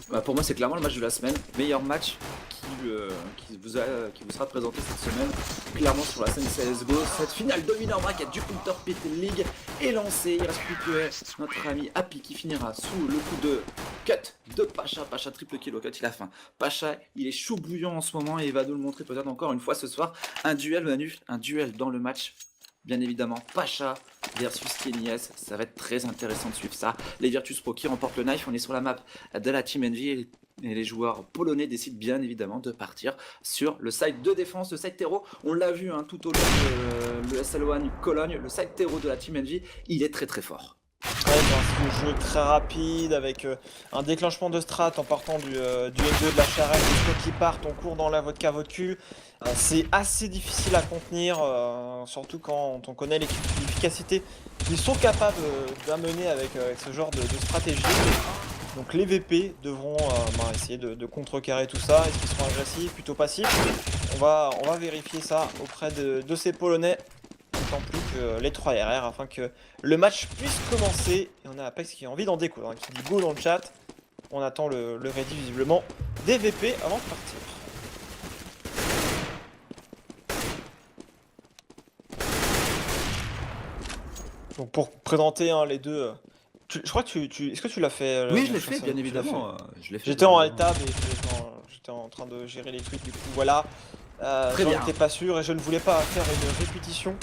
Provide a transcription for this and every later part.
Bah, pour moi, c'est clairement le match de la semaine. Meilleur match qui vous sera présenté cette semaine. Clairement sur la scène CSGO. Cette finale de Winner Bracket du Counter Pit League est lancée. Il reste plus que notre ami Happy qui finira sous le coup de cut de Pacha. Pacha triple kill au cut, il a faim. Pacha, il est chaud bouillant en ce moment et il va nous le montrer peut-être encore une fois ce soir. Un duel, Manu, un duel dans le match. Bien évidemment, Pacha versus Kenny S. Ça va être très intéressant de suivre ça. Les Virtus Pro qui remportent le knife. On est sur la map de la Team Envy. Et les joueurs polonais décident bien évidemment de partir sur le side de défense, le side terreau. On l'a vu tout au long de le SL1 Cologne. Le side terreau de la Team Envy, il est très très fort. Ouais, c'est un jeu très rapide avec un déclenchement de strat en partant du N2 de la charrette, les spots qui partent, on court dans la vodka votre cul. C'est assez difficile à contenir, surtout quand on connaît l'efficacité qu'ils sont capables d'amener avec ce genre de stratégie. Donc les VP devront essayer de contrecarrer tout ça. Est-ce qu'ils seront agressifs, plutôt passifs? On va vérifier ça auprès de ces Polonais. D'autant plus que les 3 RR afin que le match puisse commencer. Et on a Apex qui a envie d'en découdre, qui dit go dans le chat. On attend le ready visiblement des VP avant de partir. Donc pour présenter les deux, je crois que est-ce que tu l'as fait Oui, je mon l'ai cher fait, Sam, bien tu l'as évidemment. fait Je l'ai fait. J'étais en altab et j'étais en train de gérer les trucs, du coup voilà. Très J'en bien. étais pas sûr et je ne voulais pas faire une répétition.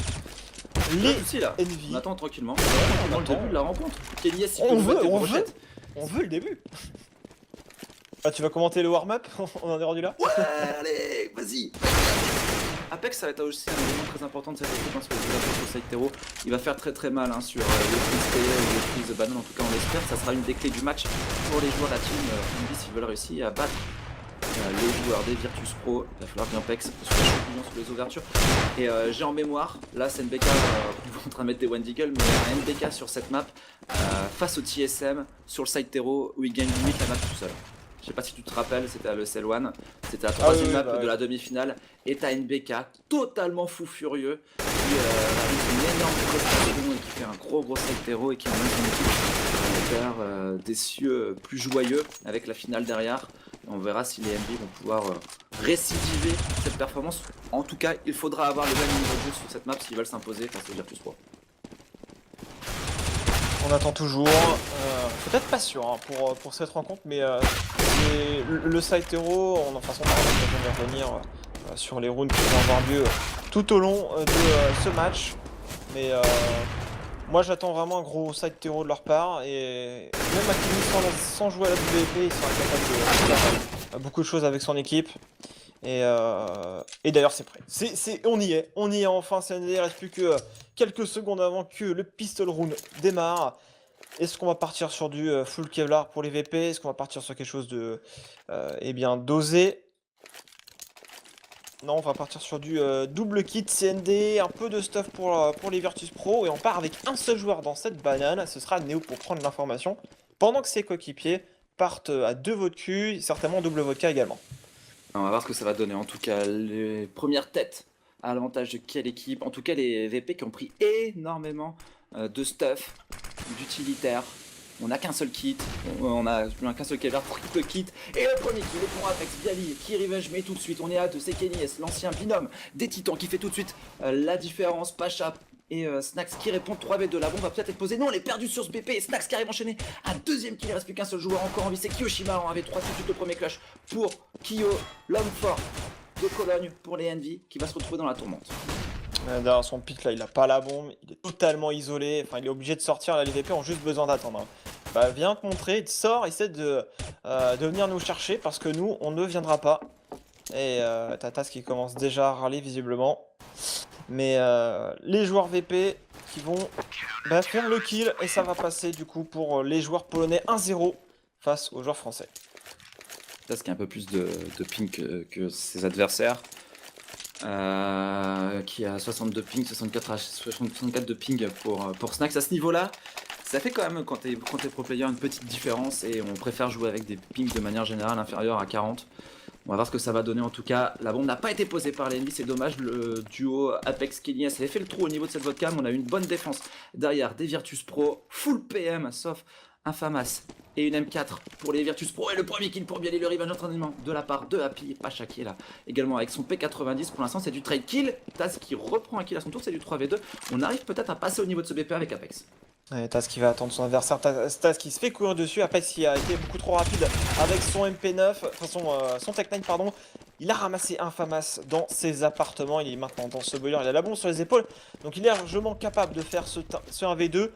Les soucis là. Envy. On attend tranquillement. On On le attend. début de la rencontre. Kenny S, il On peut veut, jouer on tes veut. brochettes. On veut le début. Ah, tu vas commenter le warm-up? On en est rendu là? Ouais, allez, vas-y. Apex, ça va être aussi un élément très important de cette équipe parce que le side terreau, il va faire très très mal sur les prises TE ou les prises Bannon, en tout cas on l'espère. Ça sera une des clés du match pour les joueurs de la team Envy s'ils veulent réussir à battre les joueurs des Virtus Pro. Il va falloir qu'Apex soit champignon sur les ouvertures. Et j'ai en mémoire, là c'est NBK, on est en train de mettre des One Deagle, mais un NBK sur cette map face au TSM sur le side terreau où il gagne limite la map tout seul. Je sais pas si tu te rappelles, c'était à l'ESL1, c'était la troisième map de la demi-finale, et t'as NBK totalement fou furieux, qui réalise une énorme prestation et qui fait un gros side terreau et qui emmène son équipe vers des cieux plus joyeux avec la finale derrière. Et on verra si les MV vont pouvoir récidiver cette performance. En tout cas, il faudra avoir le même niveau de jeu sur cette map s'ils veulent s'imposer face aux Virtus Pro. On attend toujours. Peut-être pas sûr pour cette rencontre, mais le side hero, on a façon de revenir sur les rounds qui vont avoir lieu tout au long de ce match. Mais moi j'attends vraiment un gros side hero de leur part. Et même Akimi sans jouer à la WP, il sera capable de faire beaucoup de choses avec son équipe. Et d'ailleurs c'est prêt. On y est enfin. Il ne reste plus que quelques secondes avant que le pistol round démarre. Est-ce qu'on va partir sur du full Kevlar pour les VP? Est-ce qu'on va partir sur quelque chose de dosé? Non, on va partir sur du double kit CND, un peu de stuff pour les Virtus Pro, et on part avec un seul joueur dans cette banane. Ce sera Neo pour prendre l'information, pendant que ses coéquipiers partent à 2 votes Q, certainement double vodka également. On va voir ce que ça va donner. En tout cas, les premières têtes à l'avantage de quelle équipe. En tout cas, les VP qui ont pris énormément de stuff, d'utilitaire. On n'a qu'un seul kit, on a qu'un seul Kevlar, triple kit. Et le premier kill est pour Apex Bialy qui revenge, mais tout de suite on est hâte, c'est Kenny S, l'ancien binôme des Titans qui fait tout de suite la différence. Pacha et Snax qui répondent 3v2, la bombe va peut-être être posée. Non, on est perdu sur ce BP et Snax qui arrive enchaîné. Un deuxième kill, il reste plus qu'un seul joueur encore en vie, c'est Kiyoshima en 1v3, tout de suite le premier clash pour Kiyo, l'homme fort de Cologne pour les Envy qui va se retrouver dans la tourmente. Derrière son pic là, il a pas la bombe, il est totalement isolé, enfin il est obligé de sortir, là les VP ont juste besoin d'attendre. Bah viens te montrer, sors, essaie de venir nous chercher parce que nous on ne viendra pas. Et Tatas qui commence déjà à râler visiblement. Mais les joueurs VP qui vont faire le kill et ça va passer du coup pour les joueurs polonais 1-0 face aux joueurs français. Tatas qui a un peu plus de ping que ses adversaires. Qui a 62 ping, 64 de ping pour Snax. À ce niveau-là, ça fait quand même, quand t'es pro player, une petite différence et on préfère jouer avec des pings de manière générale inférieures à 40. On va voir ce que ça va donner en tout cas. La bombe n'a pas été posée par l'ennemi, c'est dommage. Le duo Apex Kenny S avait fait le trou au niveau de cette vodka, mais on a eu une bonne défense derrière des Virtus Pro, full PM, sauf un FAMAS et une M4 pour les Virtus Pro. Et le premier kill pour Bialy, le revenge d'entraînement de la part de Happy. Pacha qui est là également avec son P90. Pour l'instant, c'est du trade kill. Taz qui reprend un kill à son tour, c'est du 3v2. On arrive peut-être à passer au niveau de ce BP avec Apex. Ouais, Taz qui va attendre son adversaire, Taz qui se fait courir dessus, Apex qui a été beaucoup trop rapide avec son MP9, enfin son Tech9 pardon. Il a ramassé un FAMAS dans ses appartements, il est maintenant dans ce boiler, il a la bombe sur les épaules, donc il est largement capable de faire ce 1v2.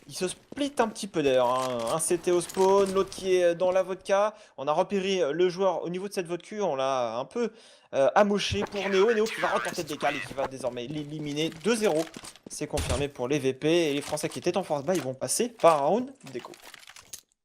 Il se split un petit peu d'ailleurs, hein. Un CT au spawn, l'autre qui est dans la vodka. On a repéré le joueur au niveau de cette vodka, on l'a un peu amoché pour Neo. Neo qui va retenter de décaler et qui va désormais l'éliminer 2-0. C'est confirmé pour les VP et les Français qui étaient en force bas, ils vont passer par un round d'écho.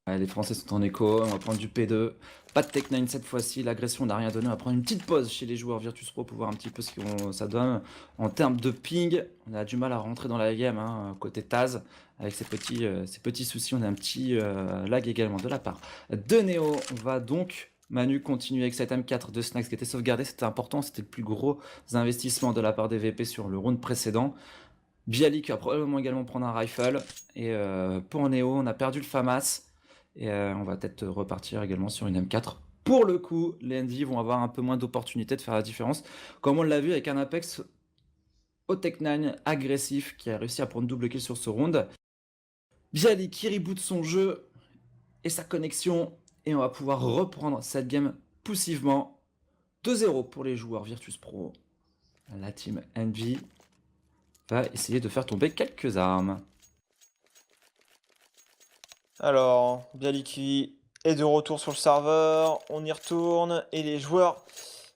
Ouais, les Français sont en écho, on va prendre du P2. Pas de Tech9 cette fois-ci, l'agression n'a rien donné. On va prendre une petite pause chez les joueurs Virtus Pro pour voir un petit peu ce que ça donne. En termes de ping, on a du mal à rentrer dans la game, hein, côté Taz. Avec ces petits soucis, on a un petit lag également de la part de Neo. On va donc, Manu, continuer avec cette M4 de Snax qui était sauvegardée. C'était important, c'était le plus gros investissement de la part des VP sur le round précédent. Bialy qui va probablement également prendre un rifle. Et pour Neo, on a perdu le FAMAS. Et on va peut-être repartir également sur une M4. Pour le coup, les Envy vont avoir un peu moins d'opportunités de faire la différence. Comme on l'a vu avec un Apex au Tech9 agressif qui a réussi à prendre double kill sur ce round. Bialy qui reboot son jeu et sa connexion. Et on va pouvoir reprendre cette game poussivement. 2-0 pour les joueurs Virtus Pro. La team Envy va essayer de faire tomber quelques armes. Alors, Bialy qui est de retour sur le serveur, on y retourne, et les joueurs,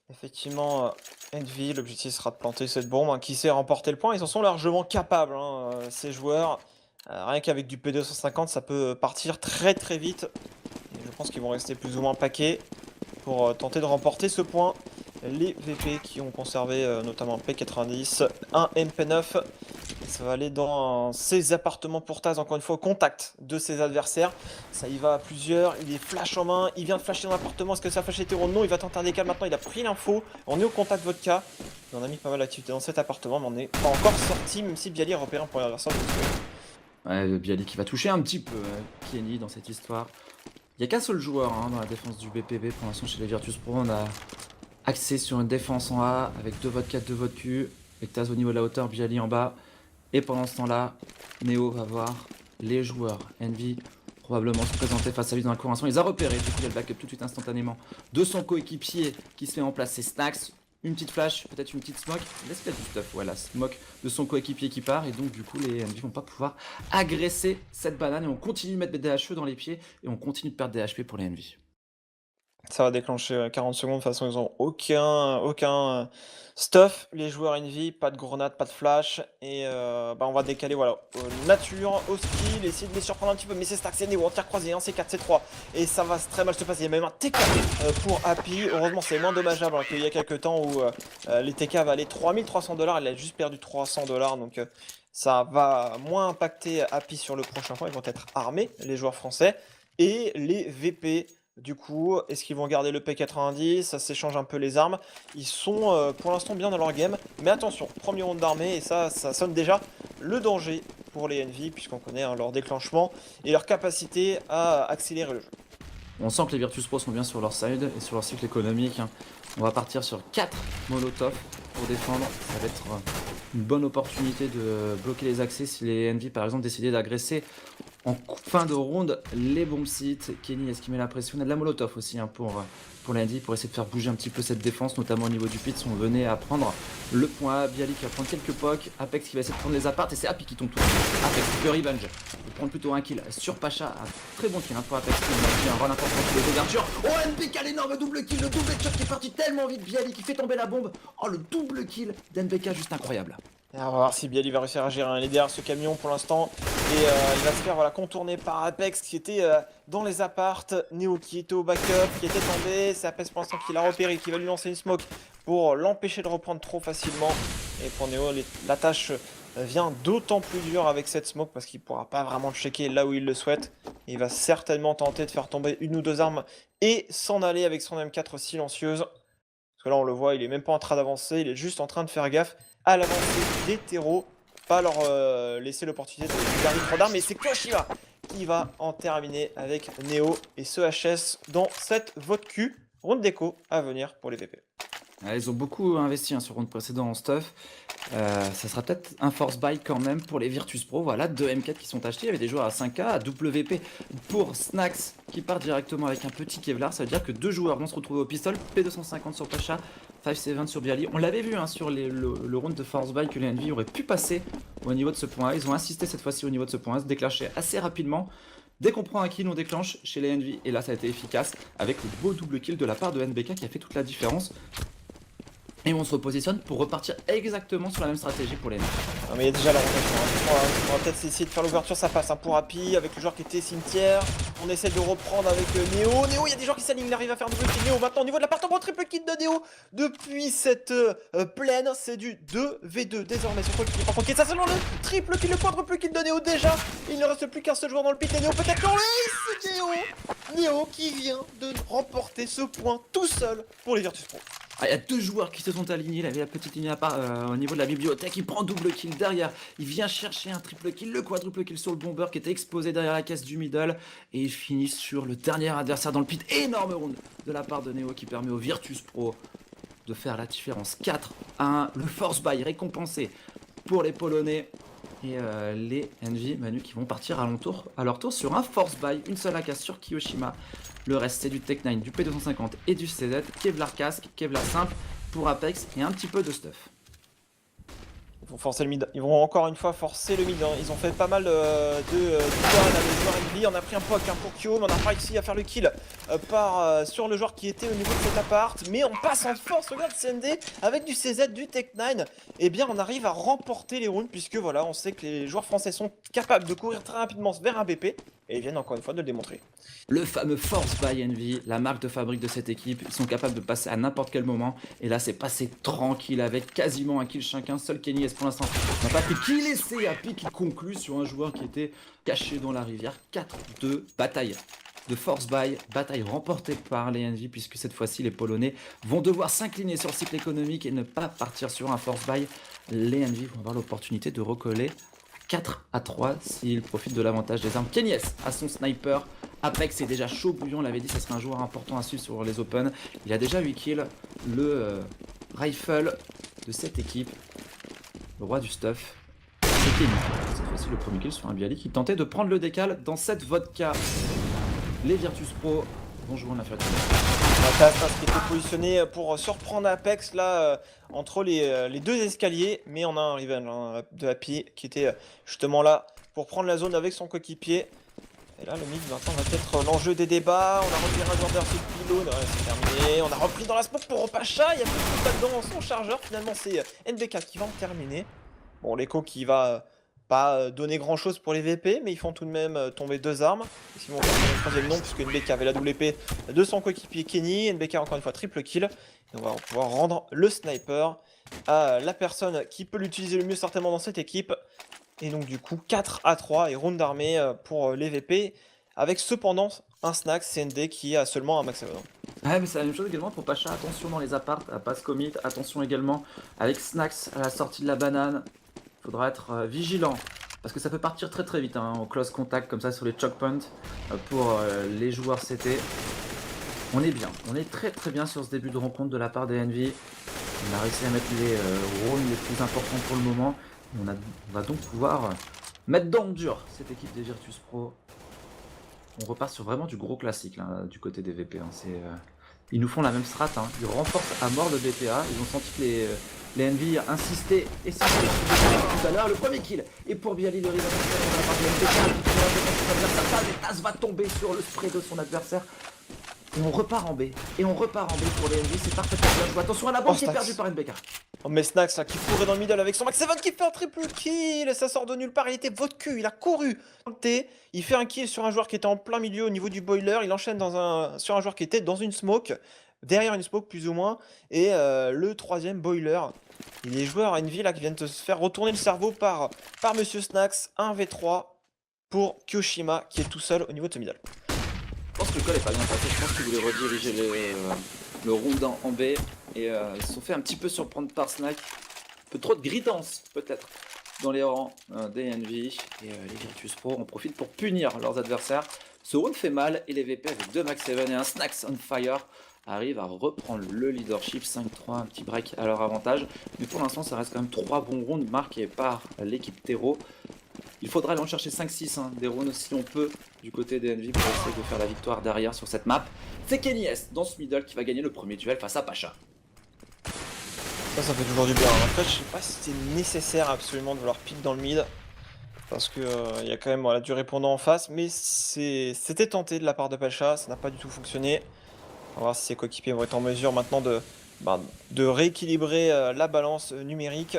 effectivement, Envy, l'objectif sera de planter cette bombe, hein, qui sait remporter le point, ils en sont largement capables, hein, ces joueurs. Rien qu'avec du P250, ça peut partir très très vite, et je pense qu'ils vont rester plus ou moins paquets pour tenter de remporter ce point. Les VP qui ont conservé notamment P90, un MP9. Ça va aller dans ses appartements pour Taz, encore une fois au contact de ses adversaires. Ça y va à plusieurs, il est flash en main, il vient de flasher dans l'appartement. Est-ce que ça flash hétéro? Non, il va tenter un décal maintenant, il a pris l'info. On est au contact vodka. On a mis pas mal d'activité dans cet appartement, mais on n'est pas encore sorti, même si Bialy a repéré un premier adversaire. Ouais, Bialy qui va toucher un petit peu Kenny dans cette histoire. Il n'y a qu'un seul joueur hein, dans la défense du BPB pour l'instant chez les Virtus Pro. On a axé sur une défense en A avec 2 votes 4, 2 votes Q. Avec Taz au niveau de la hauteur, Bialy en bas. Et pendant ce temps-là, Neo va voir les joueurs Envy probablement se présenter face à lui dans la cour. Il les a repérés, du coup il y a le backup tout de suite instantanément de son coéquipier qui se met en place. C'est Snax, une petite flash, peut-être une petite smoke. Laisse peut-être du stuff, voilà, smoke de son coéquipier qui part. Et donc du coup les Envy vont pas pouvoir agresser cette banane. Et on continue de mettre des DHE dans les pieds et on continue de perdre des HP pour les Envy. Ça va déclencher 40 secondes. De toute façon, ils ont aucun stuff. Les joueurs Envy, pas de grenade, pas de flash. Et on va décaler voilà, nature, au skill, essayer de les surprendre un petit peu. Mais c'est Stack, c'est Neo, en tir croisé, un C4, C3. Et ça va très mal se passer. Il y a même un TK pour Happy. Heureusement, c'est moins dommageable hein, qu'il y a quelques temps où les TK valaient 3300$. Il a juste perdu 300$. Donc ça va moins impacter Happy sur le prochain point. Ils vont être armés, les joueurs français. Et les VP. Du coup, est-ce qu'ils vont garder le P90? Ça s'échange un peu les armes. Ils sont pour l'instant bien dans leur game. Mais attention, premier round d'armée et ça sonne déjà le danger pour les Envy puisqu'on connaît hein, leur déclenchement et leur capacité à accélérer le jeu. On sent que les Virtus Pro sont bien sur leur side et sur leur cycle économique. Hein. On va partir sur 4 Molotov pour défendre. Ça va être une bonne opportunité de bloquer les accès si les Envy par exemple décidaient d'agresser en fin de round les bombes sites. Kenny, est-ce qu'il met la pression? On a de la Molotov aussi hein, pour les Envy pour essayer de faire bouger un petit peu cette défense, notamment au niveau du pit. Si on venait à prendre le point A, Bialy qui va prendre quelques pocs, Apex qui va essayer de prendre les apparts et c'est Happy qui tombe tout. Apex qui peut revenge. Il va prendre plutôt un kill sur Pacha. Un très bon kill hein, pour Apex qui a un rôle important sur les ouvertures. Oh NPK, l'énorme double kill, le double shot qui est parti tellement vite. Bialy qui fait tomber la bombe. Oh le double kill d'NPK juste incroyable. Et on va voir si Bialy va réussir à gérer. Il est derrière ce camion pour l'instant. Et il va se faire voilà, contourner par Apex qui était dans les appartes. Neo qui était au backup, qui était tombé. C'est Apex pour l'instant qui l'a repéré, qui va lui lancer une smoke pour l'empêcher de reprendre trop facilement. Et pour Neo, la tâche vient d'autant plus dure avec cette smoke parce qu'il ne pourra pas vraiment checker là où il le souhaite. Et il va certainement tenter de faire tomber une ou deux armes et s'en aller avec son M4 silencieuse. Parce que là on le voit, il est même pas en train d'avancer, il est juste en train de faire gaffe à l'avancée des terreaux, pas leur laisser l'opportunité de garder trop d'armes. Et c'est Koshima qui qui va en terminer avec Neo et ce HS dans cette vote Q. Round déco à venir pour les VP. Ils ont beaucoup investi hein, sur le round précédent en stuff. Ça sera peut-être un force buy quand même pour les Virtus Pro. Voilà, 2 M4 qui sont achetés. Il y avait des joueurs à 5K, à WP pour Snax qui part directement avec un petit Kevlar. Ça veut dire que 2 joueurs vont se retrouver au pistol. P250 sur Pacha, 5-7 sur Bialy. On l'avait vu hein, sur le round de force buy que les Envy auraient pu passer au niveau de ce point A. Ils ont insisté cette fois-ci au niveau de ce point A, se déclencher assez rapidement. Dès qu'on prend un kill, on déclenche chez les Envy. Et là, ça a été efficace avec le beau double kill de la part de NBK qui a fait toute la différence. Et on se repositionne pour repartir exactement sur la même stratégie pour les Envy. Non mais il y a déjà la rotation, hein. On va peut-être essayer de faire l'ouverture, ça passe hein, pour Happy avec le joueur qui était cimetière. On essaie de reprendre avec Neo. Neo, il y a des joueurs qui s'alignent, il arrive à faire double kill. Neo maintenant au niveau de l'appartement, triple kill de Neo. Depuis cette plaine, c'est du 2v2 désormais sur Cold. Par contre, ça seulement le triple kill, le quadruple kill de Neo déjà. Il ne reste plus qu'un seul joueur dans le pit et Neo peut-être non, c'est Neo. Neo qui vient de remporter ce point tout seul pour les Virtus Pro. Ah, il y a 2 joueurs qui se sont alignés, il avait la petite ligne à part au niveau de la bibliothèque, il prend double kill derrière, il vient chercher un triple kill, le quadruple kill sur le bomber qui était exposé derrière la caisse du middle, et il finit sur le dernier adversaire dans le pit. Énorme round de la part de Neo qui permet aux Virtus Pro de faire la différence. 4-1, le force buy récompensé pour les Polonais. Et les Envy Manu qui vont partir à leur tour sur un force buy, une seule AK sur Kiyoshima. Le reste c'est du Tech 9, du P250 et du CZ, Kevlar casque, Kevlar simple pour Apex et un petit peu de stuff. Ils vont forcer le mid, ils vont encore une fois forcer le mid, hein. Ils ont fait pas mal de avec les joueurs Envy. On a pris un poke hein, pour Kyo, mais on n'a pas réussi à faire le kill sur le joueur qui était au niveau de cet appart. Mais on passe en force, regarde CND, avec du CZ, du Tech 9. Et bien on arrive à remporter les rounds, puisque voilà, on sait que les joueurs français sont capables de courir très rapidement vers un BP. Et ils viennent encore une fois de le démontrer. Le fameux Force by Envy, la marque de fabrique de cette équipe, ils sont capables de passer à n'importe quel moment. Et là, c'est passé tranquille avec quasiment un kill chacun. Seul Kenny S pour l'instant n'a pas pris kill et c'est Happy qui conclut sur un joueur qui était caché dans la rivière. 4-2, bataille de Force by, bataille remportée par les Envy, puisque cette fois-ci, les Polonais vont devoir s'incliner sur le cycle économique et ne pas partir sur un Force by. Les Envy vont avoir l'opportunité de recoller 4-3 s'il profite de l'avantage des armes. Kenny S a son sniper. Apex est déjà chaud bouillon, on l'avait dit, ça serait un joueur important à suivre sur les Open. Il a déjà 8 kills. Le rifle de cette équipe, le roi du stuff, c'est Kenny. Cette fois-ci, le premier kill sur un Bialy qui tentait de prendre le décal dans cette vodka. Les Virtus Pro vont jouer en infériorité. Tastas qui était positionné pour surprendre Apex là entre les deux escaliers, mais on a un revenge hein, de Happy qui était justement là pour prendre la zone avec son coéquipier. Et là le mid maintenant va être l'enjeu des débats. On a repris un joueur vers ce pylône, c'est terminé. On a repris dans la smoke pour Opacha, il y a plus de là-dedans son chargeur. Finalement c'est NBK qui va en terminer. Bon, l'écho qui va pas donner grand chose pour les VP, mais ils font tout de même tomber 2 armes. Ils vont faire le troisième nom, puisque NBK avait la double épée de son coéquipier Kenny. NBK encore une fois triple kill. Et on va pouvoir rendre le sniper à la personne qui peut l'utiliser le mieux certainement dans cette équipe. Et donc du coup 4-3 et round d'armée pour les VP. Avec cependant un Snax CND qui a seulement un max à Ouais, mais c'est la même chose également pour Pacha. Attention dans les apparts, à pas se commit. Attention également avec Snax à la sortie de la banane. Faudra être vigilant parce que ça peut partir très très vite hein, en close contact comme ça sur les choke points pour les joueurs CT. On est bien, on est très très bien sur ce début de rencontre de la part des Envy. On a réussi à mettre les rounds les plus importants pour le moment. On va donc pouvoir mettre dans le dur cette équipe des Virtus Pro. On repart sur vraiment du gros classique là, du côté des VP. Hein. Ils nous font la même strat, hein. Ils renforcent à mort le BTA. Ils ont senti que les Envy insistaient et c'est tout à l'heure. Le premier kill et pour Bialy le rival de la part de NBK. Tas va tomber sur le spray de son adversaire. Et on repart en B. Et on repart en B pour les Envy. C'est parfaitement bien joué. Attention à la bombe qui est perdue par NBK. Oh mais Snax là qui courait dans le middle avec son max 7 qui fait un triple kill et ça sort de nulle part, il était votre cul, il a couru dans le T, il fait un kill sur un joueur qui était en plein milieu au niveau du boiler, il enchaîne sur un joueur qui était dans une smoke, derrière une smoke plus ou moins, et le troisième boiler, et les joueurs Envy là qui viennent de se faire retourner le cerveau par Monsieur Snax, 1v3 pour Kiyoshima qui est tout seul au niveau de ce middle. Je pense que le call est pas bien passé, je pense qu'il voulait rediriger le round en B et ils se sont fait un petit peu surprendre par Snack. Un peu trop de gridance peut-être dans les rangs des NV. Et les Virtus Pro en profitent pour punir leurs adversaires. Ce round fait mal et les VP avec 2 Max 7 et un Snacks on Fire arrivent à reprendre le leadership. 5-3, un petit break à leur avantage. Mais pour l'instant, ça reste quand même 3 bons rounds marqués par l'équipe Tero. Il faudra aller en chercher 5-6 des rounds si on peut du côté des NV pour essayer de faire la victoire derrière sur cette map. C'est Kenny S dans ce middle qui va gagner le premier duel face à Pacha. Ça fait toujours du bien. En fait, je sais pas si c'est nécessaire absolument de vouloir pique dans le mid. Parce que il y a quand même voilà, du répondant en face. Mais c'était tenté de la part de Pacha, ça n'a pas du tout fonctionné. On va voir si ses coéquipiers vont être en mesure maintenant de rééquilibrer la balance numérique.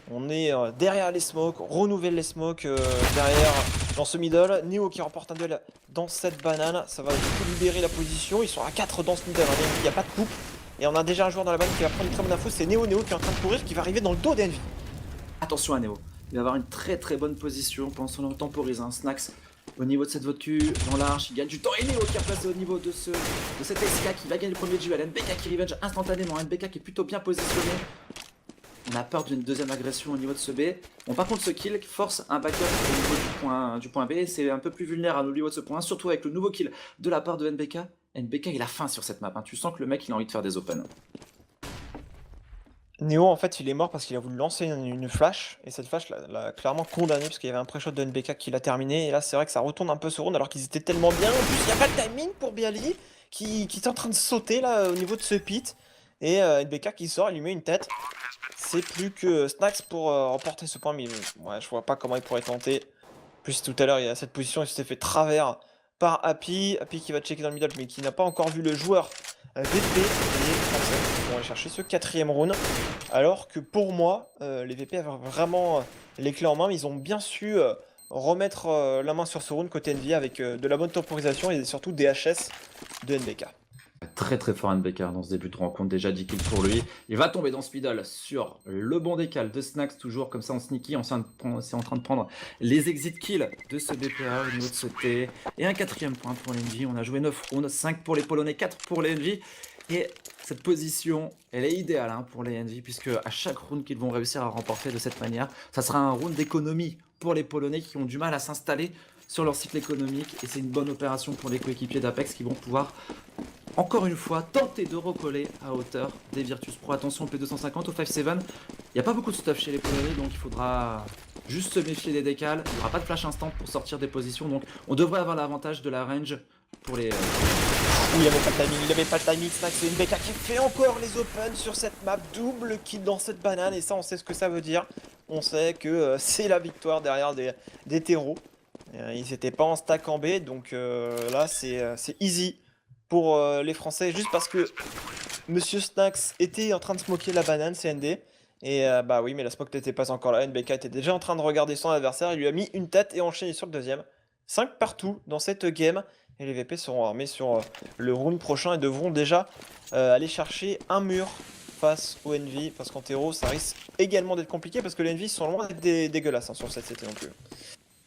On est derrière les smokes, renouvelle les smokes derrière dans ce middle. Neo qui remporte un duel dans cette banane, ça va du coup libérer la position. Ils sont à 4 dans ce middle, il n'y a pas de coupe. Et on a déjà un joueur dans la banane qui va prendre une très bonne info, c'est Neo qui est en train de courir, qui va arriver dans le dos d'Envy. Attention à Neo, il va avoir une très bonne position pendant son temporise. Snacks au niveau de cette voiture, dans l'arche, il gagne du temps. Et Neo qui est replacé au niveau de cet SK qui va gagner le premier duel. NBK qui revenge instantanément, NBK qui est plutôt bien positionné. On a peur d'une deuxième agression au niveau de ce B. Bon, par contre, ce kill force un backup au niveau du point B. C'est un peu plus vulnérable au niveau de ce point, surtout avec le nouveau kill de la part de NBK. NBK, il a faim sur cette map. Tu sens que le mec, il a envie de faire des open. Neo, en fait, il est mort parce qu'il a voulu lancer une flash. Et cette flash l'a clairement condamné parce qu'il y avait un pré-shot de NBK qui l'a terminé. Et là, c'est vrai que ça retourne un peu ce round alors qu'ils étaient tellement bien. En plus, il n'y a pas de timing pour Bialy qui est en train de sauter là au niveau de ce pit. Et NBK qui sort, il lui met une tête. C'est plus que Snacks pour remporter ce point, mais ouais, je vois pas comment il pourrait tenter. Plus tout à l'heure, il y a cette position, il s'est fait travers par Happy. Happy qui va checker dans le middle, mais qui n'a pas encore vu le joueur VP. Et les Français vont aller chercher ce 4ème round. Alors que pour moi, les VP avaient vraiment les clés en main, mais ils ont bien su remettre la main sur ce round côté NV avec de la bonne temporisation et surtout des HS de NBK. Très fort NBK dans ce début de rencontre, déjà 10 kills pour lui. Il va tomber dans ce middle sur le bon décal de Snacks, toujours comme ça en sneaky. C'est en train de prendre les exit kills de ce BPA au niveau de ce T. Et un 4ème point pour l'Envy. On a joué 9 rounds, 5 pour les Polonais, 4 pour les Envy. Et cette position, elle est idéale pour les Envy, puisque à chaque round qu'ils vont réussir à remporter de cette manière, ça sera un round d'économie pour les Polonais qui ont du mal à s'installer sur leur cycle économique. Et c'est une bonne opération pour les coéquipiers d'Apex qui vont pouvoir encore une fois tenter de recoller à hauteur des Virtus Pro. Attention au P250, au 5-7, il n'y a pas beaucoup de stuff chez les Polonais, donc il faudra juste se méfier des décals. Il n'y aura pas de flash instant pour sortir des positions, donc on devrait avoir l'avantage de la range pour les... Oui, il n'y avait pas de timing, Snacks, c'est NBK qui fait encore les open sur cette map, double kill dans cette banane, et ça on sait ce que ça veut dire. On sait que c'est la victoire derrière des terreaux. Ils n'étaient pas en stack en B, donc là c'est easy pour les Français, juste parce que Monsieur Snacks était en train de smoker la banane, CND. Et bah oui, mais la smoke n'était pas encore là. NBK était déjà en train de regarder son adversaire. Il lui a mis une tête et enchaîné sur le deuxième. 5 partout dans cette game. Et les VP seront armés sur le round prochain et devront déjà aller chercher un mur face au Envy. Parce qu'en terreau, ça risque également d'être compliqué parce que les Envy sont loin d'être dégueulasses sur cette CT non plus.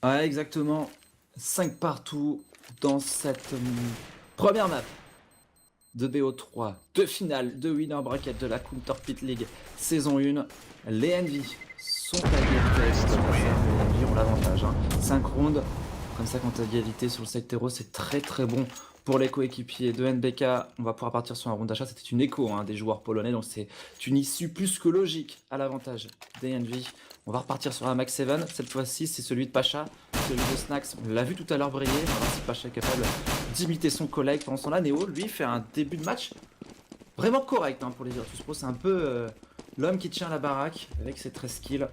Ouais, exactement. 5 partout dans cette... première map de BO3, de finale, de winner bracket de la Counter Pit League saison 1. Les Envy sont à égalité. Les Envy ont l'avantage. 5 rounds, comme ça quand à égalité sur le site terreau, c'est très bon pour les coéquipiers de NBK. On va pouvoir partir sur un round d'achat. C'était une écho des joueurs polonais, donc c'est une issue plus que logique à l'avantage des Envy. On va repartir sur un Max 7. Cette fois-ci, c'est celui de Pacha, celui de Snacks. On l'a vu tout à l'heure briller. On va voir si Pacha est capable d'imiter son collègue. Pendant ce temps-là, Neo, lui, fait un début de match vraiment correct pour les Virtus Pro. C'est un peu l'homme qui tient la baraque avec ses 13 kills.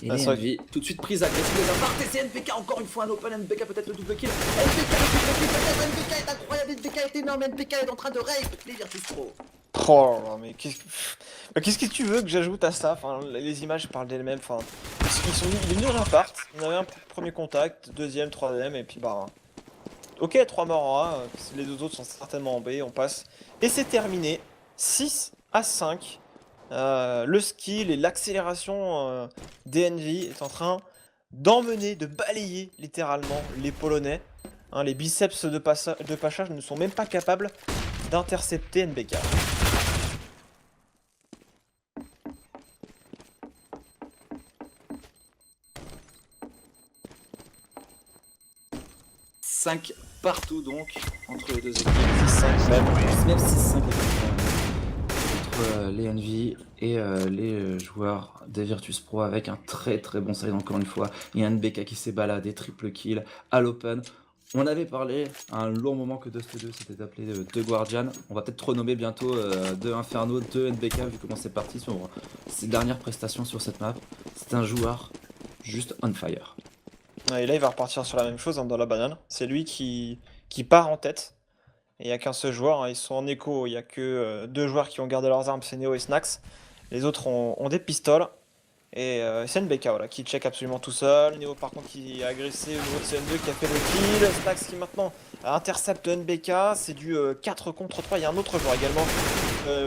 Et les Envy, tout de suite prise agressive de la part. C'est NBK, encore une fois un open. NBK peut-être le double kill. NBK est incroyable. NBK est énorme. NBK est en train de rape les Virtus Pro. Oh là, mais qu'est-ce que tu veux que j'ajoute à ça? Enfin, les images parlent d'elles-mêmes. Enfin, ils venaient d'un part. On avait un premier contact, deuxième, troisième, et puis bah. Ok, 3 morts en A. Les deux autres sont certainement en B. On passe. Et c'est terminé. 6-5. Le skill et l'accélération d'Envy est en train d'emmener, de balayer littéralement les Polonais. Les biceps de Pacha ne sont même pas capables d'intercepter NBK. 6-5 partout donc entre les deux équipes. 6-5 même. Même 6-5 entre les Envy et les joueurs des Virtus Pro avec un très très bon side encore une fois. Il y a un NBK qui s'est baladé, triple kill à l'open. On avait parlé à un long moment que Dust 2 s'était appelé The Guardian. On va peut-être renommer bientôt de Inferno, de NBK vu comment c'est parti sur ses dernières prestations sur cette map. C'est un joueur juste on fire. Et là, il va repartir sur la même chose hein, dans la banane. C'est lui qui part en tête. Et il n'y a qu'un seul joueur, hein, ils sont en écho. Il n'y a que deux joueurs qui ont gardé leurs armes, c'est Neo et Snax. Les autres ont des pistoles. Et c'est NBK voilà, qui check absolument tout seul. Neo par contre qui a agressé au niveau de CN2 qui a fait le kill. Snax qui maintenant intercepte NBK. C'est du 4 contre 3. Il y a un autre joueur également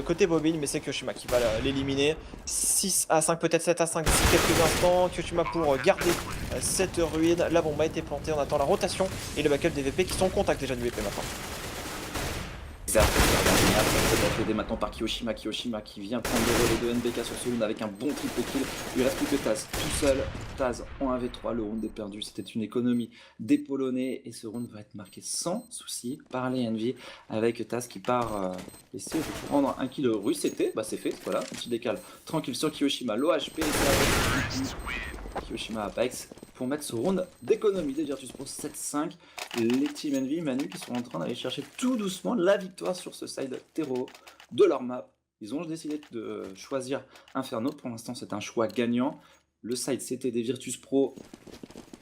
côté Bobine, mais c'est Kyoshima qui va l'éliminer. 6 à 5, peut-être 7 à 5 d'ici quelques instants. Kyoshima pour garder cette ruine. La bombe a été plantée. On attend la rotation et le backup des VP qui sont en contact déjà du VP maintenant. Certes, c'est aidé maintenant par Kyoshima. Kyoshima qui vient prendre le relais de NBK sur ce round avec un bon triple kill. Il reste plus que Taz tout seul. Taz en 1v3, le round est perdu. C'était une économie des Polonais et ce round va être marqué sans souci par les Envy avec Taz qui part essayer de prendre un kill russe. C'était, bah c'est fait, voilà, un petit décale tranquille sur Kyoshima. L'OHP, Kyoshima Apex pour mettre ce round d'économie des Virtus Pro 7-5. Les Team Envy, Manu, qui sont en train d'aller chercher tout doucement la victoire sur ce side terreau de leur map. Ils ont décidé de choisir Inferno. Pour l'instant, c'est un choix gagnant. Le side CT des Virtus Pro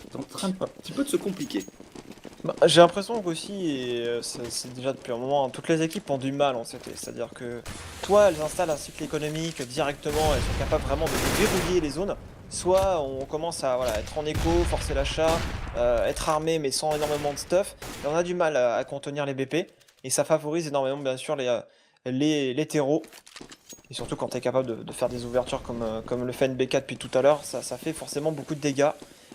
est en train un petit peu de se compliquer. Bah, j'ai l'impression qu'aussi, et c'est déjà depuis un moment, hein, toutes les équipes ont du mal en CT. C'est-à-dire que toi, elles installent un cycle économique directement, elles sont capables vraiment de verrouiller les zones. Soit on commence à voilà, être en écho, forcer l'achat, être armé mais sans énormément de stuff. Et on a du mal à contenir les BP. Et ça favorise énormément bien sûr les terreaux. Et surtout quand tu es capable de faire des ouvertures comme le fait NBK depuis tout à l'heure, ça fait forcément beaucoup de dégâts.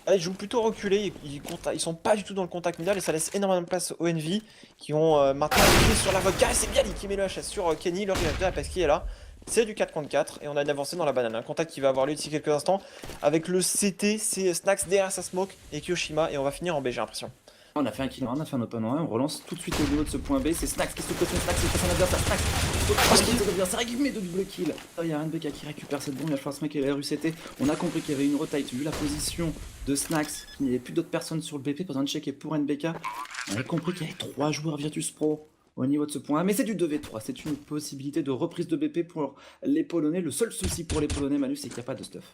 Là, ils jouent plutôt reculés, ils sont pas du tout dans le contact médial et ça laisse énormément de place aux Envy qui ont maintenant appuyé sur la vodka. Et c'est Bialy qui met le HS sur Kenny, le réacteur parce qu'il est là. C'est du 4 contre 4 et on a une avancée dans la banane. Un contact qui va avoir lieu d'ici quelques instants avec le CT, c'est Snax derrière sa smoke et Kyoshima et on va finir en B, j'ai l'impression. On a fait un kill en 1, on a fait un open en 1, on relance tout de suite au niveau de ce point B. C'est Snax qui se pressionne, Snax qui fait son adversaire, Snax c'est régulier de double kill. Il y a un NBK qui récupère cette bombe, il y a Schwarzman qui est la RUCT. On a compris qu'il y avait une rotate, vu la position de Snax, qu'il n'y avait plus d'autres personnes sur le BP, pas un check et pour NBK. On a compris qu'il y avait 3 joueurs Virtus Pro au niveau de ce point 1, mais c'est du 2v3, c'est une possibilité de reprise de BP pour les Polonais. Le seul souci pour les Polonais, Manu, c'est qu'il n'y a pas de stuff.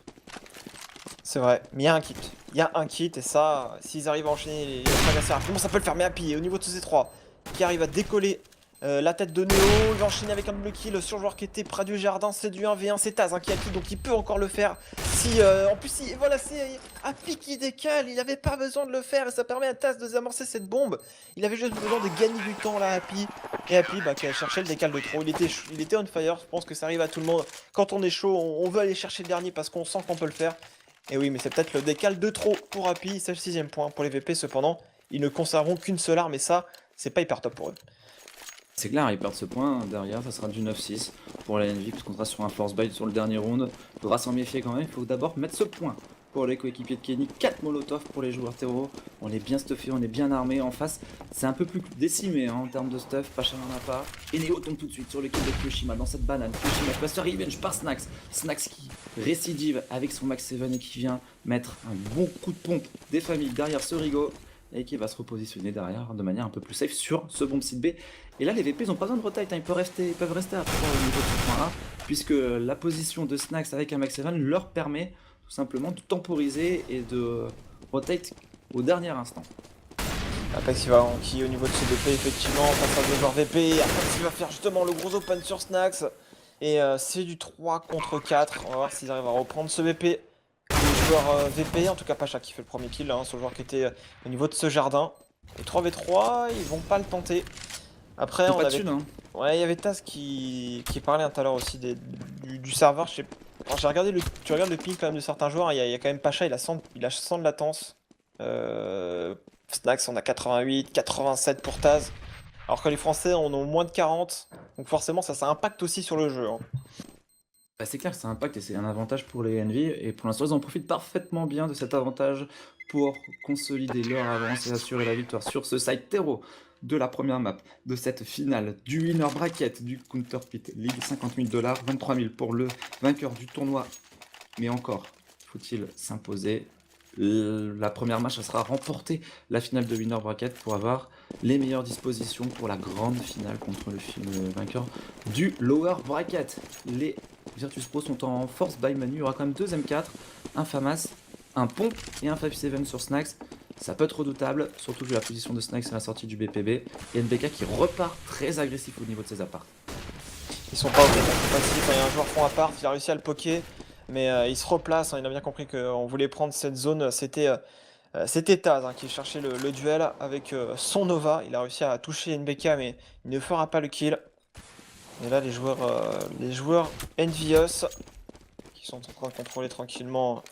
C'est vrai, mais il y a un kit. Il y a un kit et ça, s'ils arrivent à enchaîner les frags assez rapidement, ça peut le faire. Mais Happy, au niveau de ces 3, qui arrive à décoller la tête de Neo, il va enchaîner avec un double kill sur le joueur qui était près du jardin, c'est du 1v1, c'est Taz qui a kill, donc il peut encore le faire. Si, en plus, voilà, c'est Happy qui décale, il n'avait pas besoin de le faire et ça permet à Taz de désamorcer cette bombe. Il avait juste besoin de gagner du temps là, Happy. Et Happy, qui a cherché le décal de trop, il était on fire, je pense que ça arrive à tout le monde. Quand on est chaud, on veut aller chercher le dernier parce qu'on sent qu'on peut le faire. Et oui, mais c'est peut-être le décal de trop pour Happy, c'est le 6ème point pour les VP cependant. Ils ne conserveront qu'une seule arme et ça, c'est pas hyper top pour eux. C'est clair, ils perdent ce point, derrière ça sera du 9-6 pour la Envy, puisqu'on sera sur un force buy sur le dernier round. Il faudra s'en méfier quand même, il faut d'abord mettre ce point pour les coéquipiers de Kenny. 4 molotov pour les joueurs terreau, on est bien stuffé, on est bien armé. En face, c'est un peu plus décimé en termes de stuff, Pacha n'en a pas. Et Neo tombe tout de suite sur le kill de Kyoshima dans cette banane. Kyoshima qui va se faire revenge par Snax. Snax qui récidive avec son Max 7 et qui vient mettre un bon coup de pompe des familles derrière ce Rigo. Et qui va se repositionner derrière de manière un peu plus safe sur ce bomb site B. Et là les VP ils ont pas besoin de rotate, hein. Ils peuvent rester à 3 au niveau de ce point A, puisque la position de Snax avec un Max 7 leur permet tout simplement de temporiser et de rotate au dernier instant. Apex qui au niveau de ce VP effectivement face à des joueurs VP, Apex il va faire justement le gros open sur Snax. Et c'est du 3 contre 4, on va voir s'ils arrivent à reprendre ce VP. Les joueurs VP, en tout cas Pacha qui fait le premier kill, hein, ce joueur qui était au niveau de ce jardin. Et 3v3, ils vont pas le tenter. Après, on avait... Ouais, il y avait Taz qui parlait tout à l'heure aussi du serveur. J'ai regardé tu regardes le ping quand même de certains joueurs, il y a quand même Pacha, il a 100 de latence. Snax, on a 88, 87 pour Taz. Alors que les Français en ont moins de 40. Donc forcément, ça impacte aussi sur le jeu. Hein. Bah c'est clair que ça impacte et c'est un avantage pour les Envy, et pour l'instant ils en profitent parfaitement bien de cet avantage pour consolider leur avance et assurer la victoire sur ce side terreau de la première map de cette finale du winner bracket du Counter Pit League. 50 000 $, 23 000 pour le vainqueur du tournoi. Mais encore, faut-il s'imposer. La première match, ça sera remporter la finale de winner bracket pour avoir les meilleures dispositions pour la grande finale contre le vainqueur du lower bracket. Les Virtus Pro sont en force by Manu. Il y aura quand même 2 M4, un FAMAS, un pompe et un 5-7 sur Snax. Ça peut être redoutable, surtout vu la position de Snax à la sortie du BPB. Et NBK qui repart très agressif au niveau de ses apparts. Ils sont pas au passif, il y a un joueur fond appart, il a réussi à le poker, mais il se replace, hein, il a bien compris qu'on voulait prendre cette zone, c'était Taz qui cherchait le duel avec son Nova, il a réussi à toucher NBK mais il ne fera pas le kill. Et là les joueurs Envious qui sont en train de contrôler tranquillement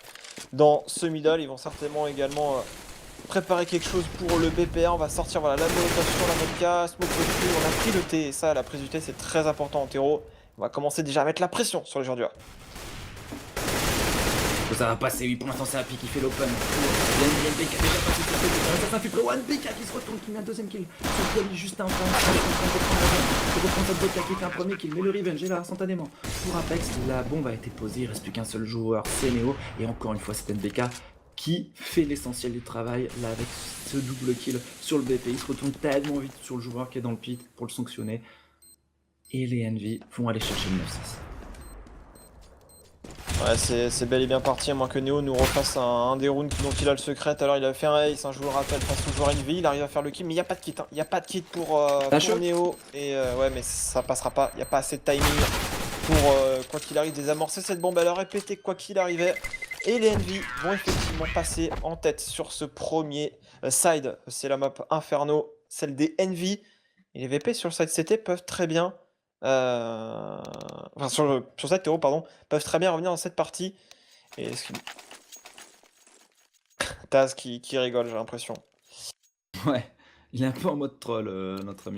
dans ce middle, ils vont certainement également préparer quelque chose pour le BPR. On va sortir voilà, la rotation, la vodka, smoke vodka, on a pris le thé et ça la prise du thé c'est très important en terreau. On va commencer déjà à mettre la pression sur les joueurs du A. Ça va passer, oui, pour l'instant c'est Happy qui fait l'open. Il y a NBK déjà passé sur le côté, ça fait près. NBK qui se retourne, qui met un deuxième kill. Sur Quali juste un point, il reprend cette vodka qui fait un premier kill, mais le revenge est là instantanément. Pour Apex, la bombe a été posée, il reste plus qu'un seul joueur, c'est Neo. Et encore une fois c'est NBK qui fait l'essentiel du travail là avec ce double kill sur le BP. Il se retourne tellement vite sur le joueur qui est dans le pit pour le sanctionner. Et les Envy vont aller chercher le 9-6. Ouais, c'est bel et bien parti, à moins que Neo nous refasse un des rounds dont il a le secret. Alors il a fait un ace, je vous le rappelle, face au joueur Envy, il arrive à faire le kill, mais il n'y a pas de kit, il n'y a pas de kit pour Neo. Et ouais, mais ça passera pas, il n'y a pas assez de timing pour, quoi qu'il arrive, désamorcer cette bombe. Elle a répété quoi qu'il arrivait. Et les Envy vont effectivement passer en tête sur ce premier side. C'est la map Inferno, celle des Envy. Et les VP sur le side CT peuvent très bien... Enfin, sur le side terreau, pardon, peuvent très bien revenir dans cette partie. Et Taz qui rigole, j'ai l'impression. Ouais, il est un peu en mode troll, notre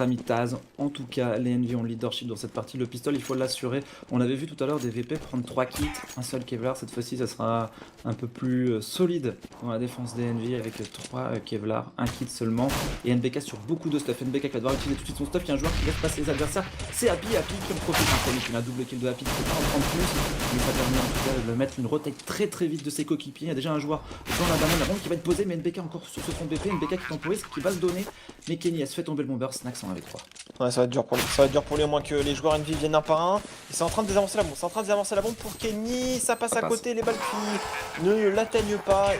ami Taz. En tout cas, les Envy ont le leadership dans cette partie. Le pistolet, il faut l'assurer. On avait vu tout à l'heure des VP prendre 3 kits, un seul Kevlar. Cette fois-ci, ça sera un peu plus solide dans la défense des Envy avec 3 Kevlar, un kit seulement. Et NBK sur beaucoup de stuff. NBK qui va devoir utiliser tout de suite son stuff. Il y a un joueur qui laisse passer les adversaires. C'est Happy qui en profite. Un premier kill, un double kill de Happy qui ne peut pas en prendre plus. Mais ça permet en tout cas de mettre une rotate très vite de ses coéquipiers. Il y a déjà un joueur dans la banane, la bombe qui va être posée. Mais NBK encore sur ce front BP. NBK qui temporise, qui va se donner. Mais Kenny se fait tomber le bomber. Snax en avec 3. Ouais, ça va être dur pour lui. Ça va être dur pour lui, au moins que les joueurs Envy viennent un par un. Et c'est en train de désamorcer la bombe. C'est en train de désamorcer la bombe pour Kenny. Ça passe à côté. Les balles qui ne l'atteignent pas. Et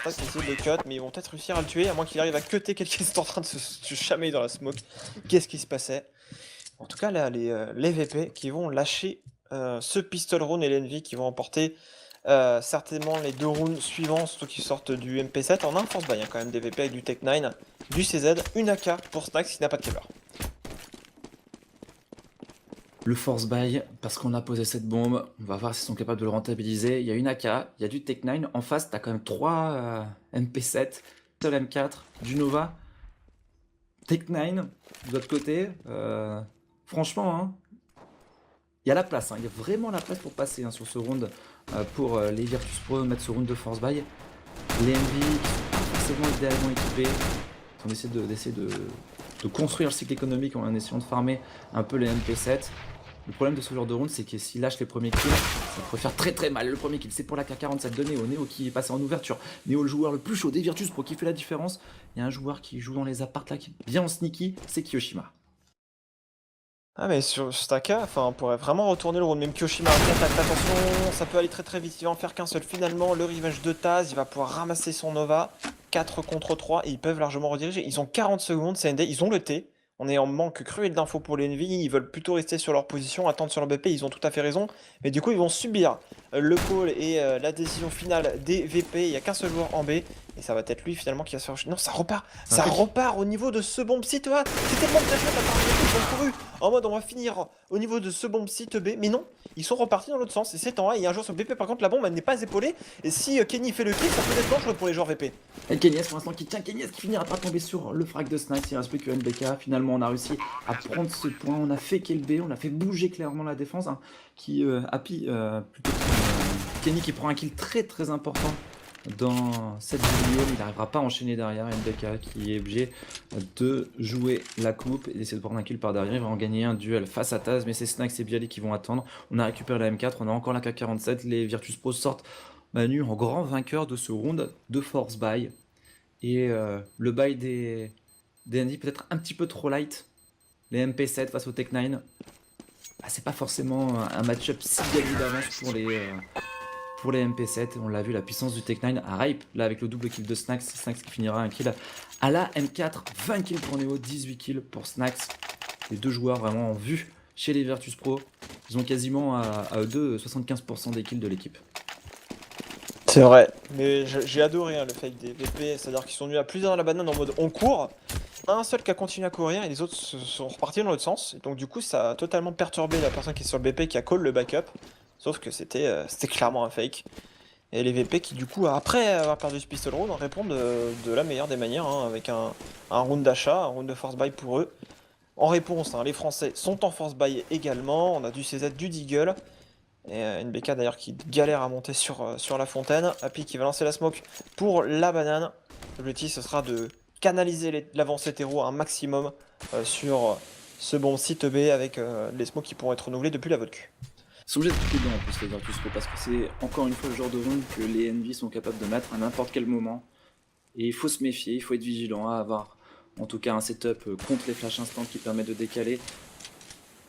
Snax essaie de le cut. Mais ils vont peut-être réussir à le tuer. À moins qu'il arrive à cutter quelqu'un qui est en train de se chamailler dans la smoke. Qu'est-ce qui se passait? En tout cas, là, les VP qui vont lâcher ce pistol round et les Envy qui vont emporter certainement les 2 rounds suivants, surtout qui sortent du MP7. On a un force buy, quand même des VP avec du Tech 9, du CZ, une AK pour Snax qui n'a pas de Kevlar. Le force buy, parce qu'on a posé cette bombe, on va voir s'ils sont capables de le rentabiliser. Il y a une AK, il y a du Tech 9, en face t'as quand même 3 MP7, seul M4, du Nova, Tech 9, de l'autre côté, franchement, hein, il y a la place, il y a vraiment la place pour passer sur ce round, pour les Virtus Pro, mettre ce round de force buy. Les Envy, qui sont pas forcément idéalement équipés, on essaie de construire le cycle économique en essayant de farmer un peu les MP7. Le problème de ce genre de round, c'est que s'il lâche les premiers kills, ça pourrait faire très mal. Le premier kill, c'est pour la K47 de Neo. Neo qui est passé en ouverture. Neo, le joueur le plus chaud des Virtus Pro qui fait la différence. Il y a un joueur qui joue dans les apparts là, qui est bien en sneaky, c'est Kiyoshima. Ah mais sur Staka, enfin on pourrait vraiment retourner le round, même Kiyoshima, attention, ça peut aller très vite, il va en faire qu'un seul finalement, le revenge de Taz, il va pouvoir ramasser son Nova, 4 contre 3 et ils peuvent largement rediriger, ils ont 40 secondes, CND, ils ont le T, on est en manque cruel d'infos pour les Envy, ils veulent plutôt rester sur leur position, attendre sur leur BP, ils ont tout à fait raison, mais du coup ils vont subir le call et la décision finale des VP, il n'y a qu'un seul joueur en B, et ça va être lui finalement qui va se faire... Non, ça repart au niveau de ce bomb site, c'est tellement bien joué de la part des VP, ils ont couru en mode on va finir au niveau de ce bomb site B, mais non, ils sont repartis dans l'autre sens, et c'est en A, il y a un joueur sur BP, par contre la bombe elle n'est pas épaulée, et si Kenny fait le kill, ça peut être dangereux pour les joueurs VP. Et Kenny pour l'instant qui tient, Kenny qui finira par tomber sur le frag de Snax, il reste plus que NBK, finalement on a réussi à prendre ce point, on a fait kill B, on a fait bouger clairement la défense, qui Happy plutôt Kenny qui prend un kill très important dans cette vidéo, il n'arrivera pas à enchaîner derrière. NBK qui est obligé de jouer la coupe et d'essayer de prendre un kill par derrière. Il va en gagner un duel face à Taz, mais c'est Snax et Bialy qui vont attendre. On a récupéré la M4, on a encore la K47. Les Virtus Pro sortent Manu en grand vainqueur de ce round de force buy. Et le buy des NV peut-être un petit peu trop light. Les MP7 face au Tech9, bah, c'est pas forcément un match-up si gagné d'avance pour les MP7. On l'a vu, la puissance du Tech9 à Ripe, là avec le double kill de Snax. Snax qui finira un kill à la M4. 20 kills pour Neo, 18 kills pour Snax. Les deux joueurs vraiment en vue chez les Virtus Pro. Ils ont quasiment à eux deux 75% des kills de l'équipe. C'est vrai, mais j'ai adoré hein, le fake des VP, c'est-à-dire qu'ils sont venus à plusieurs dans la banane en mode on court, un seul qui a continué à courir et les autres sont repartis dans l'autre sens, et donc du coup ça a totalement perturbé la personne qui est sur le BP qui a call le backup, sauf que c'était clairement un fake. Et les VP qui du coup après avoir perdu ce pistol round répondent de la meilleure des manières, hein, avec un round d'achat, un round de force buy pour eux. En réponse, hein, les Français sont en force buy également, on a du CZ, du Deagle. Et NBK d'ailleurs qui galère à monter sur la fontaine. Happy qui va lancer la smoke pour la banane. L'objectif ce sera de canaliser l'avancée hétéro un maximum sur ce bon site B avec les smokes qui pourront être renouvelés depuis la vodka. Ils sont obligés de couper dedans en plus les Virtus Pro parce que c'est encore une fois le genre de round que les NV sont capables de mettre à n'importe quel moment. Et il faut se méfier, il faut être vigilant à avoir en tout cas un setup contre les flash instant qui permet de décaler.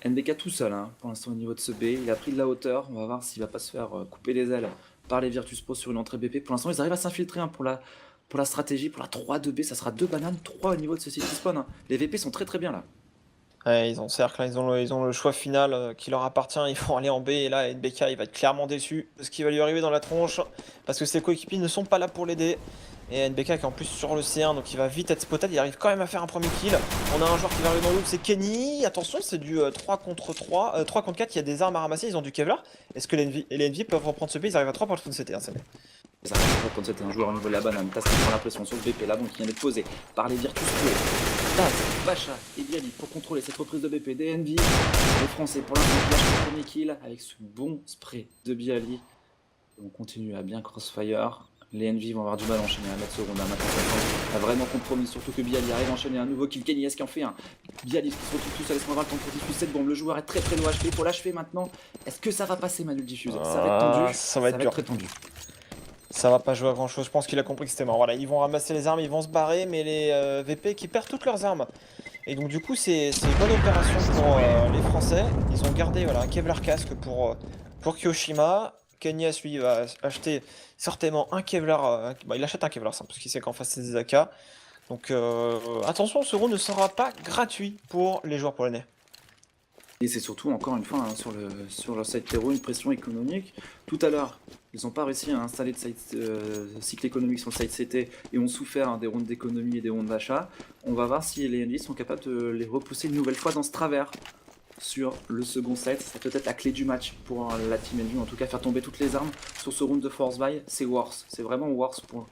NBK tout seul hein, pour l'instant au niveau de ce B, il a pris de la hauteur, on va voir s'il va pas se faire couper les ailes par les Virtus Pro sur une entrée BP. Pour l'instant ils arrivent à s'infiltrer hein, pour la stratégie, pour la 3-2B, ça sera 2 bananes, 3 au niveau de ce city spawn. Hein. Les VP sont très bien là. Ouais, ils ont cercle, hein, ils ont le choix final qui leur appartient, ils vont aller en B et là NBK il va être clairement déçu de ce qui va lui arriver dans la tronche parce que ses coéquipiers ne sont pas là pour l'aider. Et NBK qui est en plus sur le C1 donc il va vite être spotted, il arrive quand même à faire un premier kill. On a un joueur qui va arriver dans le loop, c'est Kenny. Attention, c'est du 3 contre 3, 3 contre 4, il y a des armes à ramasser, ils ont du Kevlar. Est-ce que les NV peuvent reprendre ce B? Ils arrivent à 3 pour le CT, hein, Ça va quand c'était un joueur au niveau de la banane. Taz qui prend la pression sur le BP là, donc qui vient d'être posé par les Virtus Pro. Taz, Bacha et Bialy pour contrôler cette reprise de BP des NV. Les Français pour l'instant lâchent le premier kill avec ce bon spray de Bialy. On continue à bien crossfire. Les NV vont avoir du mal à enchaîner à mettre ce round à maintenant. A vraiment compromis, surtout que Bialy arrive à enchaîner un nouveau kill. Kenny qui en fait un. Bialy qui se retrouve tout seul, laisse-moi voir le temps pour diffuser cette bombe. Le joueur est très low HP, il faut l'achever maintenant. Est-ce que ça va passer Manu le diffuse? Ça va être tendu. Ça va être très tendu. Ça va pas jouer à grand chose, je pense qu'il a compris que c'était mort. Voilà, ils vont ramasser les armes, ils vont se barrer, mais les VP qui perdent toutes leurs armes. Et donc du coup c'est une bonne opération pour les Français. Ils ont gardé voilà, un Kevlar casque pour Kyoshima. Kenyas lui va acheter certainement un Kevlar, il achète un Kevlar simple parce qu'il sait qu'en face c'est des AK. Donc attention, ce round ne sera pas gratuit pour les joueurs polonais. Et c'est surtout, encore une fois, hein, sur le site terreau, une pression économique. Tout à l'heure, ils n'ont pas réussi à installer de cycle économique sur le site CT et ont souffert hein, des rounds d'économie et des rounds d'achat. On va voir si les NV sont capables de les repousser une nouvelle fois dans ce travers sur le second set. Ça peut être la clé du match pour la team NV, en tout cas faire tomber toutes les armes sur ce round de force buy. C'est worse, c'est vraiment worse pour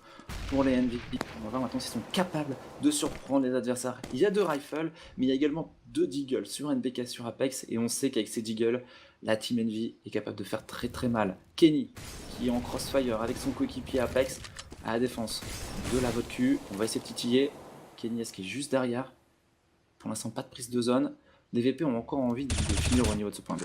les NV. On va voir maintenant s'ils sont capables de surprendre les adversaires. Il y a 2 rifles, mais il y a également 2 Deagle sur NBK sur Apex, et on sait qu'avec ces Deagle, la team NV est capable de faire très mal. Kenny, qui est en crossfire avec son coéquipier Apex, à la défense de la vodka. On va essayer de titiller. Kenny, est-ce qu'il est juste derrière? Pour l'instant, pas de prise de zone. Les VP ont encore envie de finir au niveau de ce point B.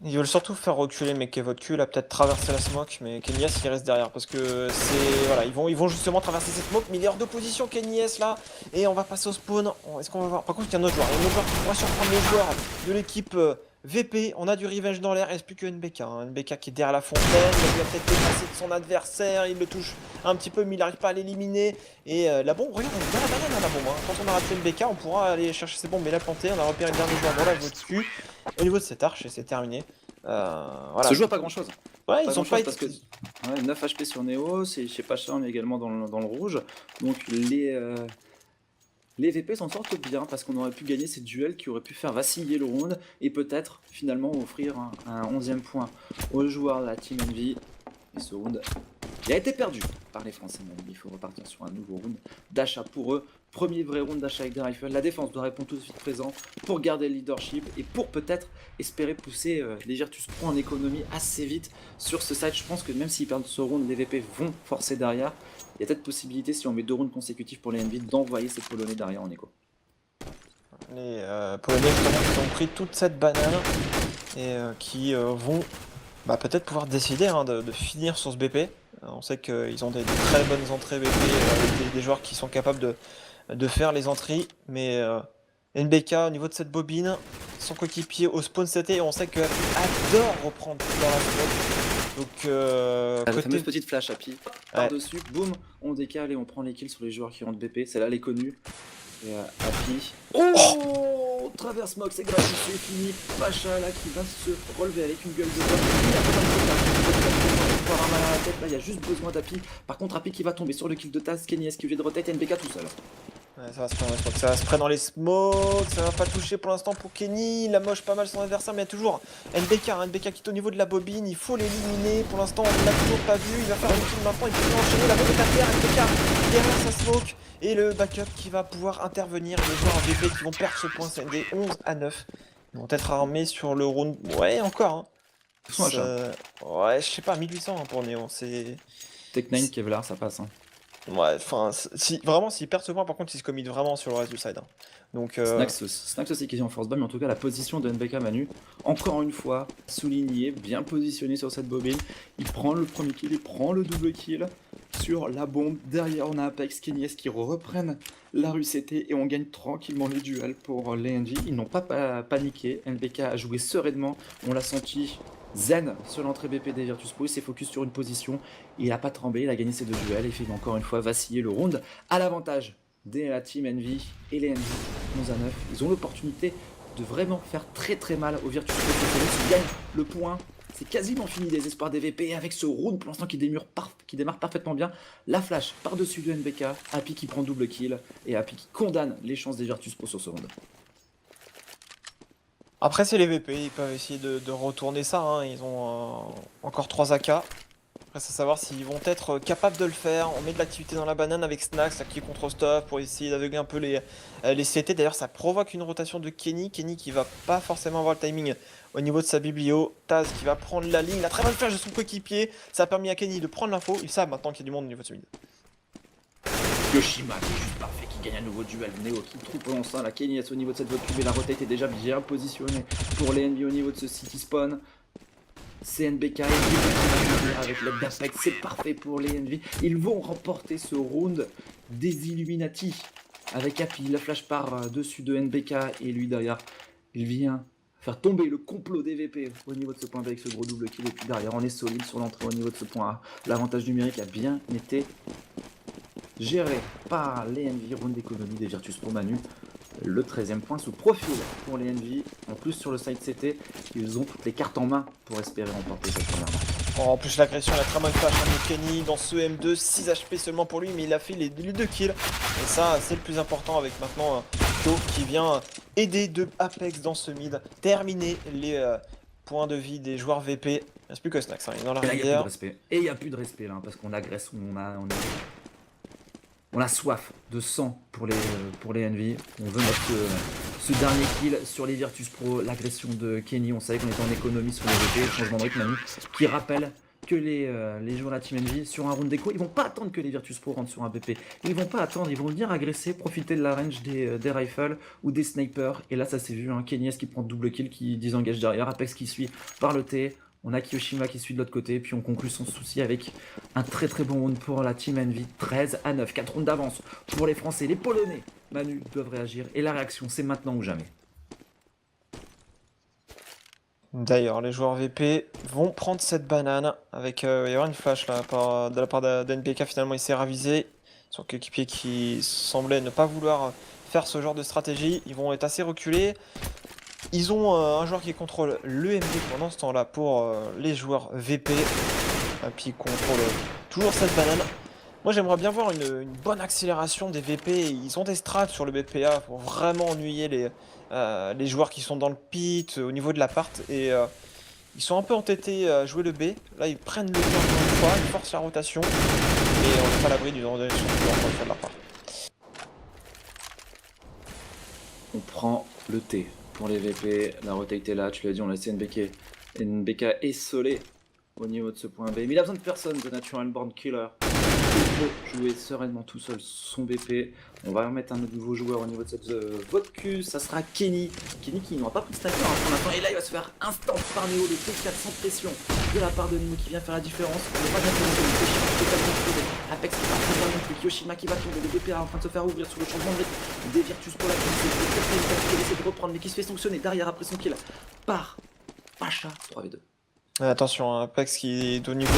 Ils veulent surtout faire reculer mec votre cul, là peut-être traverser la smoke, mais Kenyas il reste derrière parce que c'est. Voilà, ils vont justement traverser cette smoke, mais il est hors de position Kenyas là, et on va passer au spawn. Est-ce qu'on va voir? Par contre il y a un autre joueur, il y a un autre joueur qui pourra surprendre les joueurs de l'équipe VP. On a du revenge dans l'air, il reste plus que NBK. Hein. NBK qui est derrière la fontaine, il va peut-être dépasser de son adversaire, il le touche un petit peu, mais il n'arrive pas à l'éliminer. Et la bombe, regarde, on est dans la banane hein, la bombe. Hein. Quand on a raté NBK, on pourra aller chercher ses bombes et la planter. On a repéré le dernier joueur dans la votre cul. Au niveau de cette arche, et c'est terminé. Voilà. Ça joue à pas grand chose. Ouais, ils ont pas été. Parce que 9 HP sur Neo, c'est chez Pacha, on est également dans le rouge. Donc les VP s'en sortent bien parce qu'on aurait pu gagner ces duels qui auraient pu faire vaciller le round et peut-être finalement offrir un 11e point aux joueurs de la Team Envy. Et ce round Il a été perdu par les Français, mon ami. Il faut repartir sur un nouveau round d'achat pour eux. Premier vrai round d'achat avec des rifles. La défense doit répondre tout de suite présent pour garder le leadership et pour peut-être espérer pousser les Virtus Pro en économie assez vite sur ce side. Je pense que même s'ils perdent ce round, les VP vont forcer derrière. Il y a peut-être possibilité, si on met 2 rounds consécutifs pour les Envy, d'envoyer ces Polonais derrière en écho. Les Polonais justement qui ont pris toute cette banane et qui vont peut-être pouvoir décider de finir sur ce BP. On sait qu'ils ont des très bonnes entrées BP avec des joueurs qui sont capables de faire les entrées, mais NBK au niveau de cette bobine, son coéquipier au spawn CT, et on sait que Happy adore reprendre dans la smoke. Donc La côté... fameuse petite flash Happy, par-dessus, boum, on décale et on prend les kills sur les joueurs qui rentrent BP. C'est là les connus. Et Happy. Oh, travers smoke, c'est gratuit, c'est fini. Pacha là qui va se relever avec une gueule de bois. Il a pas de avoir un mal à la tête, là il y a juste besoin d'Happy. Par contre Happy qui va tomber sur le kill de Taz, Kenny esquivé de rotate, NBK tout seul. Ouais, ça va se prendre dans les smokes, ça va se prendre dans les smokes, ça va pas toucher pour l'instant pour Kenny, il a moche pas mal son adversaire, mais il y a toujours NBK qui est au niveau de la bobine, il faut l'éliminer, pour l'instant on l'a toujours pas vu, il va faire une kill maintenant, il peut enchaîner, la bombe est à terre, NBK derrière sa smoke, et le backup qui va pouvoir intervenir, les joueurs VP qui vont perdre ce point, c'est des 11-9, ils vont être armés sur le round, ouais encore, ouais je sais pas, 1800 pour Néon, c'est... Tech9, Kevlar, ça passe. Ouais, enfin, si, vraiment, s'ils perdent ce point, par contre, ils se committent vraiment sur le reste du side. Donc, Snax aussi qui est en force bas, mais en tout cas, la position de NBK Manu, encore une fois, souligné, bien positionné sur cette bobine. Il prend le premier kill, il prend le double kill sur la bombe. Derrière, on a Apex, Kenyes qui reprennent la rue CT et on gagne tranquillement le duel pour les NG. Ils n'ont pas paniqué. NBK a joué sereinement, on l'a senti. Zen sur l'entrée BP des Virtus Pro, il s'est focus sur une position, il n'a pas tremblé, il a gagné ses 2 duels et fait encore une fois vaciller le round à l'avantage de la team Envy et les Envy 11-9. Ils ont l'opportunité de vraiment faire très mal aux Virtus Pro qui gagnent le point. C'est quasiment fini des espoirs des VP avec ce round pour l'instant qui démarre parfaitement bien. La flash par-dessus de NBK, Happy qui prend double kill et Happy qui condamne les chances des Virtus Pro sur ce round. Après, c'est les VP, ils peuvent essayer de retourner ça, hein. Ils ont encore 3 AK. Après, c'est à savoir s'ils vont être capables de le faire. On met de l'activité dans la banane avec Snax qui est contre stop pour essayer d'aveugler un peu les CT. D'ailleurs, ça provoque une rotation de Kenny. Kenny qui va pas forcément avoir le timing au niveau de sa biblio. Taz qui va prendre la ligne. La très bonne flash de son coéquipier. Ça a permis à Kenny de prendre l'info. Ils savent maintenant qu'il y a du monde au niveau de ce mid. Yoshima qui est juste parfait, qui gagne un nouveau duel. Neo qui trouve au sein, la Kenny est au niveau de cette voie cube et la rotate est déjà bien positionnée pour les NB au niveau de ce city spawn. C'est NBK avec l'aide d'Apex, c'est parfait pour les NV. Ils vont remporter ce round des Illuminati avec Happy, la flash par dessus de NBK et lui derrière, il vient faire tomber le complot des VP au niveau de ce point B avec ce gros double kill et puis derrière on est solide sur l'entrée au niveau de ce point A. L'avantage numérique a bien été géré par les NV, round d'économie des Virtus Pro Manu. Le 13e point sous profil pour les NV. En plus sur le side CT, ils ont toutes les cartes en main pour espérer remporter cette première manche. En plus l'agression, la très bonne flash de Kenny dans ce M2, 6 HP seulement pour lui, mais il a fait les 2 kills. Et ça c'est le plus important avec maintenant Tho qui vient aider de Apex dans ce mid. Terminer les points de vie des joueurs VP. Il ne reste plus que Snax, hein. Il est dans la rivière. Et il n'y a plus de respect là, parce qu'on agresse, on a soif de sang pour les NV. On veut mettre ce dernier kill sur les Virtus Pro. L'agression de Kenny, on savait qu'on était en économie sur les VP. Changement de rythme, Manu, qui rappelle que les joueurs de la team NV sur un round d'écho, ils vont pas attendre que les Virtus Pro rentrent sur un BP. Ils vont pas attendre, ils vont venir agresser, profiter de la range des rifles ou des snipers. Et là, ça s'est vu, hein. Kenny qui prend double kill, qui désengage derrière. Apex qui suit par le T. On a Kiyoshima qui suit de l'autre côté, puis on conclut son souci avec un très bon round pour la team Envy, 13-9, 4 rounds d'avance pour les Français, les Polonais. Manu doivent réagir, et la réaction c'est maintenant ou jamais. D'ailleurs, les joueurs VP vont prendre cette banane avec il y aura une flash là de la part d'NBK. Finalement, il s'est ravisé. Son coéquipier qui semblait ne pas vouloir faire ce genre de stratégie. Ils vont être assez reculés. Ils ont un joueur qui contrôle l'EMD pendant ce temps-là pour les joueurs VP. Et puis ils contrôlent toujours cette banane. Moi j'aimerais bien voir une bonne accélération des VP. Ils ont des strats sur le BPA pour vraiment ennuyer les joueurs qui sont dans le pit au niveau de l'appart. Et Ils sont un peu entêtés à jouer le B. Là, ils prennent le B encore une fois, ils forcent la rotation. Et on n'est pas à l'abri d'une redonation encore une fois de leur part. On prend le T pour les VP. La rotate est là, tu l'as dit, on laisse NBK. NBK essolé au niveau de ce point B. Mais il a besoin de personne, de Natural Born Killer. Il peut jouer sereinement tout seul son BP. On va remettre un nouveau joueur au niveau de cette vodka. Ça sera Kenny. Kenny qui n'aura pas pris de sniper pour l'instant. Et là, il va se faire instant par Néo. Le T4 sans pression de la part de Nemo qui vient faire la différence. On ne pas bien Apex qui va prendre non plus. Kyoshima qui va tomber. Le BP en train de se faire ouvrir sur le changement de rythme. Des Virtus pour la qui essaie de reprendre mais qui se fait sanctionner derrière après son kill par Pacha 3v2. Attention, hein, Apex qui est au niveau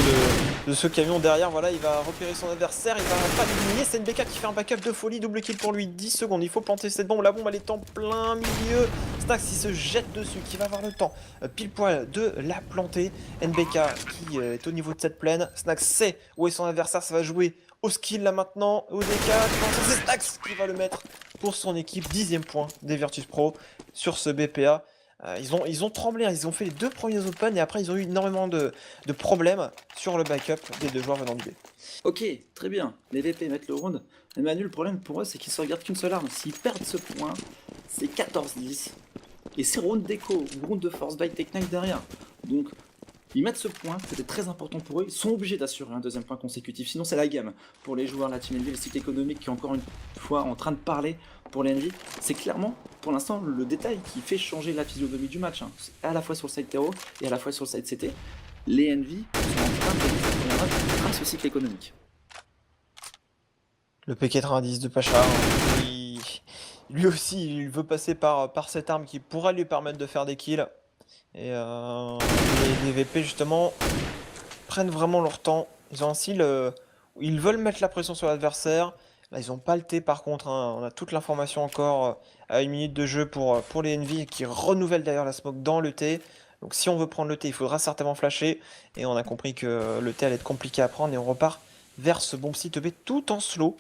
de ce camion derrière, voilà, il va repérer son adversaire, il va pas l'éliminer, c'est NBK qui fait un backup de folie, double kill pour lui, 10 secondes, il faut planter cette bombe, la bombe elle est en plein milieu, Snax il se jette dessus, qui va avoir le temps, pile poil de la planter, NBK qui est au niveau de cette plaine, Snax sait où est son adversaire, ça va jouer au skill là maintenant, au DK, c'est Snax qui va le mettre pour son équipe, 10e point des Virtus Pro sur ce BPA. Ils ont tremblé, ils ont fait les 2 premiers open et après ils ont eu énormément de problèmes sur le backup des 2 joueurs venant du B. Ok, très bien, les VP mettent le round. Mais Manu, le problème pour eux, c'est qu'ils se regardent qu'une seule arme. S'ils perdent ce point, c'est 14-10. Et c'est round d'écho, round de force by Tech9 derrière. Donc, ils mettent ce point, c'était très important pour eux. Ils sont obligés d'assurer un 2e point consécutif. Sinon, c'est la game pour les joueurs, la team Envy, le cycle économique qui est encore une fois en train de parler pour les Envy. C'est clairement, pour l'instant, le détail qui fait changer la physionomie du match. Hein. À la fois sur le side Tero et à la fois sur le side CT. Les Envy sont en train de gagner cette première map grâce au cycle économique. Le PK90 de Pacha, hein, lui aussi, il veut passer par cette arme qui pourra lui permettre de faire des kills. Et les VP, justement, prennent vraiment leur temps. Ils ont un style où ils veulent mettre la pression sur l'adversaire. Là, ils ont pas le T par contre. Hein. On a toute l'information encore à 1 minute de jeu pour les Envy qui renouvellent d'ailleurs la smoke dans le T. Donc si on veut prendre le T, il faudra certainement flasher. Et on a compris que le T allait être compliqué à prendre. Et on repart vers ce bomb site B tout en slow.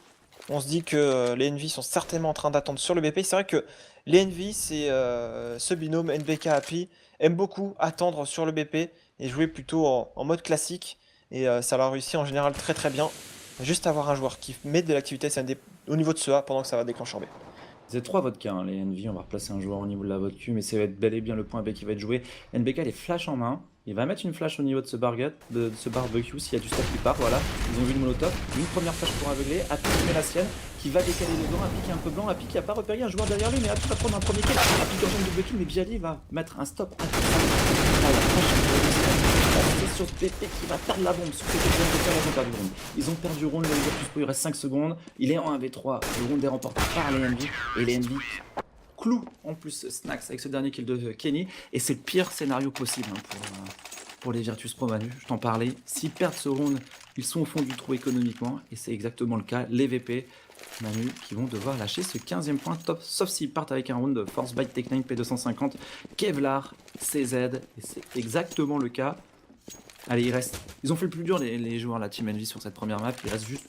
On se dit que les Envy sont certainement en train d'attendre sur le BP. C'est vrai que les Envy, c'est ce binôme NBK Happy, aime beaucoup attendre sur le BP et jouer plutôt en mode classique. Et ça leur réussit en général très très bien. Juste avoir un joueur qui met de l'activité SND au niveau de ce A pendant que ça va déclencher en B. C'est 3 vodka, hein, les Envy. On va replacer un joueur au niveau de la vodka, mais ça va être bel et bien le point B qui va être joué. NBK, les flash en main. Il va mettre une flash au niveau de ce barbecue s'il y a du stuff qui part, voilà. Ils ont vu le molotov, une première flash pour aveugler, Happy qui met la sienne, qui va décaler dedans, Happy qui est un peu blanc, Happy qui a pas repéré un joueur derrière lui, mais Happy va prendre un premier kill, Happy dans le double kill, mais Bialy va mettre un stop à tout ça. C'est sur BP qui va perdre la bombe, sur ces deux ils ont perdu le round. Ils ont perdu le round, le Virtus Pro, il reste 5 secondes, il est en 1v3, le round est remporté par les Envy, et les Envy clou en plus Snax avec ce dernier kill de Kenny, et c'est le pire scénario possible hein, pour les Virtus Pro Manu, je t'en parlais. S'ils perdent ce round, ils sont au fond du trou économiquement, et c'est exactement le cas. Les VP Manu qui vont devoir lâcher ce 15e point top, sauf s'ils partent avec un round de Force by Tech9 P250, Kevlar, CZ, et c'est exactement le cas. Allez, ils ont fait le plus dur les joueurs de la Team Envy sur cette première map, il reste juste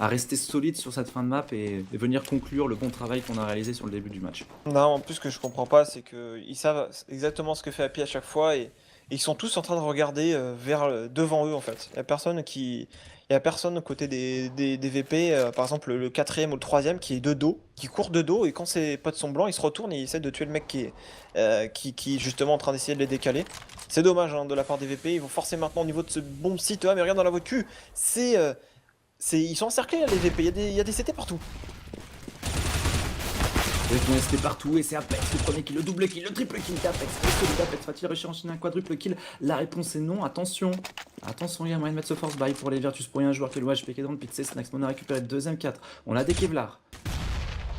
à rester solide sur cette fin de map et venir conclure le bon travail qu'on a réalisé sur le début du match. Non, en plus ce que je comprends pas, c'est qu'ils savent exactement ce que fait Happy à chaque fois et ils sont tous en train de regarder devant eux en fait. Il y a personne aux côtés des VP, par exemple le 4e ou le 3e qui est de dos, qui court de dos et quand ses potes sont blancs, il se retourne et il essaie de tuer le mec qui est justement en train d'essayer de les décaler. C'est dommage hein, de la part des VP, ils vont forcer maintenant au niveau de ce bon site A, mais regarde dans la voie de cul, ils sont encerclés les VP, il y a des CT partout. Ils vont rester partout et c'est Apex le premier kill, le double kill, le triple kill d'Apex. Est-ce que Apex va-t-il réussir à enchaîner un quadruple kill? La réponse est non, attention. Attention, il y a moyen de mettre ce force buy pour les Virtus Pro. Il y a un joueur qui est le HP qui est dans le pit, c'est Snax. On a récupéré le deuxième 4. On a des Kevlar.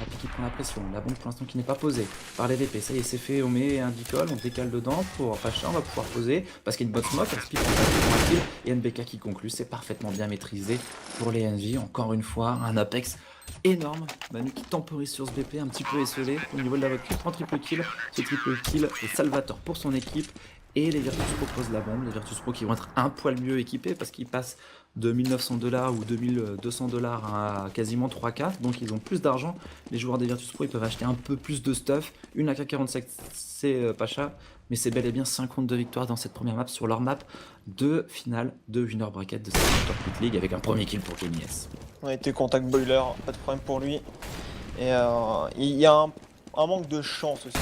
Happy qui prend la pression, la bombe pour l'instant qui n'est pas posée par les VP. Ça y est, c'est fait, on met un decoll, on décale dedans pour Pacha, on va pouvoir poser parce qu'il y a une bonne smoke, elle speed pour un kill et NBK qui conclut, c'est parfaitement bien maîtrisé pour les Envy. Encore une fois, un Apex énorme. Manu qui temporise sur ce BP, un petit peu esselé au niveau de la voiture, 3 triple kills. Ce triple kill est salvateur pour son équipe. Et les Virtus Pro posent la bombe. Les Virtus Pro qui vont être un poil mieux équipés parce qu'ils passent de 1900 $ ou 2200 $ à quasiment 3K. Donc ils ont plus d'argent. Les joueurs des Virtus Pro ils peuvent acheter un peu plus de stuff. Une AK-47 c'est pas cher. Mais c'est bel et bien 52 victoires dans cette première map sur leur map de finale de winner bracket de cette Top League avec un premier kill pour Kenny S. On a été contact boiler, pas de problème pour lui. Et il y a un manque de chance aussi.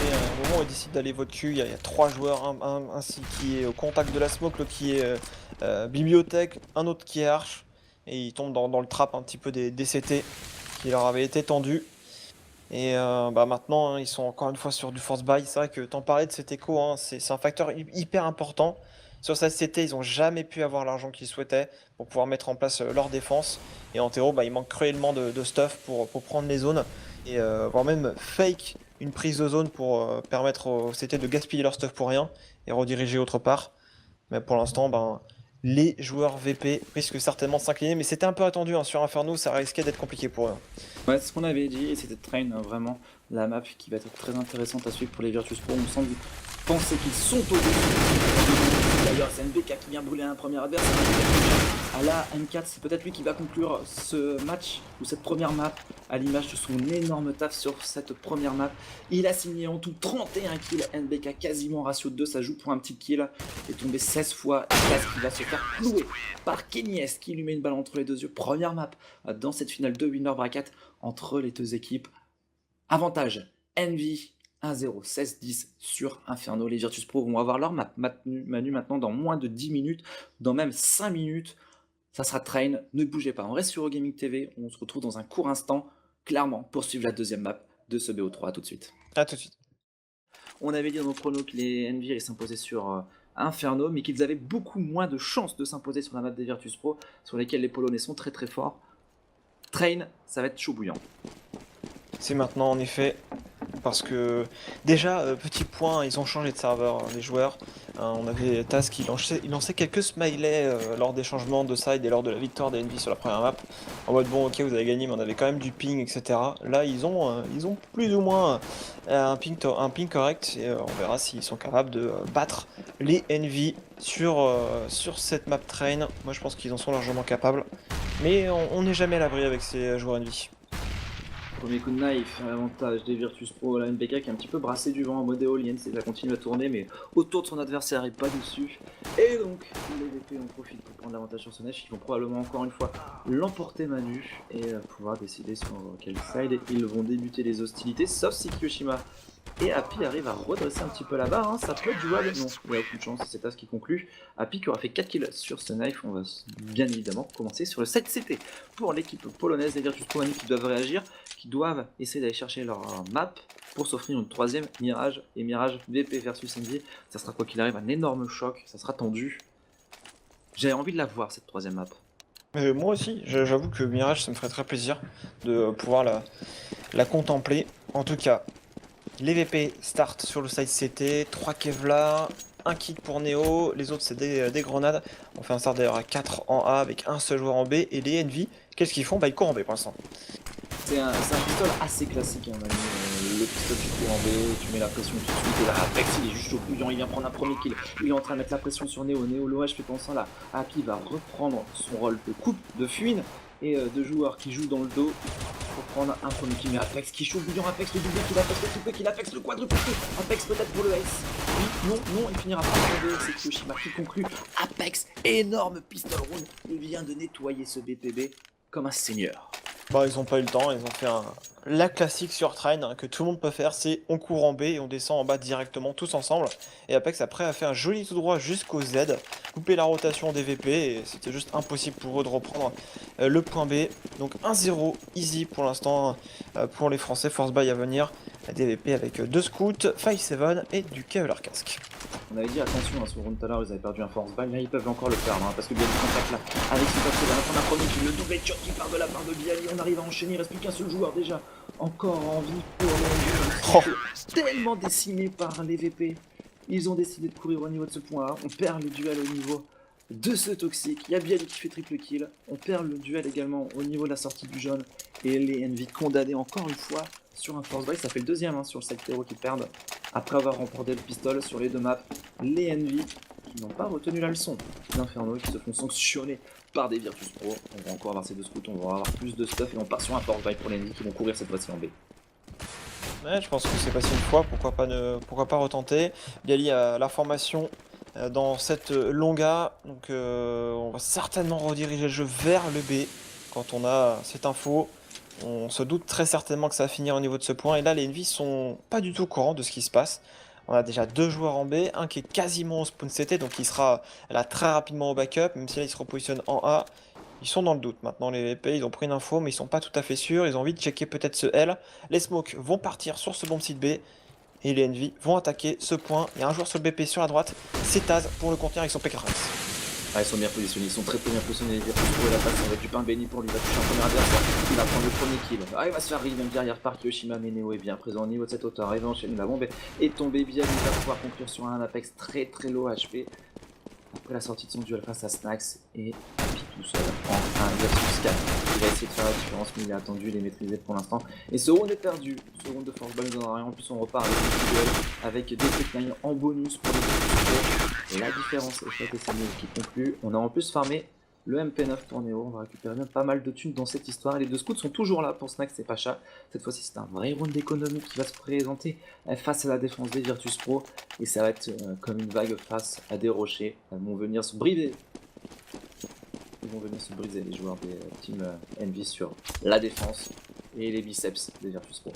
Au moment où il décide d'aller vote Q, il y a 3 joueurs, un qui est au contact de la smoke, l'autre qui est bibliothèque, un autre qui est arche. Et il tombe dans le trap un petit peu des DCT qui leur avait été tendu. Et maintenant, ils sont encore une fois sur du force buy. C'est vrai que t'en parlais de cet écho, hein, c'est un facteur hyper important. Sur cette CT, ils n'ont jamais pu avoir l'argent qu'ils souhaitaient pour pouvoir mettre en place leur défense. Et en terreau, il manque cruellement de stuff pour prendre les zones. Et voire même fake une prise de zone pour permettre aux CT de gaspiller leur stuff pour rien et rediriger autre part. Mais pour l'instant, les joueurs VP risquent certainement de s'incliner. Mais c'était un peu attendu, hein, sur Inferno, ça risquait d'être compliqué pour eux. Ouais, c'est ce qu'on avait dit et c'était Train vraiment la map qui va être très intéressante à suivre pour les Virtus Pro. On semble penser qu'ils sont au-dessus. D'ailleurs, c'est NBK qui vient brûler un premier adversaire. À la M4, c'est peut-être lui qui va conclure ce match ou cette première map à l'image de son énorme taf sur cette première map. Il a signé en tout 31 kills. NBK quasiment ratio de 2, ça joue pour un petit kill. Il est tombé 16 fois. Il va se faire clouer par Kenny S qui lui met une balle entre les deux yeux. Première map dans cette finale de winner bracket entre les deux équipes. Avantage Envy 1-0, 16-10 sur Inferno. Les Virtus Pro vont avoir leur map. Manu maintenant dans moins de 10 minutes, dans même 5 minutes. Ça sera Train, ne bougez pas. On reste sur Eurogaming TV, on se retrouve dans un court instant, clairement, pour suivre la deuxième map de ce BO3. À tout de suite. À tout de suite. On avait dit dans nos pronos que les Envy s'imposaient sur Inferno, mais qu'ils avaient beaucoup moins de chances de s'imposer sur la map des Virtus Pro, sur lesquelles les Polonais sont très très forts. Train, ça va être chaud bouillant. C'est maintenant en effet, parce que déjà, petit point, ils ont changé de serveur, les joueurs. On avait Taz qui lançait quelques smileys lors des changements de side et lors de la victoire des Envy sur la première map. En mode bon, ok, vous avez gagné, mais on avait quand même du ping, etc. Là, ils ont plus ou moins un ping correct et on verra s'ils sont capables de battre les Envy sur cette map train. Moi, je pense qu'ils en sont largement capables, mais on n'est jamais à l'abri avec ces joueurs Envy. Premier coup de knife, avantage des Virtus Pro, la NBK qui est un petit peu brassé du vent en mode éolienne, c'est ça continue à tourner mais autour de son adversaire et pas dessus. Et donc les VP en profitent pour prendre l'avantage sur ce knife, ils vont probablement encore une fois l'emporter Manu et pouvoir décider sur quel side ils vont débuter les hostilités, sauf si Kyoshima et Happy arrive à redresser un petit peu la barre, hein. Ça peut être jouable, non, il n'y a aucune chance, c'est Taz qui conclut. Happy qui aura fait 4 kills sur ce knife, on va bien évidemment commencer sur le 7CT pour l'équipe polonaise des Virtus Pro qui doivent réagir, qui doivent essayer d'aller chercher leur map pour s'offrir une troisième Mirage et Mirage VP versus Envy. Ça sera quoi qu'il arrive un énorme choc, ça sera tendu. J'ai envie de la voir cette troisième map. Moi aussi, j'avoue que Mirage, ça me ferait très plaisir de pouvoir la contempler. En tout cas, les VP start sur le side CT, 3 Kevlar, un kick pour Neo, les autres c'est des grenades. On fait un start d'ailleurs à 4 en A avec un seul joueur en B. Et les Envy, qu'est-ce qu'ils font? Ils courent en B pour l'instant. C'est un pistolet assez classique, hein, Manu. Le pistolet tu cours en B, tu mets la pression tout de suite, et là Apex il est juste au bouillon, il vient prendre un premier kill, il est en train de mettre la pression sur Neo, l'OH fait penser là, Happy va reprendre son rôle de coupe, de fuine, et de joueurs qui jouent dans le dos pour prendre un premier kill, mais Apex qui chaud bouillon, Apex le double kill, Apex le triple kill, Apex le quadruple kill, Apex peut-être pour le S, oui, non, il finira par tomber, c'est Kyoshima qui conclut, Apex, énorme pistol round, il vient de nettoyer ce BPB comme un seigneur. Ils ont pas eu le temps, ils ont fait la classique sur Train, hein, que tout le monde peut faire, c'est on court en B et on descend en bas directement tous ensemble. Et Apex après a fait un joli tout droit jusqu'au Z, couper la rotation des VP et c'était juste impossible pour eux de reprendre le point B. Donc 1-0 easy pour l'instant pour les Français, force buy à venir, des VP avec 2 scouts, 5-7 et du Kevlar casque. On avait dit attention, sur le round tout à l'heure, ils avaient perdu un force buy, là ils peuvent encore le perdre, hein, parce que bien du contact là, avec ce papier, on va prendre un premier kill, le double shot qui part de la part de Bialy, on arrive à enchaîner, il reste plus qu'un seul joueur déjà, encore en vie pour les tellement décimés par les VP, ils ont décidé de courir au niveau de ce point là, on perd le duel au niveau de ce toxique. Il y a Bialy qui fait triple kill. On perd le duel également au niveau de la sortie du jaune. Et les Envy condamnés encore une fois sur un force buy. Ça fait le deuxième sur le side terreau qui perdent. Après avoir remporté le pistol sur les deux maps. Les Envy qui n'ont pas retenu la leçon d'Inferno et qui se font sanctionner par des Virtus Pro. On va encore avoir ces deux scouts, on va avoir plus de stuff et on part sur un force buy pour les Envy qui vont courir cette fois-ci en B. Ouais, je pense que c'est passé une fois, pourquoi pas retenter. Bialy a l'information dans cette longa, donc on va certainement rediriger le jeu vers le B quand on a cette info. On se doute très certainement que ça va finir au niveau de ce point, et là les Envy sont pas du tout au courant de ce qui se passe. On a déjà deux joueurs en B, un qui est quasiment au spawn CT, donc il sera là très rapidement au backup, même si là il se repositionne en A. Ils sont dans le doute maintenant, les VP, ils ont pris une info, mais ils sont pas tout à fait sûrs, ils ont envie de checker peut-être ce L. Les smokes vont partir sur ce bomb site B, et les Envy vont attaquer ce point. Il y a un joueur sur le BP sur la droite, c'est Taz pour le contenir avec son PK. Ah, ils sont bien positionnés, ils sont très bien positionnés, les Virtus Pro et la passe, ça va être du pain béni pour lui, il va toucher un premier adversaire, il va prendre le premier kill. Ah, il va se faire rive, même derrière par Kyoshima, mais Neo est bien présent au niveau de cette hauteur, et enchaîne la bombe est tombée, Bialy va pouvoir conclure sur un Apex très low HP. Après la sortie de son duel face à Snax et Happy tout seul en 1 versus 4. Il va essayer de faire la différence, mais il est attendu, il est maîtrisé pour l'instant. Et ce round est perdu. Ce round de force balle nous en a rien. En plus, on repart avec un duel avec des Tech9 en bonus pour les deux. Et la différence est faite et c'est Neo qui conclut. On a en plus farmé le MP9 pour Neo. On va récupérer même pas mal de thunes dans cette histoire. Et les deux scouts sont toujours là pour Snax et Pacha. Cette fois-ci, c'est un vrai round d'économie qui va se présenter face à la défense des Virtus Pro. Et ça va être comme une vague face à des rochers. Ils vont venir se briser. Ils vont venir se briser les joueurs des teams Envy sur la défense et les biceps des Virtus Pro.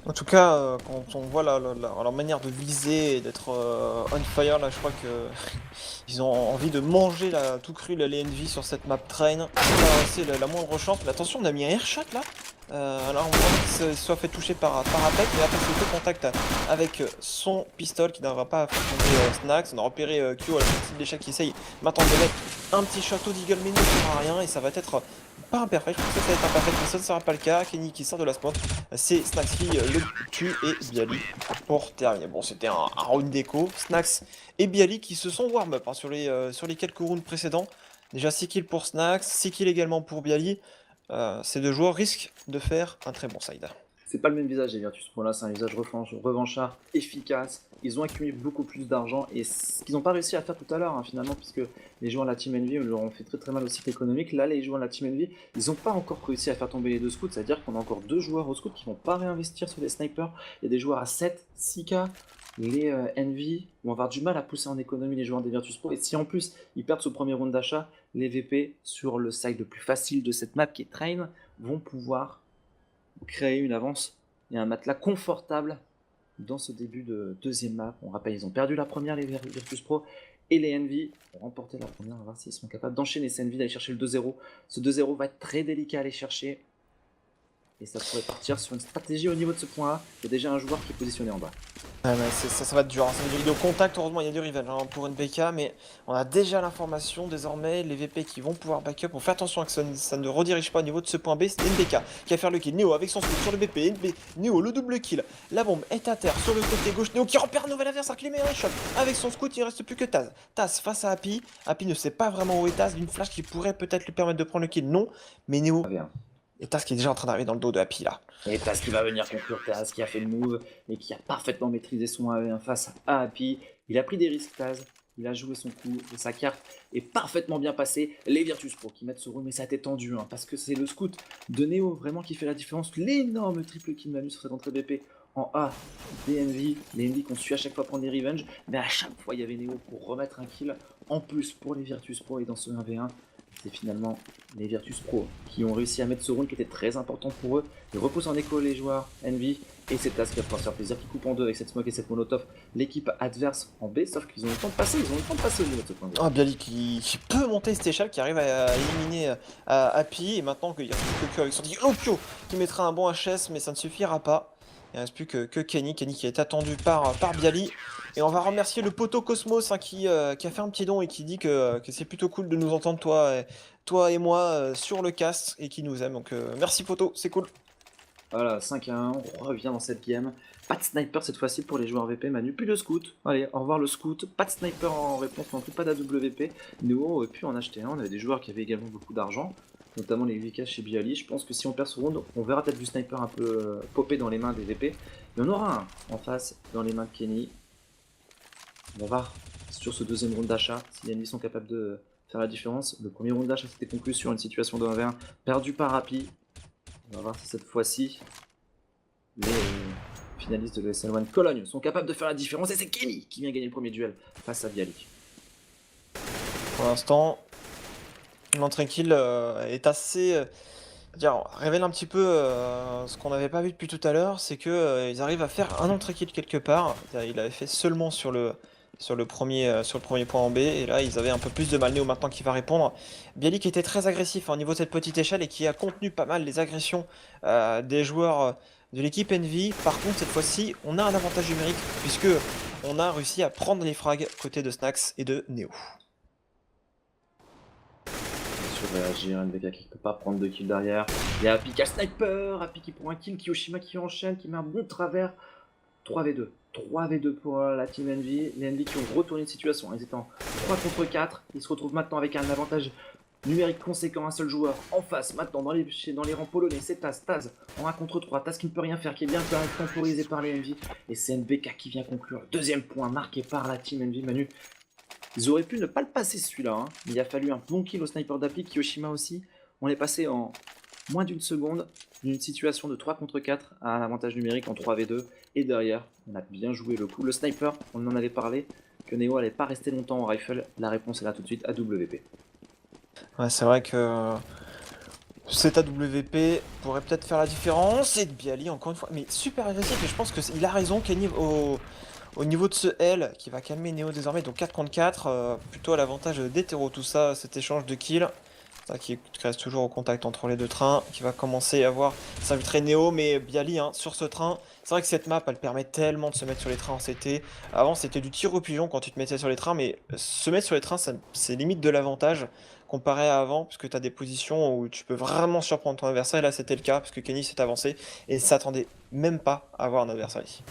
En tout cas, quand on voit leur manière de viser et d'être on fire, là, je crois que ils ont envie de manger tout cru les Envy sur cette map train. C'est la moindre chance. Mais attention, on a mis un airshot là. Alors on voit qu'il se soit fait toucher par Apec, mais après c'est le contact avec son pistol qui n'arrivera pas à faire tomber Snax. On a repéré Q à la sortie de l'échec qui essaye maintenant de mettre un petit château d'Eagle, mais il ne fera rien et ça va être pas imparfait. Je pense que ça va être imparfait, mais ça ne sera pas le cas. Kenny qui sort de la smoke, c'est Snax qui le tue et Bialy pour terminer. Bon, c'était un round d'écho. Snax et Bialy qui se sont warm-up sur les quelques rounds précédents. Déjà 6 kills pour Snax, 6 kills également pour Bialy. Ces deux joueurs risquent de faire un très bon side. C'est pas le même visage des Virtus Pro là, c'est un visage revanchard, efficace. Ils ont accumulé beaucoup plus d'argent et ce qu'ils n'ont pas réussi à faire tout à l'heure finalement, puisque les joueurs de la Team Envy leur ont fait très mal au cycle économique. Là, les joueurs de la Team Envy, ils n'ont pas encore réussi à faire tomber les deux scouts, c'est-à-dire qu'on a encore deux joueurs au scout qui vont pas réinvestir sur les snipers. Il y a des joueurs à 7, 6K. Les Envy vont avoir du mal à pousser en économie les joueurs des Virtus Pro. Et si en plus ils perdent ce premier round d'achat, les VP sur le side le plus facile de cette map qui est Train vont pouvoir créer une avance et un matelas confortable dans ce début de deuxième map. On rappelle, ils ont perdu la première, les Virtus Pro, et les Envy ont remporté la première. On va voir s'ils sont capables d'enchaîner ces Envy, d'aller chercher le 2-0. Ce 2-0 va être très délicat à aller chercher. Et ça pourrait partir sur une stratégie au niveau de ce point-là. Il y a déjà un joueur qui est positionné en bas. Ouais, mais ça va être dur, ça va être du contact. Heureusement, il y a du revenge pour une BK, mais on a déjà l'information désormais. Les VP qui vont pouvoir backup. On fait attention à que ça ne redirige pas au niveau de ce point B. C'est NBK qui va faire le kill. Neo avec son scoop sur le BP. Neo le double kill. La bombe est à terre sur le côté gauche. Neo qui repère un nouvel adversaire qui lui met un shot. Avec son scout, il ne reste plus que Taz. Taz face à Happy. Happy ne sait pas vraiment où est Taz. D'une flash qui pourrait peut-être lui permettre de prendre le kill. Non, mais Neo. Et Taz qui est déjà en train d'arriver dans le dos de Happy là. Et Taz qui va venir conclure, Taz qui a fait le move et qui a parfaitement maîtrisé son 1v1 face à Happy. Il a pris des risques, Taz. Il a joué son coup et sa carte est parfaitement bien passée. Les Virtus Pro qui mettent ce round, mais ça a été tendu parce que c'est le scout de Neo vraiment qui fait la différence. L'énorme triple kill Manu sur cette entrée BP en A des Envy. Les Envy qui ont su à chaque fois prendre des revenge, mais à chaque fois il y avait Neo pour remettre un kill en plus pour les Virtus Pro. Et dans ce 1v1, c'est finalement les Virtus Pro qui ont réussi à mettre ce round qui était très important pour eux. Ils repoussent en écho les joueurs Envy et c'est Taz qui va pouvoir se faire plaisir, qui coupe en deux avec cette smoke et cette molotov l'équipe adverse en B, sauf qu'ils ont eu le temps de passer, au niveau de ce point de vue. Oh, Bialy qui peut monter cette échelle, qui arrive à éliminer Happy, et maintenant qu'il n'y a plus que Q avec son Kyo qui mettra un bon HS, mais ça ne suffira pas. Il ne reste plus que Kenny qui est attendu par Bialy. Et on va remercier le poteau Cosmos qui a fait un petit don et qui dit que c'est plutôt cool de nous entendre, toi et moi, sur le cast, et qui nous aime. Donc merci poteau, c'est cool. Voilà, 5-1, on revient dans cette game. Pas de sniper cette fois-ci pour les joueurs VP, Manu, plus de scout. Allez, au revoir le scout. Pas de sniper en réponse non plus, pas d'AWP. Nous, on aurait pu en acheter un, on avait des joueurs qui avaient également beaucoup d'argent, notamment les VK chez Bialy. Je pense que si on perd ce round, on verra peut-être du sniper un peu popper dans les mains des VP. Mais on aura un en face, dans les mains de Kenny. On va voir sur ce deuxième round d'achat si les ennemis sont capables de faire la différence. Le premier round d'achat s'était conclu sur une situation de 1v1 perdu par Happy. On va voir si cette fois-ci les finalistes de SL1 Cologne sont capables de faire la différence. Et c'est Kenny qui vient gagner le premier duel face à Bialik. Pour l'instant, l'entrée kill est assez. Révèle un petit peu ce qu'on n'avait pas vu depuis tout à l'heure, c'est que ils arrivent à faire un entrée kill quelque part. Il avait fait seulement sur le premier point en B, et là ils avaient un peu plus de mal. Néo maintenant qui va répondre. Bialik était très agressif au niveau de cette petite échelle et qui a contenu pas mal les agressions des joueurs de l'équipe Envy. Par contre cette fois-ci on a un avantage numérique puisque on a réussi à prendre les frags côté de Snax et de Néo. Réagir, NBK qui peut pas prendre de kill derrière. Il y a Happy qui a sniper, Happy qui prend un kill, Kiyoshima qui enchaîne, qui met un bon travers. 3v2. 3v2 pour la team Envy. Les Envy qui ont retourné une situation. Ils étaient en 3 contre 4. Ils se retrouvent maintenant avec un avantage numérique conséquent, un seul joueur en face. Maintenant dans les rangs polonais, c'est Taz. Taz en 1 contre 3. Taz qui ne peut rien faire, qui est bien temporisé par les Envy. Et c'est NBK qui vient conclure. Deuxième point marqué par la team Envy. Manu, ils auraient pu ne pas le passer celui-là, hein. Il a fallu un bon kill au sniper d'Happy, Kiyoshima aussi. On est passé en moins d'une seconde d'une situation de 3 contre 4 à un avantage numérique en 3v2. Et derrière, on a bien joué le coup. Le sniper, on en avait parlé, que Neo allait pas rester longtemps en rifle. La réponse est là tout de suite, AWP. Ouais, c'est vrai que cet AWP pourrait peut-être faire la différence. Et Bialy encore une fois, mais super agressif. Et je pense qu'il a raison, Kenny, au niveau de ce L qui va calmer Neo désormais, donc 4 contre 4, plutôt à l'avantage d'Hétéro, tout ça, cet échange de kills. Ça qui reste toujours au contact entre les deux trains, qui va commencer à voir s'inviterait Neo, mais Bialy sur ce train. C'est vrai que cette map elle permet tellement de se mettre sur les trains en CT. Avant c'était du tir au pigeon quand tu te mettais sur les trains, mais se mettre sur les trains c'est limite de l'avantage comparé à avant, parce que tu as des positions où tu peux vraiment surprendre ton adversaire. Et là c'était le cas, parce que Kenny s'est avancé et s'attendait même pas à avoir un adversaire ici.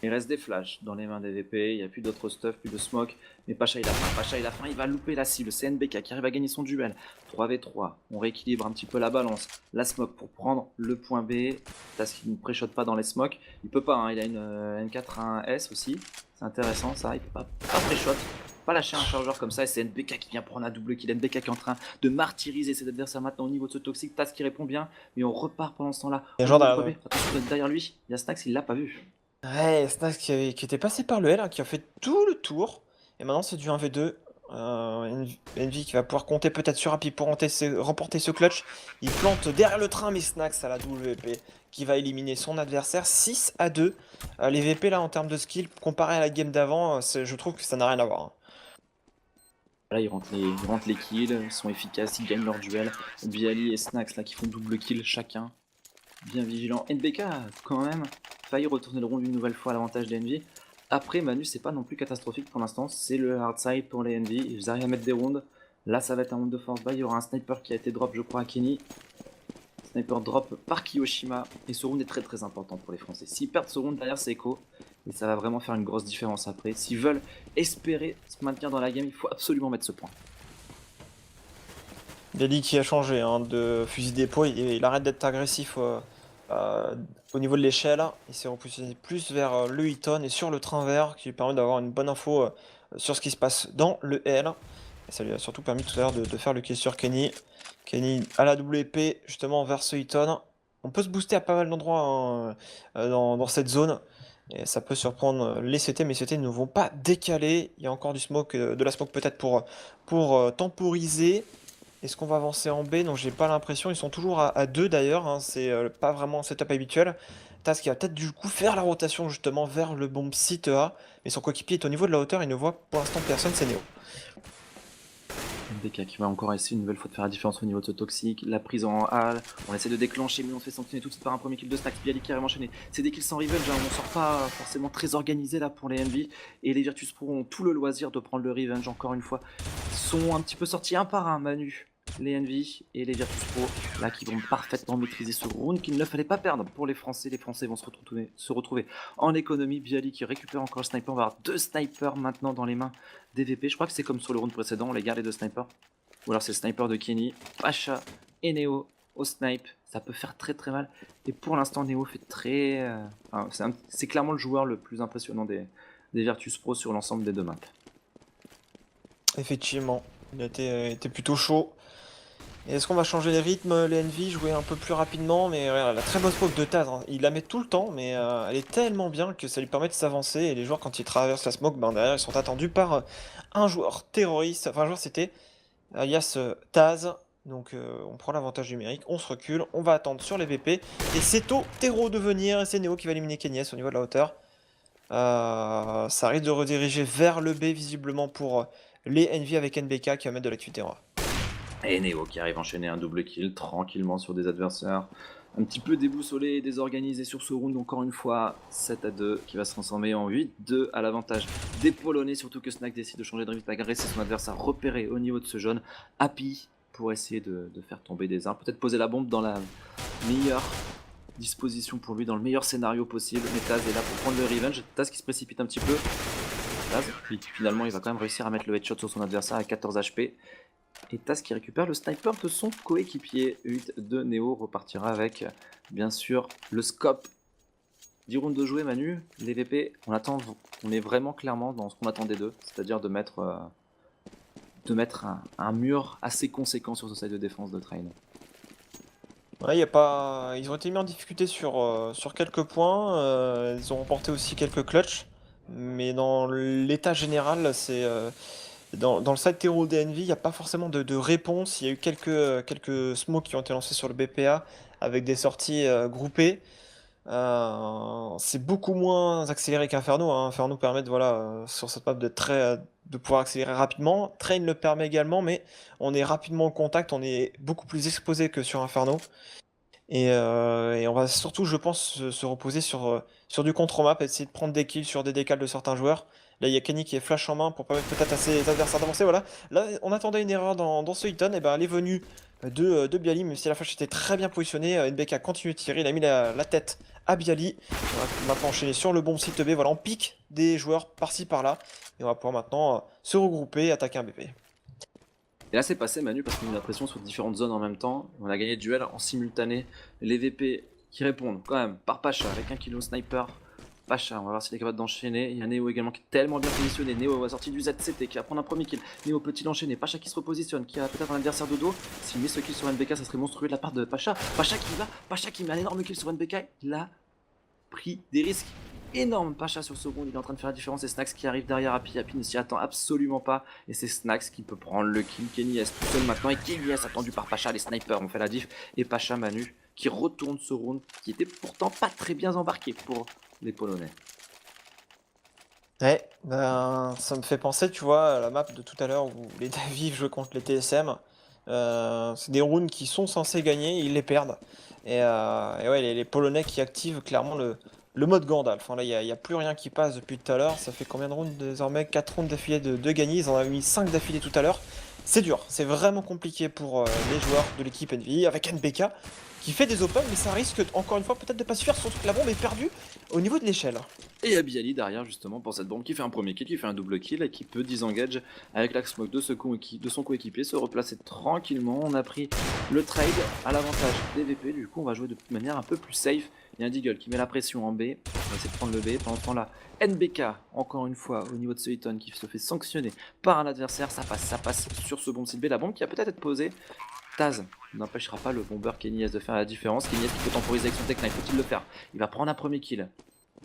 Il reste des flashs dans les mains des VP, il n'y a plus d'autres stuff, plus de smoke, mais Pacha il a faim, Pacha il a faim, il va louper la cible, c'est NBK qui arrive à gagner son duel, 3v3, on rééquilibre un petit peu la balance, la smoke pour prendre le point B, Taz qui ne pré-shot pas dans les smokes, il peut pas, hein, il a une N4-1S aussi, c'est intéressant ça, il peut pas pré-shot, pas lâcher un chargeur comme ça, et c'est NBK qui vient prendre un double kill, NBK qui est en train de martyriser ses adversaires maintenant au niveau de ce toxique, Taz qui répond bien, mais on repart pendant ce temps-là, Il y a un joueur attention derrière lui, il y a Snax, il l'a pas vu. Ouais, Snax qui était passé par le L, qui a fait tout le tour. Et maintenant c'est du 1v2. Envy qui va pouvoir compter peut-être sur Happy pour remporter ce clutch. Il plante derrière le train, mais Snax à la WP qui va éliminer son adversaire 6-2. Les VP là en termes de skill, comparé à la game d'avant, je trouve que ça n'a rien à voir. Là, ils rentrent les kills, ils sont efficaces, ils gagnent leur duel. Bialy et Snax là qui font double kill chacun. Bien vigilant. NBK a quand même failli retourner le round une nouvelle fois à l'avantage des Envy. Après, Manu, c'est pas non plus catastrophique pour l'instant. C'est le hard side pour les Envy. Ils arrivent à mettre des rounds. Là, ça va être un round de force buy. Il y aura un sniper qui a été drop, je crois, à Kenny. Sniper drop par Kiyoshima. Et ce round est très très important pour les Français. S'ils perdent ce round derrière, c'est Echo. Et ça va vraiment faire une grosse différence après. S'ils veulent espérer se maintenir dans la game, il faut absolument mettre ce point. Bialy qui a changé de fusil d'épaule, il arrête d'être agressif au niveau de l'échelle. Il s'est repositionné plus vers le Eaton et sur le train vert qui lui permet d'avoir une bonne info sur ce qui se passe dans le L. Et ça lui a surtout permis tout à l'heure de faire le kill sur Kenny. Kenny à la WP justement vers ce Eaton. On peut se booster à pas mal d'endroits dans cette zone. Et ça peut surprendre les CT, mais les CT ne vont pas décaler. Il y a encore du smoke, de la smoke peut-être pour temporiser. Est-ce qu'on va avancer en B? Donc j'ai pas l'impression, ils sont toujours à 2 d'ailleurs, c'est pas vraiment un setup habituel. Taz qui va peut-être du coup faire la rotation justement vers le bomb site A, mais son coéquipier est au niveau de la hauteur, il ne voit pour l'instant personne, c'est Neo. NBK qui va encore essayer une nouvelle fois de faire la différence au niveau de ce toxique, la prise en halle, on essaie de déclencher mais on se fait sanctionner tout de suite par un premier kill de Snax, Bialy qui arrive enchaîné. C'est des kills sans revenge, hein, on sort pas forcément très organisé là pour les Envy, et les Virtus Pro ont tout le loisir de prendre le revenge encore une fois. Ils sont un petit peu sortis un par un, Manu. les Envy et les Virtus Pro, là qui vont parfaitement maîtriser ce round qu'il ne fallait pas perdre pour les Français. Les Français vont se retrouver en économie. Bialy qui récupère encore le sniper, on va avoir 2 snipers maintenant dans les mains des VP. Je crois que c'est comme sur le round précédent, on les garde les 2 snipers. Ou alors c'est le sniper de Kenny, Pacha et Neo au snipe. Ça peut faire très très mal. Et pour l'instant, Neo fait très... c'est clairement le joueur le plus impressionnant des Virtus Pro sur l'ensemble des 2 maps. Effectivement, il était plutôt chaud. Et est-ce qu'on va changer les rythmes, les Envy, jouer un peu plus rapidement? Mais regarde, la très bonne smoke de Taz, hein, il la met tout le temps, mais elle est tellement bien que ça lui permet de s'avancer. Et les joueurs, quand ils traversent la smoke, ben derrière, ils sont attendus par un joueur terroriste. Enfin, un joueur, c'était alias Taz. Donc on prend l'avantage numérique, on se recule, on va attendre sur les VP. Et c'est au terreau de venir, et c'est Neo qui va éliminer Kenyes au niveau de la hauteur. Ça risque de rediriger vers le B visiblement pour les Envy avec NBK qui va mettre de l'activité en A. Et Neo qui arrive à enchaîner un double kill tranquillement sur des adversaires un petit peu déboussolés et désorganisés sur ce round. Encore une fois, 7-2 qui va se transformer en 8-2 à l'avantage des Polonais. Surtout que Snack décide de changer de rythme, agresser son adversaire repéré au niveau de ce jaune. Happy pour essayer de faire tomber des armes. Peut-être poser la bombe dans la meilleure disposition pour lui, dans le meilleur scénario possible. Mais Taz est là pour prendre le revenge. Taz qui se précipite un petit peu. Taz, puis finalement il va quand même réussir à mettre le headshot sur son adversaire à 14 HP. Et Taz qui récupère le sniper de son coéquipier. 8 de Neo repartira avec, bien sûr, le scope. 10 rounds de jouer, Manu. Les VP, on est vraiment clairement dans ce qu'on attendait d'eux, c'est-à-dire de mettre un mur assez conséquent sur ce side de défense de Train. Ouais, ils ont été mis en difficulté sur quelques points. Ils ont remporté aussi quelques clutches. Mais dans l'état général, c'est... Dans le side terreau DNV, il n'y a pas forcément de réponse. Il y a eu quelques smokes qui ont été lancés sur le BPA avec des sorties groupées. C'est beaucoup moins accéléré qu'Inferno, hein. Inferno permet sur cette map de pouvoir accélérer rapidement. Train le permet également, mais on est rapidement au contact, on est beaucoup plus exposé que sur Inferno. Et on va surtout, je pense, se reposer sur du contre-map, essayer de prendre des kills sur des décals de certains joueurs. Là, il y a Kenny qui est flash en main pour permettre peut-être à ses adversaires d'avancer. Voilà. Là, on attendait une erreur dans ce Hilton. Et ben, elle est venue de Bialy, même si la flash était très bien positionnée. NBK continue de tirer. Il a mis la tête à Bialy. On va maintenant enchaîner sur le bon site B. Voilà, on pique des joueurs par-ci par-là. Et on va pouvoir maintenant se regrouper et attaquer un BP. Et là c'est passé Manu parce qu'on a eu la pression sur différentes zones en même temps. On a gagné le duel en simultané. Les VP qui répondent quand même par Pacha avec un kilo sniper. Pacha, on va voir s'il est capable d'enchaîner. Il y a Neo également qui est tellement bien positionné. Neo va sortir du ZCT qui va prendre un premier kill. Neo peut-il enchaîner? Pacha qui se repositionne, qui a peut-être un adversaire de dos. S'il met ce kill sur NBK, ça serait monstrueux de la part de Pacha. Pacha qui va, Pacha qui met un énorme kill sur NBK. Il a pris des risques énormes. Pacha sur ce round, il est en train de faire la différence. Et Snax qui arrive derrière Happy. Happy ne s'y attend absolument pas. Et c'est Snax qui peut prendre le kill. Kenny est tout seul maintenant. Et Kenny est attendu par Pacha. Les snipers ont fait la diff. Et Pacha Manu qui retourne ce round qui était pourtant pas très bien embarqué pour les Polonais. Ouais, ben, ça me fait penser, tu vois, à la map de tout à l'heure où les Daviv jouent contre les TSM. C'est des rounds qui sont censés gagner, ils les perdent. Et ouais, les Polonais qui activent clairement le mode Gandalf. Enfin, là, il n'y a plus rien qui passe depuis tout à l'heure. Ça fait combien de rounds désormais? 4 rounds d'affilée de gagner. Ils en avaient mis 5 d'affilée tout à l'heure. C'est dur, c'est vraiment compliqué pour les joueurs de l'équipe NVI avec NBK qui fait des open, mais ça risque encore une fois peut-être de pas suffire, surtout que la bombe est perdue au niveau de l'échelle. Et Abiali derrière justement pour cette bombe qui fait un premier kill, qui fait un double kill et qui peut disengage avec la smoke de son coéquipier, se replacer tranquillement. On a pris le trade à l'avantage des VP, du coup on va jouer de manière un peu plus safe. Il y a un Deagle qui met la pression en B, on va essayer de prendre le B. Pendant ce temps-là, NBK, encore une fois au niveau de ce Hilton qui se fait sanctionner par un adversaire, ça passe sur ce bombe site B, la bombe qui a peut-être été posée. Taz n'empêchera pas le bomber Kenny S de faire la différence. Kenny S qui peut temporiser avec son tech knife, faut-il le faire? Il va prendre un premier kill.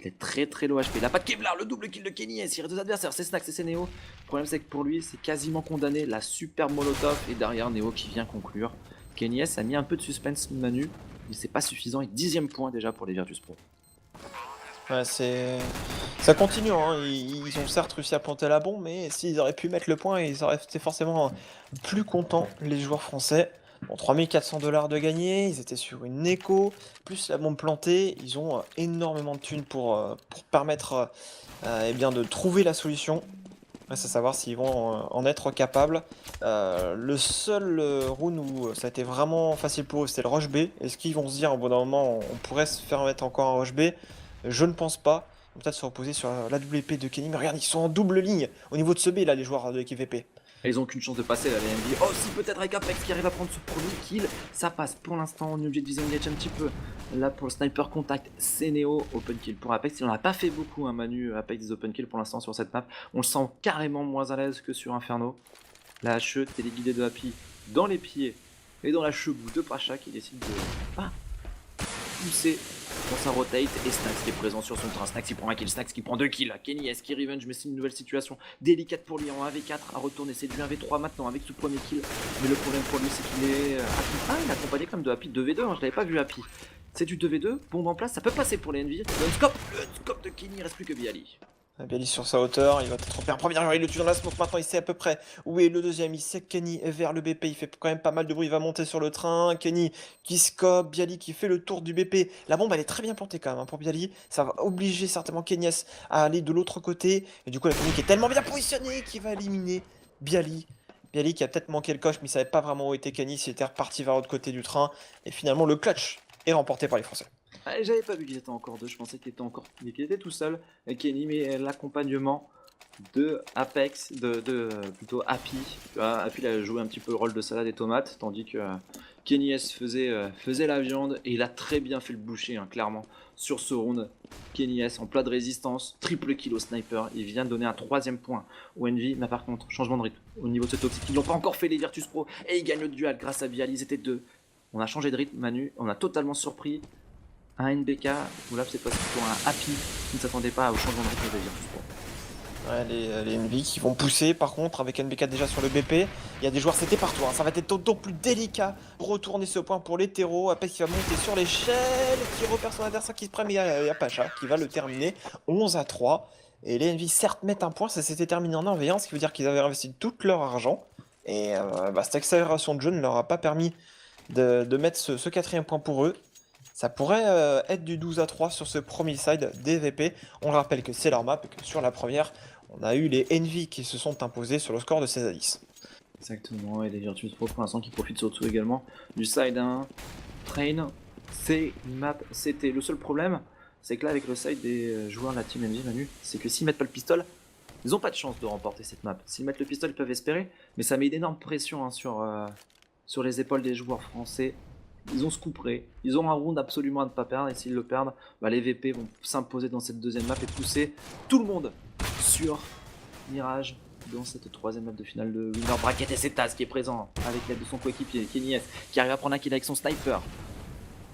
Il est très low HP, il n'a pas de Kevlar, le double kill de Kenny S, il reste deux adversaires, c'est Snax et c'est Neo. Le problème c'est que pour lui c'est quasiment condamné, la super molotov et derrière Neo qui vient conclure. Kenny S a mis un peu de suspense Manu, mais c'est pas suffisant et 10ème point déjà pour les Virtus Pro. Ouais, ça continue, hein. Ils ont certes réussi à planter la bombe, mais s'ils auraient pu mettre le point, ils auraient été forcément plus contents, les joueurs français. Bon, 3400 $ de gagné, ils étaient sur une écho, plus la bombe plantée, ils ont énormément de thunes pour permettre eh bien, de trouver la solution. Reste à savoir s'ils vont en être capables. Le seul round où ça a été vraiment facile pour eux, c'était le rush B. Est-ce qu'ils vont se dire au bout d'un moment, on pourrait se faire mettre encore un rush B? Je ne pense pas. Ils vont peut-être se reposer sur la WP de Kenny. Mais regarde, ils sont en double ligne au niveau de ce B, là, les joueurs de l'équipe VP. Et ils ont qu'une chance de passer là, les NV. Oh, si peut-être avec Apex qui arrive à prendre ce premier kill, ça passe. Pour l'instant, on est obligé de disengage un petit peu. Là, pour le sniper contact, c'est Neo. Open kill pour Apex. Il n'en a pas fait beaucoup, hein, Manu, Apex des open kill pour l'instant sur cette map. On le sent carrément moins à l'aise que sur Inferno. La HE, téléguidée de Happy dans les pieds et dans la chebou de Pacha qui décide de pousser pour sa rotate, et Snax qui est présent sur son train. Snax qui prend un kill, Snax qui prend 2 kills. Kenny S qui revenge, mais c'est une nouvelle situation délicate pour lui en 1v4 à retourner. C'est du 1v3 maintenant avec ce premier kill. Mais le problème pour lui, c'est qu'il est il est accompagné comme de Happy 2v2. Hein, je l'avais pas vu Happy. C'est du 2v2, bombe en place, ça peut passer pour les Envy. Le scope de Kenny, il reste plus que Bialy. Bialy sur sa hauteur, il va tromper un premier joueur, il le tue dans la smoke. Maintenant il sait à peu près où est le deuxième, il sait que Kenny est vers le BP, il fait quand même pas mal de bruit, il va monter sur le train. Kenny qui scope, Bialy qui fait le tour du BP. La bombe elle est très bien plantée quand même hein, pour Bialy, ça va obliger certainement Kenny S à aller de l'autre côté. Et du coup la Kenny qui est tellement bien positionnée qu'il va éliminer Bialy. Bialy qui a peut-être manqué le coche mais il savait pas vraiment où était Kenny, s'il était reparti vers l'autre côté du train. Et finalement le clutch est remporté par les Français. J'avais pas vu qu'il était encore deux, je pensais qu'il était tout seul, Kenny, mais l'accompagnement de Apex, plutôt Happy. Tu vois, Happy il a joué un petit peu le rôle de salade et tomate, tandis que Kenny S faisait la viande, et il a très bien fait le boucher, hein, clairement, sur ce round. Kenny S en plat de résistance, triple kill au sniper, il vient de donner un 3ème point au Envy, mais par contre, changement de rythme au niveau de ce toxique. Ils n'ont pas encore fait les Virtus Pro, et ils gagnent le duel grâce à Bialy, ils étaient deux. On a changé de rythme, Manu, on a totalement surpris un NBK, ou là c'est pas plutôt un Happy qui ne s'attendait pas au changement de rythme de Virtus Pro. Ouais, les NB qui vont pousser par contre avec NBK déjà sur le BP. Il y a des joueurs, c'était partout, hein. Ça va être d'autant plus délicat. Retourner ce point pour l'hétéro. Apex qui va monter sur l'échelle, qui repère son adversaire qui se prend, mais il y a Pacha qui va le terminer 11-3. Et les NV certes mettent un point, ça s'était terminé en 1v1, ce qui veut dire qu'ils avaient investi tout leur argent. Et cette accélération de jeu ne leur a pas permis de mettre ce 4ème point pour eux. Ça pourrait être du 12-3 sur ce premier side des VP. On rappelle que c'est leur map et que sur la première, on a eu les Envy qui se sont imposés sur le score de 16-10. Exactement, et les Virtus Pro pour l'instant qui profitent surtout également du side 1. Train, c'est une map, c'était le seul problème, c'est que là avec le side des joueurs de la team Envy, Manu, c'est que s'ils mettent pas le pistol, ils ont pas de chance de remporter cette map. S'ils mettent le pistol, ils peuvent espérer, mais ça met une énorme pression hein, sur les épaules des joueurs français. Ils ont ce coup près, ils ont un round absolument à ne pas perdre, et s'ils le perdent, les VP vont s'imposer dans cette deuxième map et pousser tout le monde sur Mirage dans cette 3ème map de finale de Winner Bracket. Et c'est Taz qui est présent avec l'aide de son coéquipier Kenny S qui arrive à prendre un kill avec son sniper.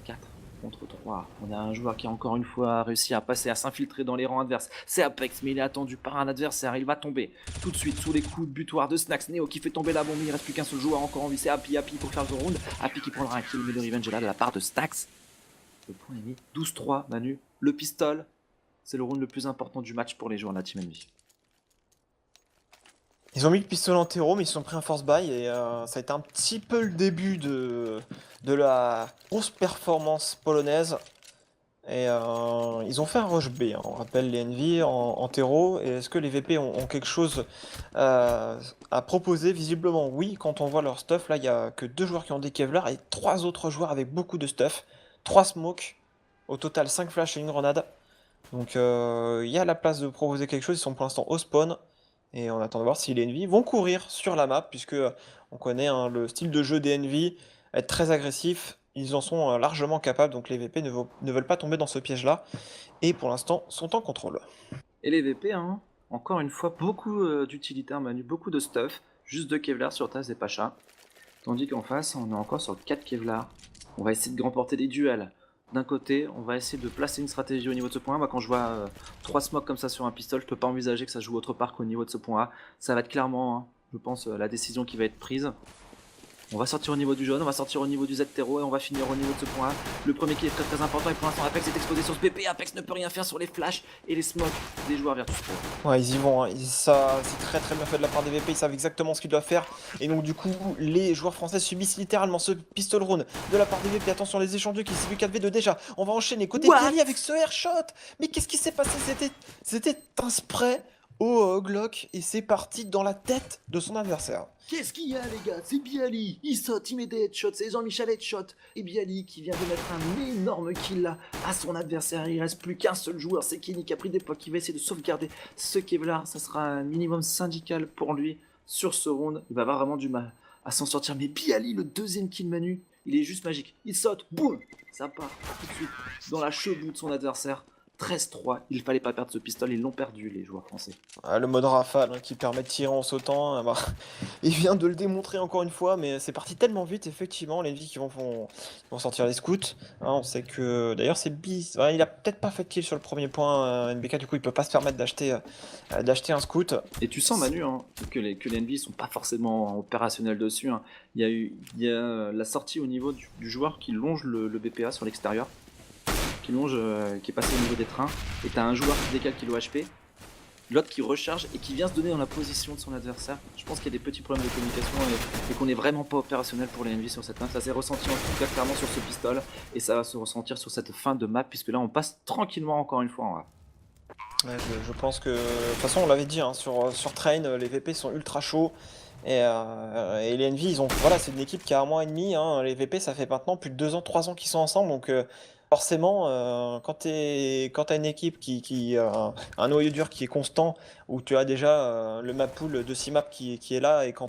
4 contre 3, on a un joueur qui a encore une fois réussi à passer, à s'infiltrer dans les rangs adverses. C'est Apex, mais il est attendu par un adversaire, il va tomber tout de suite sous les coups de butoir de Snax. Neo qui fait tomber la bombe, il ne reste plus qu'un seul joueur encore en vie, c'est Happy pour faire le round. Happy qui prendra un kill, mais le revenge est là de la part de Snax. Le point est mis, 12-3 Manu, le pistol, c'est le round le plus important du match pour les joueurs de la Team Envy. Ils ont mis le pistolet en terreau, mais ils se sont pris un force buy et ça a été un petit peu le début de la grosse performance polonaise. Et ils ont fait un rush B, hein. On rappelle les Envy en terreau. Et est-ce que les VP ont quelque chose à proposer? Visiblement oui, quand on voit leur stuff. Là, il n'y a que 2 joueurs qui ont des Kevlar et 3 autres joueurs avec beaucoup de stuff. 3 smokes, au total 5 flashs et une grenade. Donc il y a la place de proposer quelque chose, ils sont pour l'instant au spawn. Et on attend de voir si les Envy vont courir sur la map, puisque on connaît hein, le style de jeu des Envy, être très agressif, ils en sont largement capables, donc les VP ne veulent pas tomber dans ce piège-là, et pour l'instant sont en contrôle. Et les VP, hein, encore une fois, beaucoup d'utilitaires, Manu, beaucoup de stuff, juste 2 Kevlar sur Taz et Pacha, tandis qu'en face, on est encore sur 4 Kevlar. On va essayer de remporter des duels. D'un côté, on va essayer de placer une stratégie au niveau de ce point A. Moi, quand je vois 3 smokes comme ça sur un pistol, je peux pas envisager que ça joue autre part qu'au niveau de ce point A. Ça va être clairement, hein, je pense, la décision qui va être prise. On va sortir au niveau du jaune, on va sortir au niveau du Z-Terro et on va finir au niveau de ce point A. Le premier qui est très très important et pour l'instant Apex est exposé sur ce BP. Apex ne peut rien faire sur les flashs et les smokes des joueurs Virtus Pro. Ouais, ils y vont, hein. Ça c'est très très bien fait de la part des VP, ils savent exactement ce qu'ils doivent faire. Et donc du coup, les joueurs français subissent littéralement ce pistol round de la part des VP. Attention les échanges qui s'est vu 4v2 déjà. On va enchaîner côté Bialy avec ce airshot. Mais qu'est-ce qui s'est passé? C'était un spray au Glock et c'est parti dans la tête de son adversaire. Qu'est-ce qu'il y a, les gars? C'est Bialy. Il saute, il met des headshots. C'est Jean-Michel Headshot. Et Bialy qui vient de mettre un énorme kill là à son adversaire. Il reste plus qu'un seul joueur. C'est Kenny qui a pris des pocs. Il va essayer de sauvegarder ce Kevlar. Ça sera un minimum syndical pour lui sur ce round. Il va avoir vraiment du mal à s'en sortir. Mais Bialy, le deuxième kill Manu, il est juste magique. Il saute, boum, ça part tout de suite dans la cheveux de son adversaire. 13-3, il fallait pas perdre ce pistolet, ils l'ont perdu les joueurs français. Ah, le mode rafale qui permet de tirer en sautant, il vient de le démontrer encore une fois, mais c'est parti tellement vite, effectivement, les Envy qui vont sortir les scouts. On sait que d'ailleurs c'est Bis, il a peut-être pas fait de kill sur le premier point, NBK, du coup il peut pas se permettre d'acheter un scout. Et tu sens Manu que les Envy sont pas forcément opérationnels dessus. Il y a la sortie au niveau du joueur qui longe le BPA sur l'extérieur. Qui est passé au niveau des trains, et t'as un joueur qui décale kilo HP, l'autre qui recharge et qui vient se donner dans la position de son adversaire. Je pense qu'il y a des petits problèmes de communication et qu'on n'est vraiment pas opérationnel pour les Envy sur cette map. Ça s'est ressenti en tout cas clairement sur ce pistolet et ça va se ressentir sur cette fin de map puisque là on passe tranquillement encore une fois. Ouais, je pense que, de toute façon on l'avait dit, sur Train, les VP sont ultra chauds. Et les Envy, voilà, c'est une équipe qui a 1 mois et demi. Les VP, ça fait maintenant plus de 2 ans, 3 ans qu'ils sont ensemble. Donc forcément, quand t'as une équipe qui a un noyau dur qui est constant, où tu as déjà le map pool de 6 maps qui est là, et quand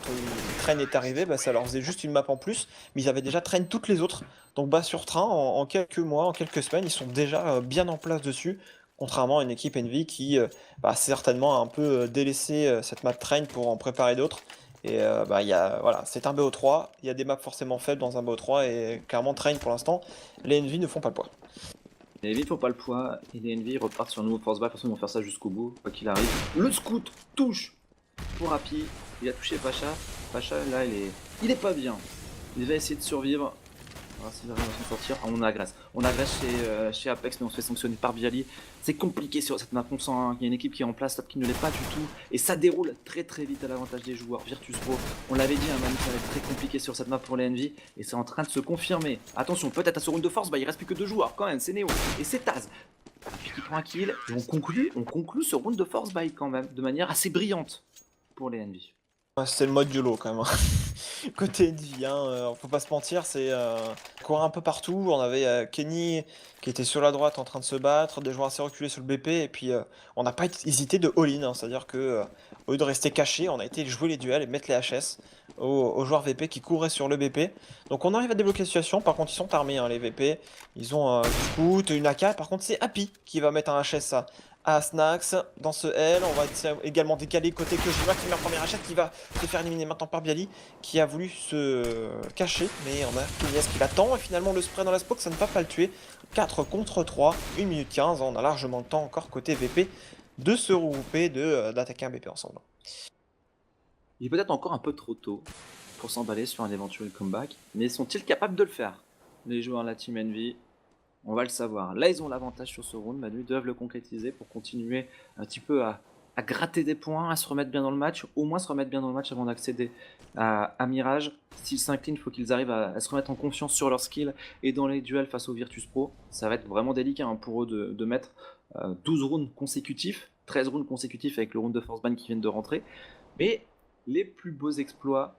Train est arrivé, ça leur faisait juste une map en plus. Mais ils avaient déjà Train toutes les autres. Donc sur Train, en quelques mois, en quelques semaines, ils sont déjà bien en place dessus. Contrairement à une équipe Envy qui certainement a un peu délaissé cette map Train pour en préparer d'autres. Et voilà, c'est un BO3, il y a des maps forcément faibles dans un BO3 et clairement Train pour l'instant, les Envy ne font pas le poids. Les Envy ne font pas le poids et les Envy repartent sur un nouveau force buy, de toute façon ils vont faire ça jusqu'au bout, quoi qu'il arrive. Le scout touche pour Happy, il a touché Pacha, Pacha là il est pas bien, il va essayer de survivre. On va voir s'il arrive à s'en sortir. On agresse chez Apex, mais on se fait sanctionner par Bialy. C'est compliqué sur cette map. On sent qu'il y a une équipe qui est en place, qui ne l'est pas du tout. Et ça déroule très très vite à l'avantage des joueurs. Virtus Pro, on l'avait dit, Manu, ça va être très compliqué sur cette map pour les Envy. Et c'est en train de se confirmer. Attention, peut-être à ce round de force, il reste plus que 2 joueurs quand même. C'est Neo et c'est Taz. Puis qui prend un kill. Et on conclut ce round de force quand même de manière assez brillante pour les Envy. C'est le mode YOLO quand même. Côté Envy, faut pas se mentir, c'est courir un peu partout. On avait Kenny qui était sur la droite en train de se battre, des joueurs assez reculés sur le BP, et puis on n'a pas hésité de all-in, c'est-à-dire que au lieu de rester caché, on a été jouer les duels et mettre les HS aux joueurs VP qui couraient sur le BP. Donc on arrive à débloquer la situation. Par contre ils sont armés, les VP, ils ont du scout, une AK. Par contre c'est Happy qui va mettre un HS à Snax dans ce L. On va également décaler côté Kojima qui met la première achète, qui va se faire éliminer maintenant par Bialy qui a voulu se cacher, mais on a Kunias qui l'attend et finalement le spray dans la spoke, ça ne va pas le tuer. 4 contre 3, 1 minute 15, on a largement le temps encore côté VP de se regrouper, d'attaquer un BP ensemble. Il est peut-être encore un peu trop tôt pour s'emballer sur un éventuel comeback, mais sont-ils capables de le faire? Les joueurs de la Team Envy, on va le savoir. Là, ils ont l'avantage sur ce round. Manu, ils doivent le concrétiser pour continuer un petit peu à gratter des points, à se remettre bien dans le match. Au moins se remettre bien dans le match avant d'accéder à Mirage. S'ils s'inclinent, il faut qu'ils arrivent à se remettre en confiance sur leur skill et dans les duels face aux Virtus Pro. Ça va être vraiment délicat pour eux de mettre 12 rounds consécutifs, 13 rounds consécutifs avec le round de force ban qui viennent de rentrer. Mais les plus beaux exploits,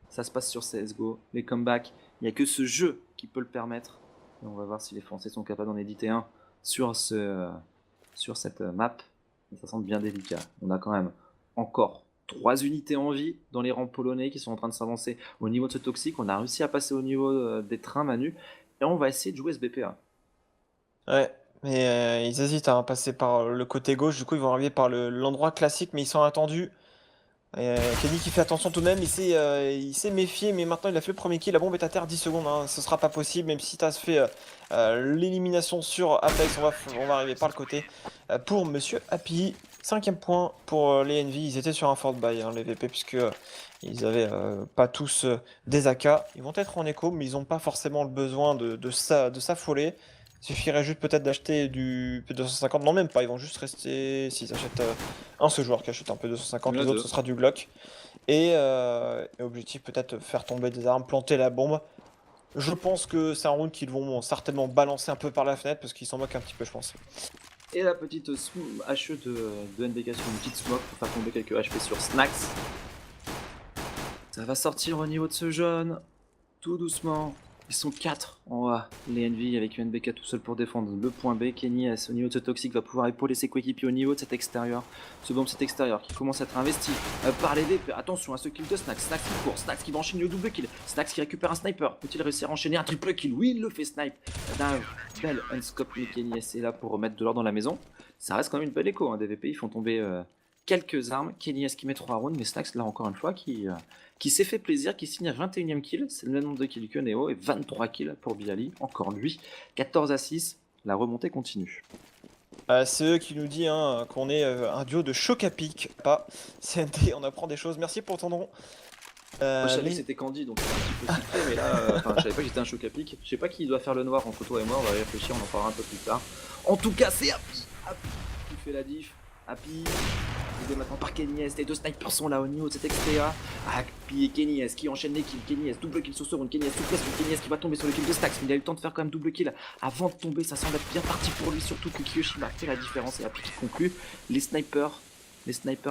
ça se passe sur CSGO. Les comebacks, il n'y a que ce jeu qui peut le permettre. Et on va voir si les Français sont capables d'en éditer un sur cette map. Et ça semble bien délicat. On a quand même encore 3 unités en vie dans les rangs polonais qui sont en train de s'avancer au niveau de ce toxique. On a réussi à passer au niveau des trains, Manu. Et on va essayer de jouer ce BPA. Ouais, mais ils hésitent à passer par le côté gauche. Du coup, ils vont arriver par l'endroit classique, mais ils sont attendus. Kenny qui fait attention tout de même, il s'est méfié, mais maintenant il a fait le premier kill, la bombe est à terre, 10 secondes, ce sera pas possible, même si Taz fait l'élimination sur Apex, on va arriver par le côté pour Monsieur Happy. 5ème point pour les Envy, ils étaient sur un fort buy, les VP, puisque ils avaient pas tous des AK, ils vont être en écho, mais ils n'ont pas forcément le besoin de s'affoler. Il suffirait juste peut-être d'acheter du P250, non même pas, ils vont juste rester, s'ils achètent un seul joueur qui achète un P250, les autres ce sera du Glock. Et objectif peut-être faire tomber des armes, planter la bombe. Je pense que c'est un round qu'ils vont certainement balancer un peu par la fenêtre parce qu'ils s'en moquent un petit peu je pense. Et la petite HE de NBK sur une petite smoke pour faire tomber quelques HP sur Snax. Ça va sortir au niveau de ce jaune, tout doucement. Ils sont 4 en A, les Envy avec NBK tout seul pour défendre le point B. Kenny au niveau de ce toxique va pouvoir épauler ses coéquipiers au niveau de cet extérieur. Ce bomb cet extérieur qui commence à être investi par les VP. Attention à ce kill de Snax. Snax qui court, Snax qui va enchaîner le double kill. Snax qui récupère un sniper. Peut-il réussir à enchaîner un triple kill? Oui, il le fait snipe. D'un bel unscope, mais Kenny est là pour remettre de l'ordre dans la maison. Ça reste quand même une belle écho, hein, des VP. Ils font tomber quelques armes. Kenny qui met 3 rounds, mais Snax là encore une fois qui s'est fait plaisir, qui signe à 21ème kill, c'est le même nombre de kills que Neo, et 23 kills pour Bilali, encore lui, 14-6, la remontée continue. C'est eux qui nous dit hein, qu'on est un duo de choc à pic, pas CNT, on apprend des choses, merci pour ton nom. Moi, je savais que c'était Candy, donc c'est un petit peu secret, mais là, je savais pas que j'étais un choc à pic. Je sais pas qui doit faire le noir entre toi et moi, on va y réfléchir, on en parlera un peu plus tard. En tout cas, c'est Happy qui fait la diff. Happy, aidé maintenant par Kenny S, les deux snipers sont là au niveau de cet XTA. Happy et Kenny S qui enchaînent les kills. Kenny S, double kill sur ce round. Kenny S, souplesse pour Kenny S qui va tomber sur le kill de Snax. Mais il a eu le temps de faire quand même double kill avant de tomber. Ça semble être bien parti pour lui, surtout que Kiyoshima fait la différence. Et Happy qui conclut. Les snipers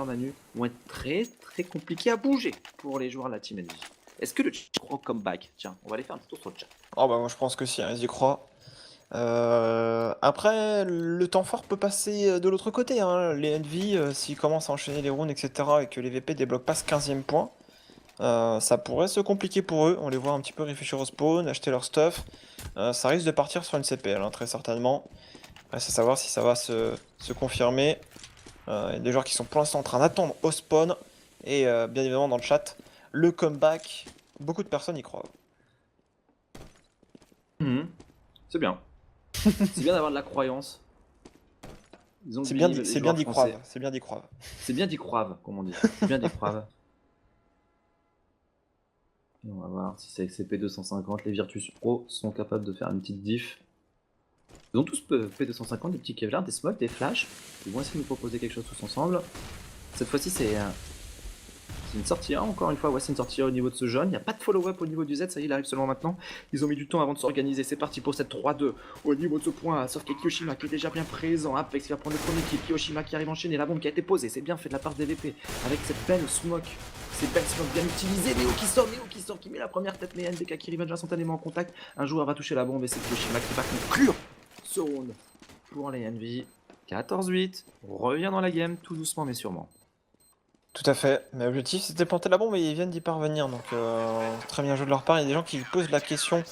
Manu, vont être très très compliqués à bouger pour les joueurs de la Team Envy. Est-ce que le chat croit au comeback? Tiens, on va aller faire un petit tour sur le chat. Oh bah moi je pense que si, hein, j'y crois. Après, le temps fort peut passer de l'autre côté. Hein. Les Envy, s'ils commencent à enchaîner les rounds, etc., et que les VP débloquent pas ce 15ème point, ça pourrait se compliquer pour eux. On les voit un petit peu réfléchir au spawn, acheter leur stuff. Ça risque de partir sur une CPL, hein, très certainement. Après, c'est savoir si ça va se confirmer. Il y a des joueurs qui sont pour l'instant en train d'attendre au spawn. Et bien évidemment, dans le chat, le comeback, beaucoup de personnes y croient. C'est bien. C'est bien d'avoir de la croyance. C'est bien d'y croire. C'est bien d'y croire. C'est bien d'y croire, comme on dit. C'est bien d'y croire. Et on va voir si c'est avec ces P250, les Virtus Pro sont capables de faire une petite diff. Ils ont tous P250, des petits Kevlar, des smokes, des flashs. Ils vont essayer de nous proposer quelque chose tous ensemble. Cette fois-ci, c'est une sortie, hein, encore une fois, ouais, c'est une sortie au niveau de ce jaune. Il n'y a pas de follow-up au niveau du Z, ça y est, il arrive seulement maintenant. Ils ont mis du temps avant de s'organiser. C'est parti pour cette 3-2 au niveau de ce point. Sauf qu'il y a Kiyoshima qui est déjà bien présent. Apex qui va prendre le premier kill. Kiyoshima qui arrive enchaîner. La bombe qui a été posée. C'est bien fait de la part des VP avec cette belle smoke. Ces belles smokes bien utilisées. Néo qui sort, qui met la première tête. Mais NBK qui arrive instantanément en contact. Un joueur va toucher la bombe et c'est Kiyoshima qui va conclure ce round pour les Envy. 14-8. On revient dans la game tout doucement mais sûrement. Tout à fait, mais l'objectif c'était de planter la bombe et ils viennent d'y parvenir, donc très bien joué de leur part. Il y a des gens qui posent la question,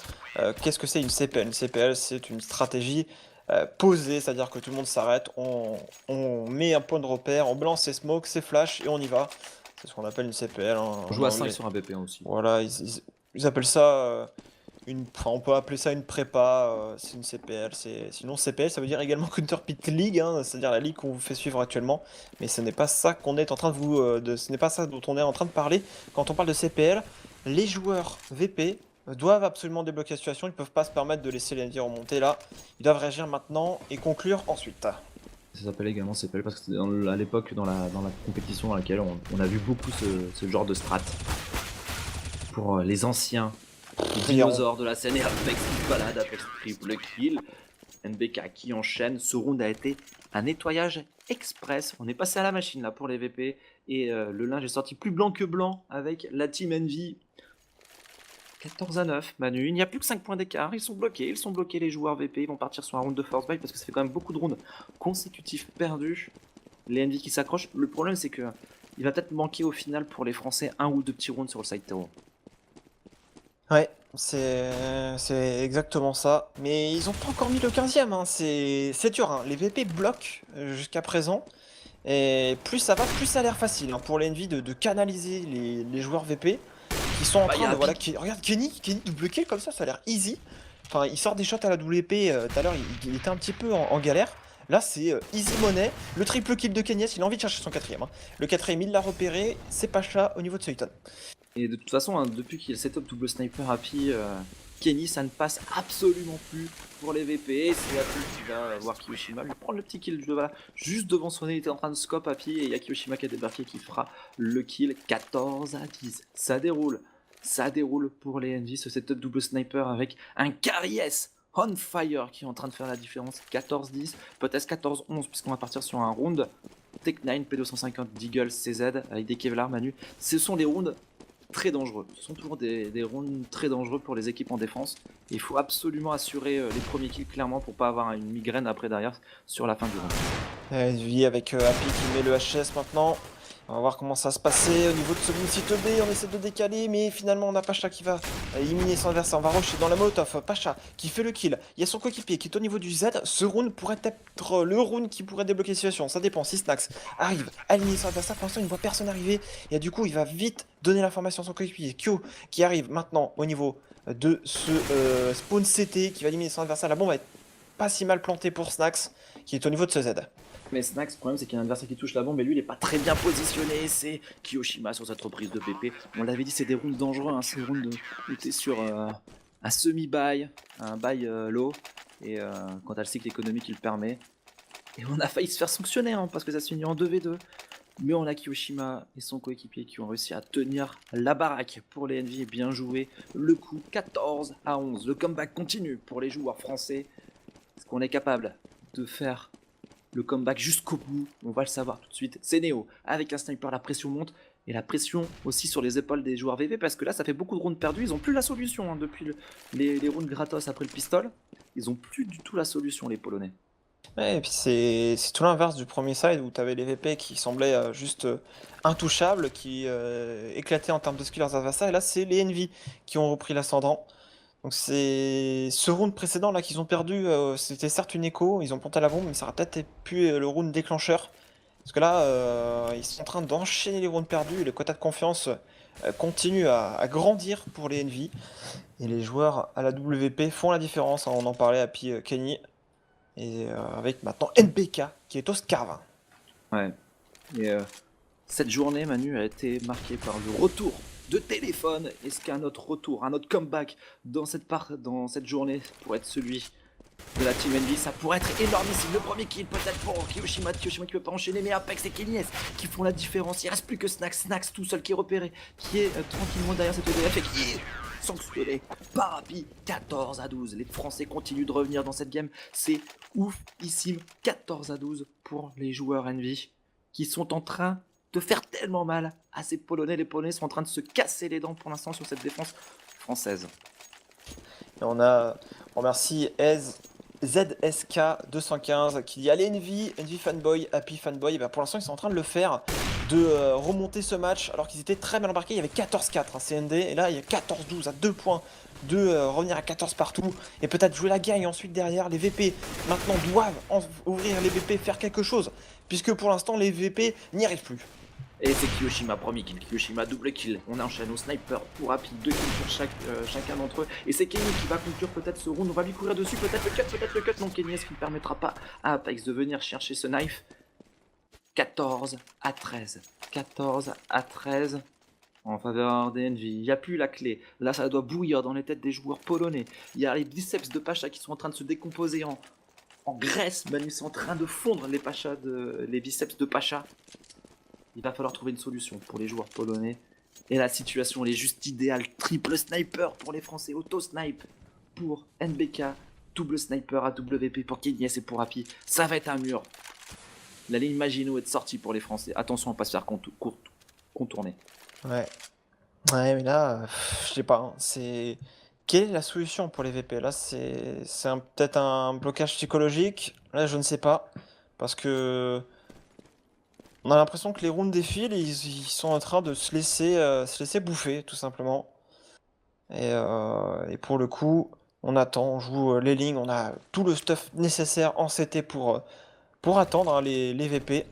qu'est-ce que c'est une CPL? Une CPL c'est une stratégie posée, c'est-à-dire que tout le monde s'arrête, on met un point de repère, on balance ses smokes, ses flashs et on y va. C'est ce qu'on appelle une CPL. Hein, on joue à 5 sur un BP1 aussi. Voilà, ils appellent ça... on peut appeler ça une prépa, c'est une CPL. Sinon, CPL, ça veut dire également Counter Pit League, hein, c'est-à-dire la ligue qu'on vous fait suivre actuellement. Mais ce n'est pas ça qu'on est en train de ce n'est pas ça dont on est en train de parler quand on parle de CPL. Les joueurs VP doivent absolument débloquer la situation. Ils ne peuvent pas se permettre de laisser les NV remonter là. Ils doivent réagir maintenant et conclure ensuite. Ça s'appelle également CPL parce que c'était à l'époque dans la compétition dans laquelle on a vu beaucoup ce genre de strat. Pour les anciens dinosaures de la scène et Apex qui balade, Apex triple kill, NBK qui enchaîne. Ce round a été un nettoyage express. On est passé à la machine là pour les VP et le linge est sorti plus blanc que blanc avec la Team Envy. 14-9, Manu, il n'y a plus que 5 points d'écart, ils sont bloqués les joueurs VP, ils vont partir sur un round de force buy parce que ça fait quand même beaucoup de rounds consécutifs perdus. Les Envy qui s'accrochent, le problème c'est que il va peut-être manquer au final pour les Français un ou deux petits rounds sur le side terreau. Ouais, c'est exactement ça. Mais ils ont pas encore mis le 15ème, hein. C'est dur, hein. Les VP bloquent jusqu'à présent. Et plus ça va, plus ça a l'air facile hein, pour l'Envy de canaliser les joueurs VP qui sont en train de... Voilà, regarde Kenny double kill comme ça a l'air easy. Enfin, il sort des shots à la double épée. Tout à l'heure, il était un petit peu en galère. Là, c'est easy money. Le triple kill de Kenny, il a envie de chercher son 4ème. Hein. Le 4ème, il l'a repéré. C'est Pacha au niveau de Seiton. Et de toute façon, hein, depuis qu'il y a le setup double sniper Happy, Kenny, ça ne passe absolument plus pour les VP. C'est Happy qui va voir Kiyoshima lui prendre le petit kill juste devant son nez. Il était en train de scope Happy et il y a Kiyoshima qui a débarqué qui fera le kill 14-10. Ça déroule pour les Envy, ce setup double sniper avec un carry S On Fire qui est en train de faire la différence. 14-10, peut-être 14-11, puisqu'on va partir sur un round. Tech9, P250, Deagle, CZ, avec des Kevlar, Manu. Ce sont des rounds très dangereux. Ce sont toujours des rounds très dangereux pour les équipes en défense. Il faut absolument assurer les premiers kills clairement pour pas avoir une migraine après derrière sur la fin du round. Vie avec Happy qui met le HS maintenant. On va voir comment ça va se passer au niveau de ce site B. On essaie de décaler, mais finalement on a Pacha qui va éliminer son adversaire. On va rusher dans la Molotov. Pacha qui fait le kill. Il y a son coéquipier qui est au niveau du Z. Ce round pourrait être le round qui pourrait débloquer la situation. Ça dépend. Si Snax arrive à éliminer son adversaire, pour l'instant il ne voit personne arriver. Et du coup il va vite donner l'information à son coéquipier. Kyo qui arrive maintenant au niveau de ce spawn CT qui va éliminer son adversaire. La bombe va être pas si mal plantée pour Snax qui est au niveau de ce Z. Mais Snax, le problème c'est qu'il y a un adversaire qui touche la bombe, mais lui il est pas très bien positionné. C'est Kiyoshima sur cette reprise de PP. On l'avait dit, c'est des rounds dangereux, hein, c'est des rounds où t'es sur un semi-buy, un buy low, et quand t'as le cycle économique qui le permet. Et on a failli se faire sanctionner, hein, parce que ça se finit en 2v2. Mais on a Kiyoshima et son coéquipier qui ont réussi à tenir la baraque pour les Envy et bien jouer le coup 14-11. Le comeback continue pour les joueurs français. Est-ce qu'on est capable de faire le comeback jusqu'au bout? On va le savoir tout de suite. C'est Neo avec un sniper, la pression monte. Et la pression aussi sur les épaules des joueurs VV, parce que là ça fait beaucoup de rounds perdus. Ils ont plus la solution, hein, depuis les rounds gratos après le pistol. Ils ont plus du tout la solution, les Polonais. Ouais, et puis c'est tout l'inverse du premier side où tu avais les VP qui semblaient juste intouchables, qui éclataient en termes de skill leurs adversaires, et là c'est les Envy qui ont repris l'ascendant. Donc c'est ce round précédent là qu'ils ont perdu, c'était certes une écho, ils ont planté la bombe, mais ça aurait peut-être pu le round déclencheur. Parce que là, ils sont en train d'enchaîner les rounds perdus, et le quota de confiance continue à grandir pour les Envy. Et les joueurs à la WP font la différence, hein, on en parlait à Kenny. Et avec maintenant NBK qui est au Scarvin. Ouais. Et cette journée, Manu, a été marquée par le retour de téléphone. Est-ce qu'un autre retour, un autre comeback dans cette journée pourrait être celui de la Team Envy? Ça pourrait être énormissime. Le premier kill peut-être pour Kiyoshima qui peut pas enchaîner, mais Apex et Kenny qui font la différence. Il reste plus que Snax tout seul qui est repéré, qui est tranquillement derrière cette EDF et qui est sanctionné par Happy. 14-12. Les Français continuent de revenir dans cette game. C'est oufissime. 14-12 pour les joueurs Envy qui sont en train de faire tellement mal à ces Polonais. Les Polonais sont en train de se casser les dents pour l'instant sur cette défense française. Et on remercie ZSK215 qui dit allez Envy fanboy, Happy fanboy. Et ben pour l'instant ils sont en train de le faire, de remonter ce match alors qu'ils étaient très mal embarqués. Il y avait 14-4 à CND et là il y a 14-12 à 2 points de revenir à 14 partout et peut-être jouer la gagne ensuite derrière. Les VP maintenant doivent ouvrir les VP, faire quelque chose puisque pour l'instant les VP n'y arrivent plus. Et c'est Kiyoshima, premier kill, Kiyoshima double kill. On enchaîne au sniper pour Happy, 2 kills pour chacun d'entre eux. Et c'est Kenny qui va conclure peut-être ce round, on va lui courir dessus, peut-être le cut. Non, Kenny, est-ce qu'il ne permettra pas à Apex de venir chercher ce knife? 14-13. 14-13 en faveur des Envy. Il n'y a plus la clé. Là, ça doit bouillir dans les têtes des joueurs polonais. Il y a les biceps de Pacha qui sont en train de se décomposer en graisse. Manu, c'est en train de fondre les biceps de Pacha. Il va falloir trouver une solution pour les joueurs polonais. Et la situation elle est juste idéale. Triple sniper pour les Français. Auto-snipe pour NBK. Double sniper à WP pour Kenyes et pour Happy. Ça va être un mur. La ligne Maginot est sortie pour les Français. Attention à ne pas se faire contourner. Ouais, mais là, je sais pas, hein, quelle est la solution pour les VP? Là, c'est peut-être un blocage psychologique. Là, je ne sais pas. Parce que on a l'impression que les rounds défilent et ils sont en train de se laisser bouffer, tout simplement. Et pour le coup, on attend, on joue les lignes, on a tout le stuff nécessaire en CT pour attendre, hein, les VP.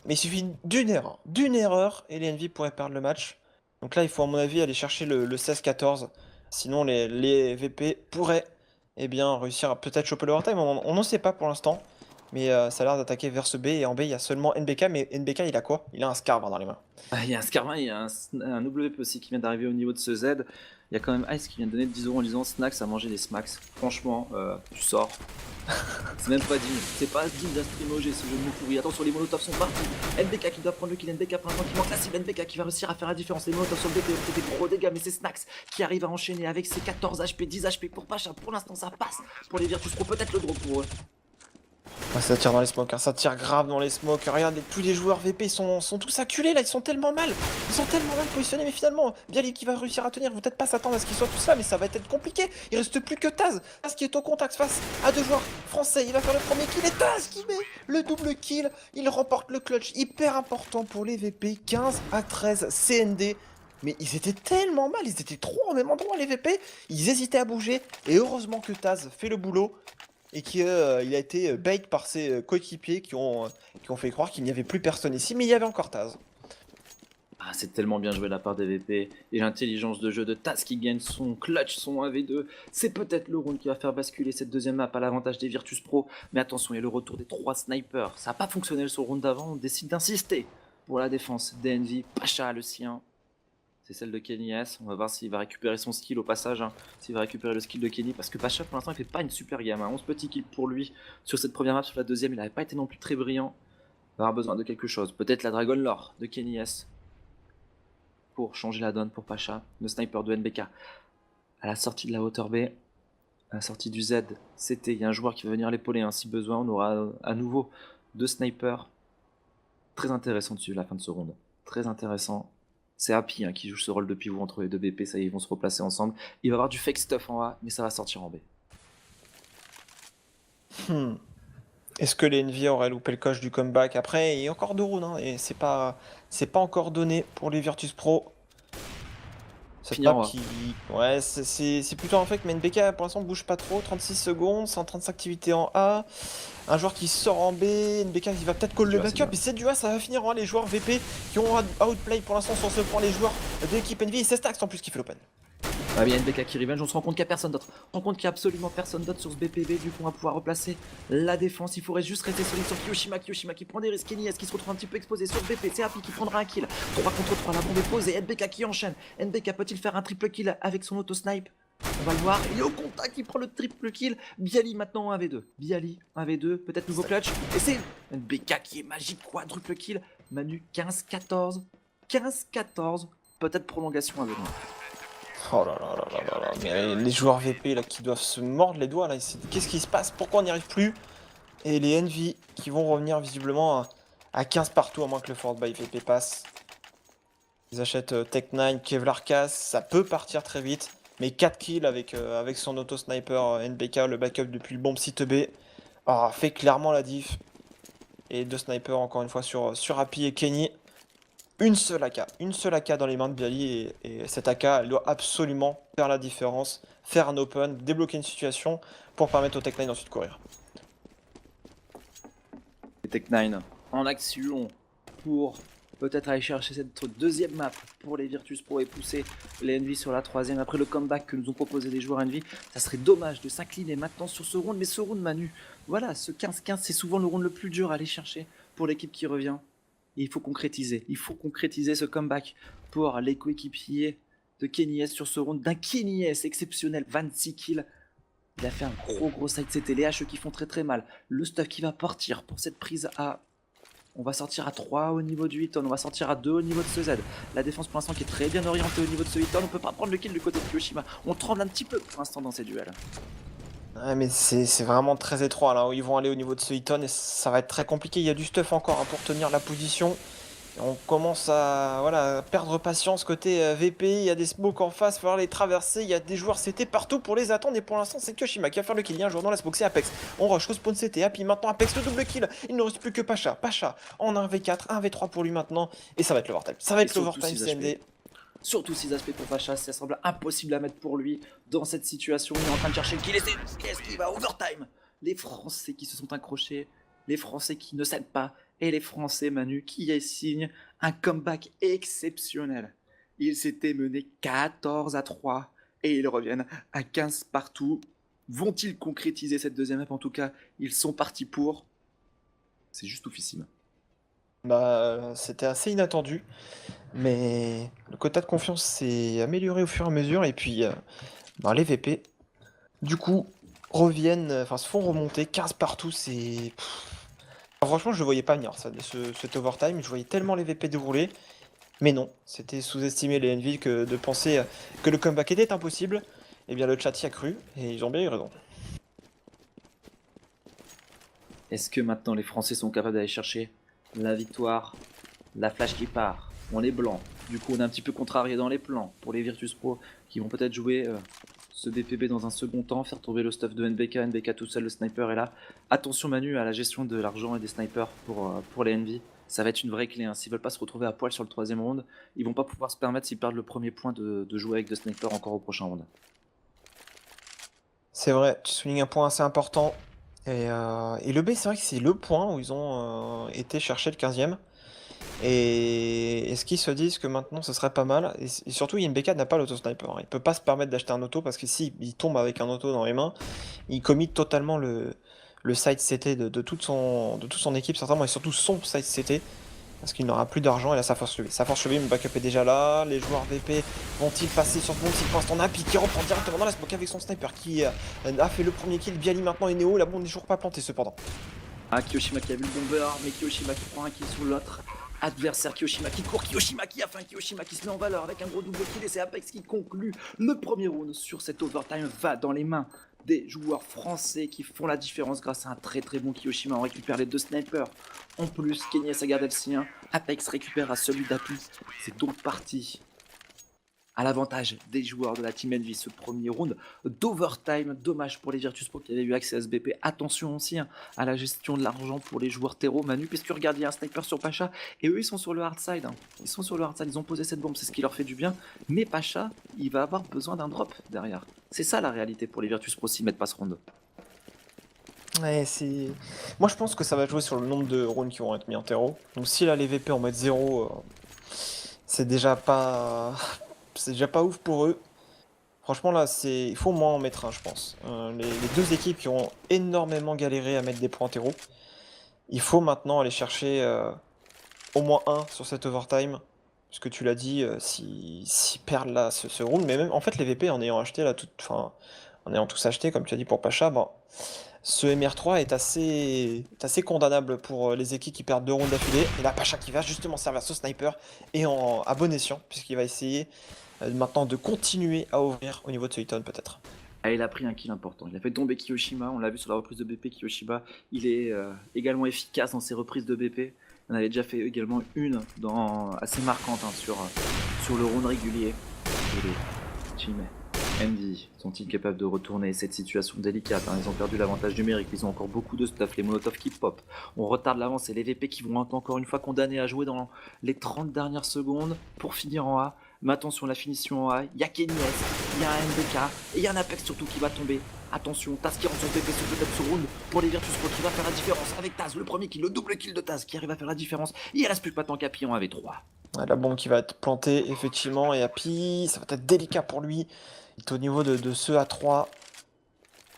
Mais il suffit d'une erreur et les Envy pourraient perdre le match. Donc là, il faut à mon avis aller chercher le 16-14. Sinon, les VP pourraient réussir à peut-être choper le overtime. On n'en sait pas pour l'instant. Mais ça a l'air d'attaquer vers ce B. Et en B, il y a seulement NBK. Mais NBK, il a quoi? Il a un Scarvin dans les mains. Il y a un Scarvin, il y a un WP aussi qui vient d'arriver au niveau de ce Z. Il y a quand même Ice qui vient de donner 10 € en disant Snacks à manger des smacks. Franchement, tu sors. C'est même pas digne. C'est pas digne d'un stream OG ce jeu de mots pourri. Attention, les molotovs sont partis. NBK qui doit prendre le kill. NBK pour l'instant qui manque la cible. NBK qui va réussir à faire la différence. Les molotovs sur le BP ont fait des gros dégâts. Mais c'est Snacks qui arrive à enchaîner avec ses 14 HP, 10 HP pour Pacha. Pour l'instant, ça passe. Pour les Virtus Pro, peut-être le drop pour eux. Ouais, ça tire dans les smokes, hein, ça tire grave dans les smokes. Regardez, tous les joueurs VP sont tous acculés là, ils sont tellement mal. Ils sont tellement mal positionnés, mais finalement, Bialy qui va réussir à tenir. Vous peut-être pas s'attendre à ce qu'ils soient tous là, mais ça va être compliqué. Il reste plus que Taz. Taz qui est au contact face à deux joueurs français. Il va faire le premier kill et Taz qui met le double kill. Il remporte le clutch, hyper important pour les VP. 15-13 CND. Mais ils étaient tellement mal, ils étaient trop au même endroit les VP. Ils hésitaient à bouger. Et heureusement que Taz fait le boulot. Et qu'il a été bait par ses coéquipiers qui ont fait croire qu'il n'y avait plus personne ici, mais il y avait encore Taz. Ah, c'est tellement bien joué de la part des VP. Et l'intelligence de jeu de Taz qui gagne son clutch, son 1v2. C'est peut-être le round qui va faire basculer cette deuxième map à l'avantage des Virtus Pro. Mais attention, il y a le retour des 3 snipers. Ça n'a pas fonctionné sur le round d'avant. On décide d'insister pour la défense d'Envy. Pacha, le sien. C'est celle de Kenny S. On va voir s'il va récupérer son skill au passage. Hein. S'il va récupérer le skill de Kenny. Parce que Pacha, pour l'instant, il fait pas une super gamme. Hein. 11 petits kills pour lui sur cette première map. Sur la deuxième, il n'avait pas été non plus très brillant. Il va avoir besoin de quelque chose. Peut-être la Dragon Lore de Kenny S. Pour changer la donne pour Pacha. Le sniper de NBK. À la sortie de la hauteur B. À la sortie du Z. CT. Il y a un joueur qui va venir l'épauler. Hein. Si besoin, on aura à nouveau 2 snipers. Très intéressant de suivre la fin de ce round. Très intéressant. C'est Happy hein, qui joue ce rôle de pivot entre les deux BP, ça y est, ils vont se replacer ensemble. Il va y avoir du fake stuff en A, mais ça va sortir en B. Est-ce que les Envy auraient loupé le coche du comeback? Après, il y a encore 2 rounds, hein, et c'est pas encore donné pour les Virtus Pro. Cette Finir en map A. qui... Ouais, c'est plutôt un fait, mais NBK pour l'instant bouge pas trop. 36 secondes, 135 activités en A. Un joueur qui sort en B, NBK qui va peut-être call le Dua, c'est backup. Dua. Et c'est Dua, ça va finir en A. Les joueurs VP qui ont outplay pour l'instant sur ce point les joueurs de l'équipe Envy. Et c'est Stax en plus qui fait l'open. Ah bien NBK qui revenge, on se rend compte qu'il n'y a personne d'autre. On se rend compte qu'il n'y a absolument personne d'autre sur ce BPB, vu qu'on va pouvoir replacer la défense. Il faudrait juste rester solide sur Kiyoshima. Kiyoshima qui prend des risques. Kenny, est-ce qu'il se retrouve un petit peu exposé sur BP? C'est Happy qui prendra un kill. 3 contre 3, la bombe est posée. NBK qui enchaîne. NBK peut-il faire un triple kill avec son auto-snipe? On va le voir. Il est au contact, il prend le triple kill. Bialy maintenant en 1v2. Bialy 1v2, peut-être nouveau clutch. Et c'est NBK qui est magique, quadruple kill. Manu 15-14. 15-14. Peut-être prolongation avec nous. Oh là là là là là là, mais les joueurs VP là qui doivent se mordre les doigts là, qu'est-ce qui se passe? Pourquoi on n'y arrive plus? Et les Envy qui vont revenir visiblement à 15 partout à moins que le Fort by VP passe. Ils achètent Tech9, Kevlar Cass, ça peut partir très vite. Mais 4 kills avec son auto-sniper NBK, le backup depuis le bomb site B, fait clairement la diff. Et 2 snipers encore une fois sur Happy et Kenny. Une seule AK dans les mains de Bialy et cette AK elle doit absolument faire la différence, faire un open, débloquer une situation pour permettre au Tech9 d'ensuite courir. Tech9 en action pour peut-être aller chercher cette deuxième map pour les Virtus Pro et pousser les Envy sur la troisième. Après le comeback que nous ont proposé les joueurs Envy, ça serait dommage de s'incliner maintenant sur ce round. Mais ce round Manu, voilà, ce 15-15 c'est souvent le round le plus dur à aller chercher pour l'équipe qui revient. Et il faut concrétiser ce comeback pour les coéquipiers de Kenny S sur ce round d'un Kenny S exceptionnel, 26 kills. Il a fait un gros side, c'était les HE qui font très mal. Le stuff qui va partir pour cette prise A. On va sortir à 3 au niveau du 8 on va sortir à 2 au niveau de ce Z. La défense pour l'instant qui est très bien orientée au niveau de ce 8 on peut pas prendre le kill du côté de Kiyoshima. On tremble un petit peu pour l'instant dans ces duels. Ouais, mais c'est vraiment très étroit là où ils vont aller au niveau de ce Eton et ça va être très compliqué. Il y a du stuff encore pour tenir la position. On commence à perdre patience côté VP. Il y a des smokes en face, il va falloir les traverser. Il y a des joueurs CT partout pour les attendre. Et pour l'instant, c'est Kiyoshima qui va faire le kill. Il y a un joueur dans la smoke, c'est Apex. On rush au spawn CT. Et puis maintenant, Apex le double kill. Il ne reste plus que Pacha. Pacha en 1v4, 1v3 pour lui maintenant. Et ça va être l'overtime. Ça va être l'overtime CND. Surtout 6 aspects pour Pacha, ça semble impossible à mettre pour lui dans cette situation. Il est en train de chercher le kill et c'est qui va overtime. Les Français qui se sont accrochés, les Français qui ne cèdent pas, et les Français, Manu, qui signent un comeback exceptionnel. Ils s'étaient menés 14-3 et ils reviennent à 15 partout. Vont-ils concrétiser cette deuxième map? En tout cas, ils sont partis pour. C'est juste oufissime. Bah, c'était assez inattendu, mais le quota de confiance s'est amélioré au fur et à mesure et puis, bah, les VP, du coup, reviennent, enfin se font remonter 15 partout, c'est franchement, je le voyais pas venir ça, cet overtime, je voyais tellement les VP dérouler, mais non, c'était sous-estimer les Envy que de penser, que le comeback était impossible. Eh bien, le chat y a cru et ils ont bien eu raison. Est-ce que maintenant les Français sont capables d'aller chercher la victoire, la flash qui part? On est blanc. Du coup, on est un petit peu contrarié dans les plans pour les Virtus Pro qui vont peut-être jouer ce BPB dans un second temps, faire tomber le stuff de NBK. NBK tout seul, le sniper est là. Attention Manu à la gestion de l'argent et des snipers pour les Envy. Ça va être une vraie clé. Hein. S'ils veulent pas se retrouver à poil sur le troisième round, ils vont pas pouvoir se permettre, s'ils perdent le premier point, de jouer avec deux snipers encore au prochain round. C'est vrai, tu soulignes un point assez important. Et le B, c'est vrai que c'est le point où ils ont été chercher le 15e. Et est-ce qu'ils se disent que maintenant ce serait pas mal? Et surtout, IMBK n'a pas l'auto-sniper. Hein. Il peut pas se permettre d'acheter un auto parce que si il tombe avec un auto dans les mains, il commit totalement le side CT de toute son équipe, certainement, et surtout son side CT. Parce qu'il n'aura plus d'argent et là ça force lui. Ça force lui, mon backup est déjà là. Les joueurs VP vont-ils passer sur ce bombe s'il pour l'instant Napi qui reprend directement dans la smoke avec son sniper qui a fait le premier kill. Bialy maintenant et Neo, la bombe n'est toujours pas plantée cependant. Ah, Kiyoshima qui a vu le bomber, mais Kiyoshima qui prend un kill sur l'autre adversaire. Kiyoshima qui court, Kiyoshima qui a faim, Kiyoshima qui se met en valeur avec un gros double kill et c'est Apex qui conclut le premier round sur cet overtime. Va dans les mains des joueurs français qui font la différence grâce à un très très bon Kiyoshima. On récupère les deux snipers. En plus, Kenny a gardé le sien. Apex récupère à celui d'Api. C'est donc parti à l'avantage des joueurs de la Team Envy ce premier round d'overtime. Dommage pour les Virtus Pro qui avaient eu accès à ce BP. Attention aussi hein, à la gestion de l'argent pour les joueurs terreau. Manu, puisque regarde, il y a un sniper sur Pacha et eux ils sont sur le hard side. Hein. Ils sont sur le hard side, ils ont posé cette bombe, c'est ce qui leur fait du bien. Mais Pacha, il va avoir besoin d'un drop derrière. C'est ça la réalité pour les Virtus Pro s'ils mettent pas ce round. Ouais, c'est. Moi je pense que ça va jouer sur le nombre de rounds qui vont être mis en terreau. Donc si là les VP en mettent 0, c'est déjà pas. C'est déjà pas ouf pour eux. Franchement là, il faut au moins en mettre un, je pense. Les deux équipes qui ont énormément galéré à mettre des points en terreau. Il faut maintenant aller chercher au moins un sur cet overtime. Parce que tu l'as dit, s'ils perdent là ce round, mais même en fait les VP en ayant acheté là enfin, en ayant tous acheté, comme tu as dit pour Pacha, bon, ce MR3 est assez condamnable pour les équipes qui perdent 2 rounds d'affilée. Et là Pacha qui va justement servir ce sniper et à bon escient, puisqu'il va essayer maintenant de continuer à ouvrir au niveau de ce Hiton peut-être. Ah, il a pris un kill important. Il a fait tomber Kiyoshima. On l'a vu sur la reprise de BP. Kiyoshima, il est également efficace dans ses reprises de BP. On avait déjà fait également une assez marquante hein, sur le round régulier. Et les Team Envy sont-ils capables de retourner cette situation délicate hein. Ils ont perdu l'avantage numérique. Ils ont encore beaucoup de stuff. Les Molotov qui pop. On retarde l'avance. Et les VP qui vont être encore une fois condamnés à jouer dans les 30 dernières secondes pour finir en A. Mais attention, la finition en A, il y a Kenny S, il y a un NBK, et il y a un Apex surtout qui va tomber. Attention, Taz qui rentre son PP sur peut-être ce round pour les Virtus Pro qui va faire la différence avec Taz, le premier kill, le double kill de Taz qui arrive à faire la différence. Il reste plus pas tant qu'Api en AV3. Ouais, la bombe qui va être plantée effectivement, et Happy, ça va être délicat pour lui. Il est au niveau de ce A3.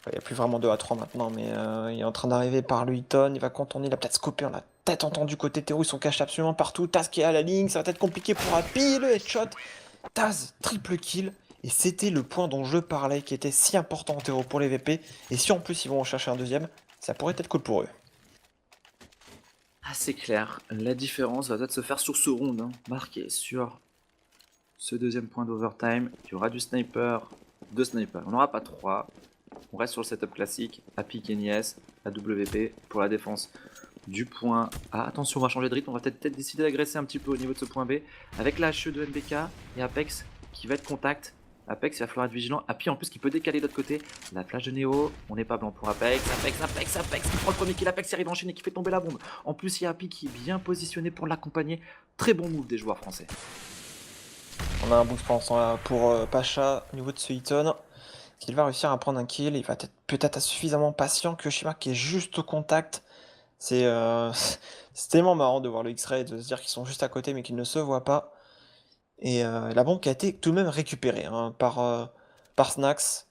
Il n'y a plus vraiment de A3 maintenant, mais il est en train d'arriver par le Hiton. Il va contourner, il a peut-être scopé, on a peut-être entendu côté terreau, ils sont cachés absolument partout. Taz qui est à la ligne, ça va être compliqué pour Happy, le headshot. Taz, triple kill. Et c'était le point dont je parlais, qui était si important en terreau pour les VP. Et si en plus ils vont en chercher un deuxième, ça pourrait être cool pour eux. Ah, c'est clair, la différence va peut-être se faire sur ce round, hein, marqué sur ce deuxième point d'overtime. Il y aura du sniper, deux snipers. On n'aura pas trois. On reste sur le setup classique. Happy, Kenny S, AWP pour la défense du point A. Attention, on va changer de rythme. On va peut-être décider d'agresser un petit peu au niveau de ce point B. Avec la HE de NBK et Apex qui va être contact. Apex, il va falloir être vigilant. Happy en plus qui peut décaler de l'autre côté. La flash de Neo, on n'est pas blanc pour Apex. Apex qui prend le premier kill. Apex qui arrive à enchaîner et qui fait tomber la bombe. En plus, il y a Happy qui est bien positionné pour l'accompagner. Très bon move des joueurs français. On a un boost pour Pacha au niveau de ce Hiton. S'il va réussir à prendre un kill, il va être peut-être suffisamment patient. Kiyoshima qui est juste au contact. C'est tellement marrant de voir le X-Ray et de se dire qu'ils sont juste à côté mais qu'ils ne se voient pas. Et la bombe qui a été tout de même récupérée hein, par Snax.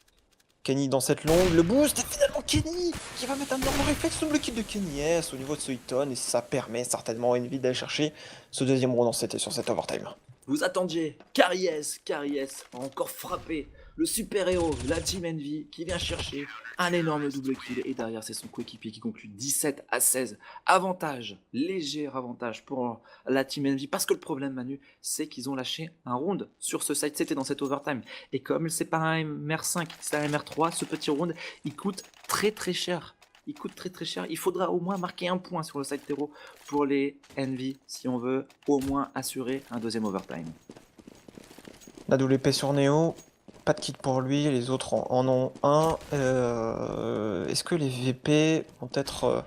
Kenny dans cette longue, le boost et finalement Kenny qui va mettre un énorme réflexe sur le kill de Kenny S au niveau de ce Hiton et ça permet certainement à Envy d'aller chercher ce deuxième round en CT sur cet overtime. Vous attendiez Karies a encore frappé le super-héros de la Team Envy qui vient chercher un énorme double kill et derrière c'est son coéquipier qui conclut 17-16. Avantage, léger avantage pour la Team Envy parce que le problème Manu c'est qu'ils ont lâché un round sur ce side CT dans cet overtime et comme c'est pas un MR5, c'est un MR3, ce petit round il coûte très cher. Il coûte très cher. Il faudra au moins marquer un point sur le side terreau pour les Envy si on veut au moins assurer un deuxième overtime. La WP sur Neo, pas de kit pour lui, les autres en ont un. Est-ce que les VP vont être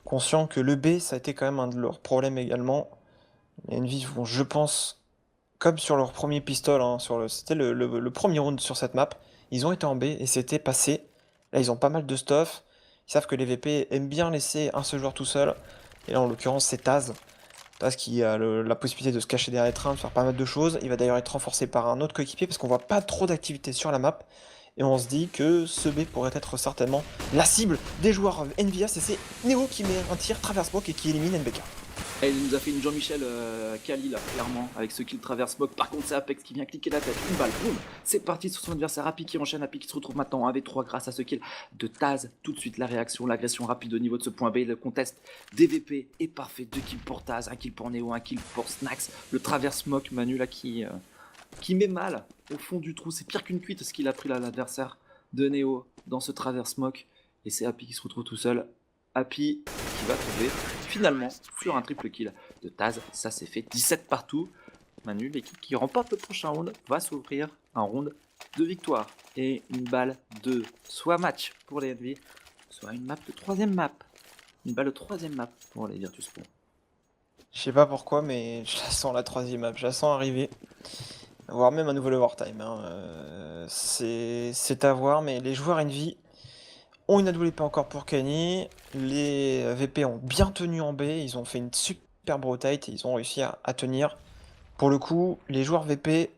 conscients que le B, ça a été quand même un de leurs problèmes également. Les Envy vont, je pense, comme sur leur premier pistol, hein, c'était le premier round sur cette map, ils ont été en B et c'était passé. Là, ils ont pas mal de stuff. Ils savent que les VP aiment bien laisser un seul joueur tout seul. Et là, en l'occurrence, c'est Taz. Taz qui a la possibilité de se cacher derrière les trains, de faire pas mal de choses. Il va d'ailleurs être renforcé par un autre coéquipier parce qu'on voit pas trop d'activité sur la map. Et on se dit que ce B pourrait être certainement la cible des joueurs Envias. Et c'est Neo qui met un tir travers smoke et qui élimine NBK. Et il nous a fait une Jean-Michel Kali là, clairement, avec ce kill traverse smoke. Par contre, c'est Apex qui vient cliquer la tête. Une balle, boum. C'est parti sur son adversaire. Api qui enchaîne, Api qui se retrouve maintenant en AV3 grâce à ce kill de Taz. Tout de suite, la réaction, l'agression rapide au niveau de ce point B. Le contest DVP est parfait. 2 kills pour Taz, 1 kill pour Neo, 1 kill pour Snax. Le traverse smoke, Manu là qui met mal au fond du trou. C'est pire qu'une cuite ce qu'il a pris là, l'adversaire de Neo dans ce traverse smoke. Et c'est Api qui se retrouve tout seul. Api qui va trouver finalement sur un triple kill de Taz. Ça c'est fait 17 partout. Manu, l'équipe qui remporte le prochain round, va s'ouvrir un round de victoire. Et une balle de soit match pour les Envy, soit une map de troisième map. Une balle de troisième map pour les Virtus Pro. Je sais pas pourquoi, mais je la sens la troisième map. Je la sens arriver. Voire même un nouvel overtime. Hein. C'est à voir, mais les joueurs Envy ont une AWP encore pour Kenny. Les VP ont bien tenu en B. Ils ont fait une superbe rotate et ils ont réussi à tenir. Pour le coup, les joueurs VP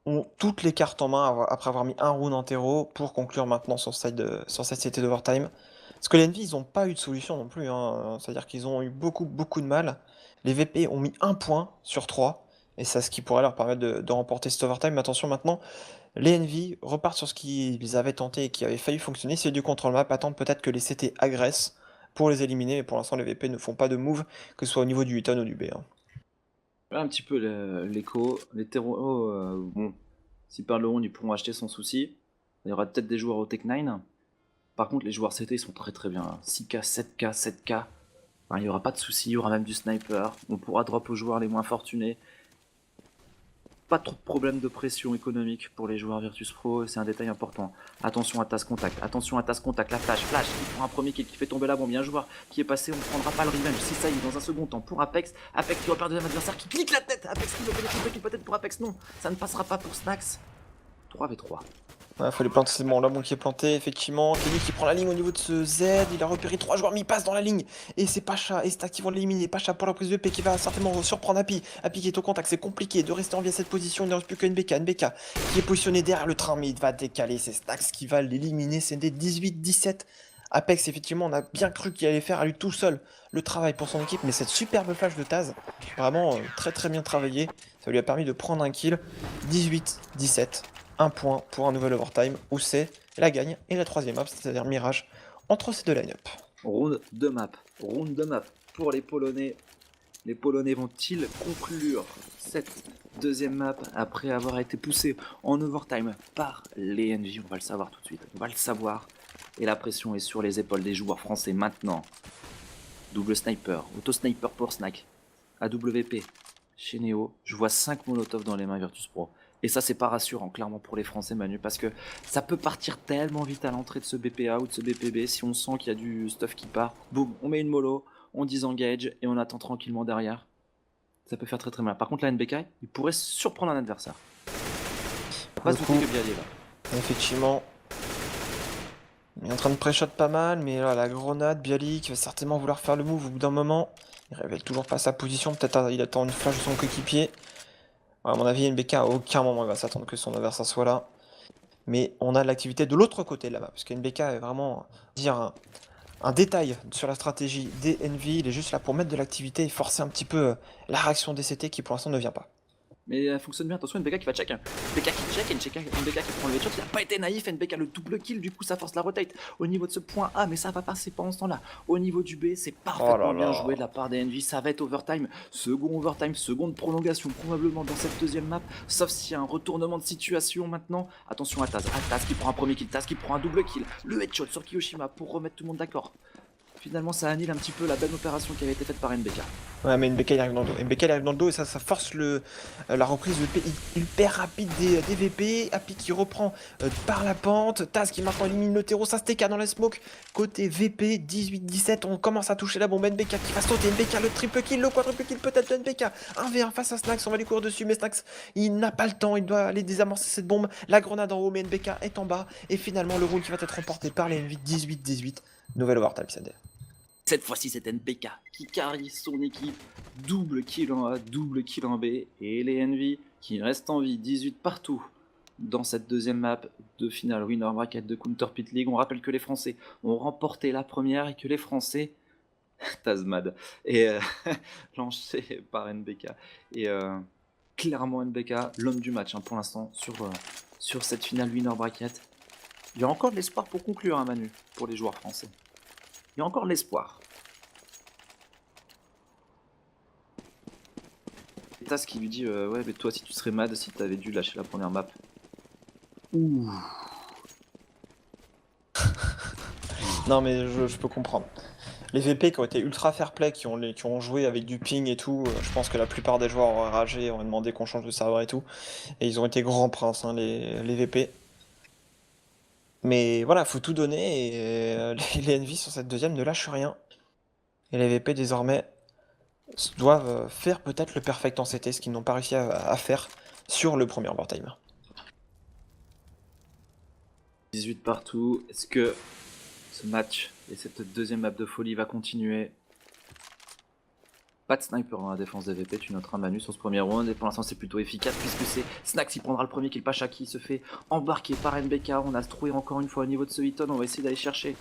ont toutes les cartes en main après avoir mis un round en terreau pour conclure maintenant sur cette CT d'overtime. Parce que les Envy, ils n'ont pas eu de solution non plus. Hein. C'est-à-dire qu'ils ont eu beaucoup de mal. Les VP ont mis 1 point sur 3. Et c'est ce qui pourrait leur permettre de remporter cet overtime. Mais attention maintenant, les Envy repartent sur ce qu'ils avaient tenté et qui avait failli fonctionner. C'est du contrôle map. Attendent peut-être que les CT agressent pour les éliminer. Mais pour l'instant, les VP ne font pas de move, que ce soit au niveau du Hiton ou du B. Hein. Un petit peu l'écho. Les terreaux, bon, s'ils perdent le round, ils pourront acheter sans souci. Il y aura peut-être des joueurs au Tech 9. Par contre, les joueurs CT ils sont très bien. Hein. 6K, 7K, 7K. Enfin, il n'y aura pas de souci. Il y aura même du sniper. On pourra drop aux joueurs les moins fortunés. Pas trop de problèmes de pression économique pour les joueurs Virtus Pro, c'est un détail important. Attention à Taz contact, la flash, il prend un premier kill qui fait tomber la bombe, il y a un joueur qui est passé, on ne prendra pas le revenge, si ça y est, dans un second temps pour Apex qui repère deuxième adversaire, qui clique la tête, Apex qui veut faire le kill peut-être pour Apex, non, ça ne passera pas pour Snax. 3v3. Ouais, faut les planter, c'est bon, là bon qui est planté, effectivement. Kenny qui prend la ligne au niveau de ce Z, il a repéré 3 joueurs, mais il passe dans la ligne. Et c'est Pacha et Stack qui vont l'éliminer. Pacha pour la prise de P qui va certainement surprendre Api. Api qui est au contact, c'est compliqué de rester en vie à cette position, il ne reste plus que NBK. NBK qui est positionné derrière le train, mais il va décaler, c'est Stax qui va l'éliminer, c'est des 18-17. Apex, effectivement, on a bien cru qu'il allait faire à lui tout seul le travail pour son équipe, mais cette superbe flash de Taz, vraiment très bien travaillé, ça lui a permis de prendre un kill. 18-17. 1 point pour un nouvel overtime où c'est la gagne et la troisième map, c'est-à-dire Mirage entre ces deux line-up. Round de map pour les Polonais. Les Polonais vont-ils conclure cette deuxième map après avoir été poussés en overtime par les NJ? On va le savoir tout de suite, on va le savoir. Et la pression est sur les épaules des joueurs français maintenant. Double sniper, auto-sniper pour Snack, AWP, chez Neo. Je vois 5 molotovs dans les mains Virtus Pro. Et ça c'est pas rassurant clairement pour les Français Manu parce que ça peut partir tellement vite à l'entrée de ce BPA ou de ce BPB si on sent qu'il y a du stuff qui part. Boum, on met une mollo, on disengage et on attend tranquillement derrière. Ça peut faire très mal. Par contre la NBK, il pourrait surprendre un adversaire. Pas se douter que Bialy est là. Effectivement. Il est en train de pré-shot pas mal, mais là la grenade, Bialy qui va certainement vouloir faire le move au bout d'un moment. Il révèle toujours pas sa position, peut-être il attend une flash de son coéquipier. À mon avis, NBK à aucun moment il va s'attendre que son adversaire soit là. mais on a de l'activité de l'autre côté là-bas, parce qu'NBK est vraiment dire un détail sur la stratégie des Envy, il est juste là pour mettre de l'activité et forcer un petit peu la réaction des CT qui pour l'instant ne vient pas. Mais elle fonctionne bien, attention NBK qui va check. NBK qui check, NBK qui prend le headshot, il a pas été naïf, NBK le double kill, du coup ça force la rotate au niveau de ce point A, mais ça va passer pendant ce temps-là. Au niveau du B, c'est parfaitement bien joué de la part des Envy, ça va être overtime, seconde prolongation probablement dans cette deuxième map, sauf s'il y a un retournement de situation maintenant. Attention à Taz qui prend un premier kill, Taz qui prend un double kill, le headshot sur Kiyoshima pour remettre tout le monde d'accord. Finalement, ça annule un petit peu la bonne opération qui avait été faite par NBK. Ouais, mais NBK il arrive dans le dos. NBK il arrive dans le dos et ça force la reprise hyper rapide des VP. Happy qui reprend par la pente. Taz qui maintenant élimine le terreau. Ça se TK dans la smoke. Côté VP, 18-17. On commence à toucher la bombe. NBK qui va sauter. NBK le triple kill, le quadruple kill peut-être de NBK. 1v1 face à Snax. On va lui courir dessus. Mais Snax, il n'a pas le temps. Il doit aller désamorcer cette bombe. La grenade en haut, mais NBK est en bas. Et finalement, le round qui va être remporté par les Envy 18-18. Nouvelle overtime, Sander. Cette fois-ci, c'est NBK qui carry son équipe. Double kill en A, double kill en B. Et les Envy qui restent en vie, 18 partout dans cette deuxième map de finale winner bracket de Counter Pit League. On rappelle que les Français ont remporté la première et que les Français, Tazmad, est lancé par NBK. Et clairement NBK, l'homme du match pour l'instant sur cette finale winner bracket. Il y a encore de l'espoir pour conclure, Manu, pour les joueurs français. Il y a encore de l'espoir. Et Taz qui lui dit ouais, mais toi, si tu serais mad si t'avais dû lâcher la première map. Ouh. Non, mais je peux comprendre. Les VP qui ont été ultra fair play, qui ont joué avec du ping et tout, je pense que la plupart des joueurs auraient ragé, auraient demandé qu'on change de serveur et tout. Et ils ont été grands princes, les VP. Mais voilà, faut tout donner et les Envy sur cette deuxième ne lâchent rien. Et les VP désormais doivent faire peut-être le perfect en CT, ce qu'ils n'ont pas réussi à faire sur le premier overtime. 18 partout. Est-ce que ce match et cette deuxième map de folie va continuer? Pas de sniper dans la défense des VP, tu noteras Manu sur ce premier round et pour l'instant c'est plutôt efficace puisque c'est Snax qui prendra le premier kill, Pacha qui se fait embarquer par NBK. On a trouvé encore une fois au niveau de ce Hitton, on va essayer d'aller chercher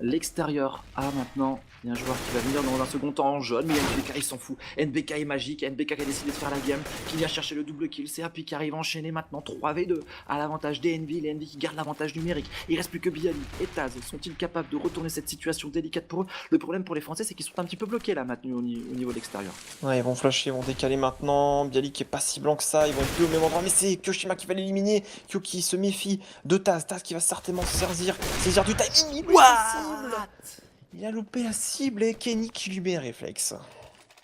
l'extérieur. Ah, maintenant il y a un joueur qui va venir dans un second temps en jaune, mais NBK il s'en fout. NBK est magique, NBK qui a décidé de faire la game, qui vient chercher le double kill. C'est Happy qui arrive à enchaîner maintenant 3v2 à l'avantage des Envy, les Envy qui gardent l'avantage numérique. Il reste plus que Bialy et Taz. Sont-ils capables de retourner cette situation délicate pour eux? Le problème pour les Français, c'est qu'ils sont un petit peu bloqués là maintenant au niveau de l'extérieur. Ouais, ils vont flasher, ils vont décaler maintenant. Bialy qui est pas si blanc que ça, ils vont être plus au même endroit. Mais c'est Kiyoshima qui va l'éliminer. Kyo qui se méfie de Taz. Taz qui va certainement saisir du timing. Il a loupé la cible et Kenny qui lui met un réflexe.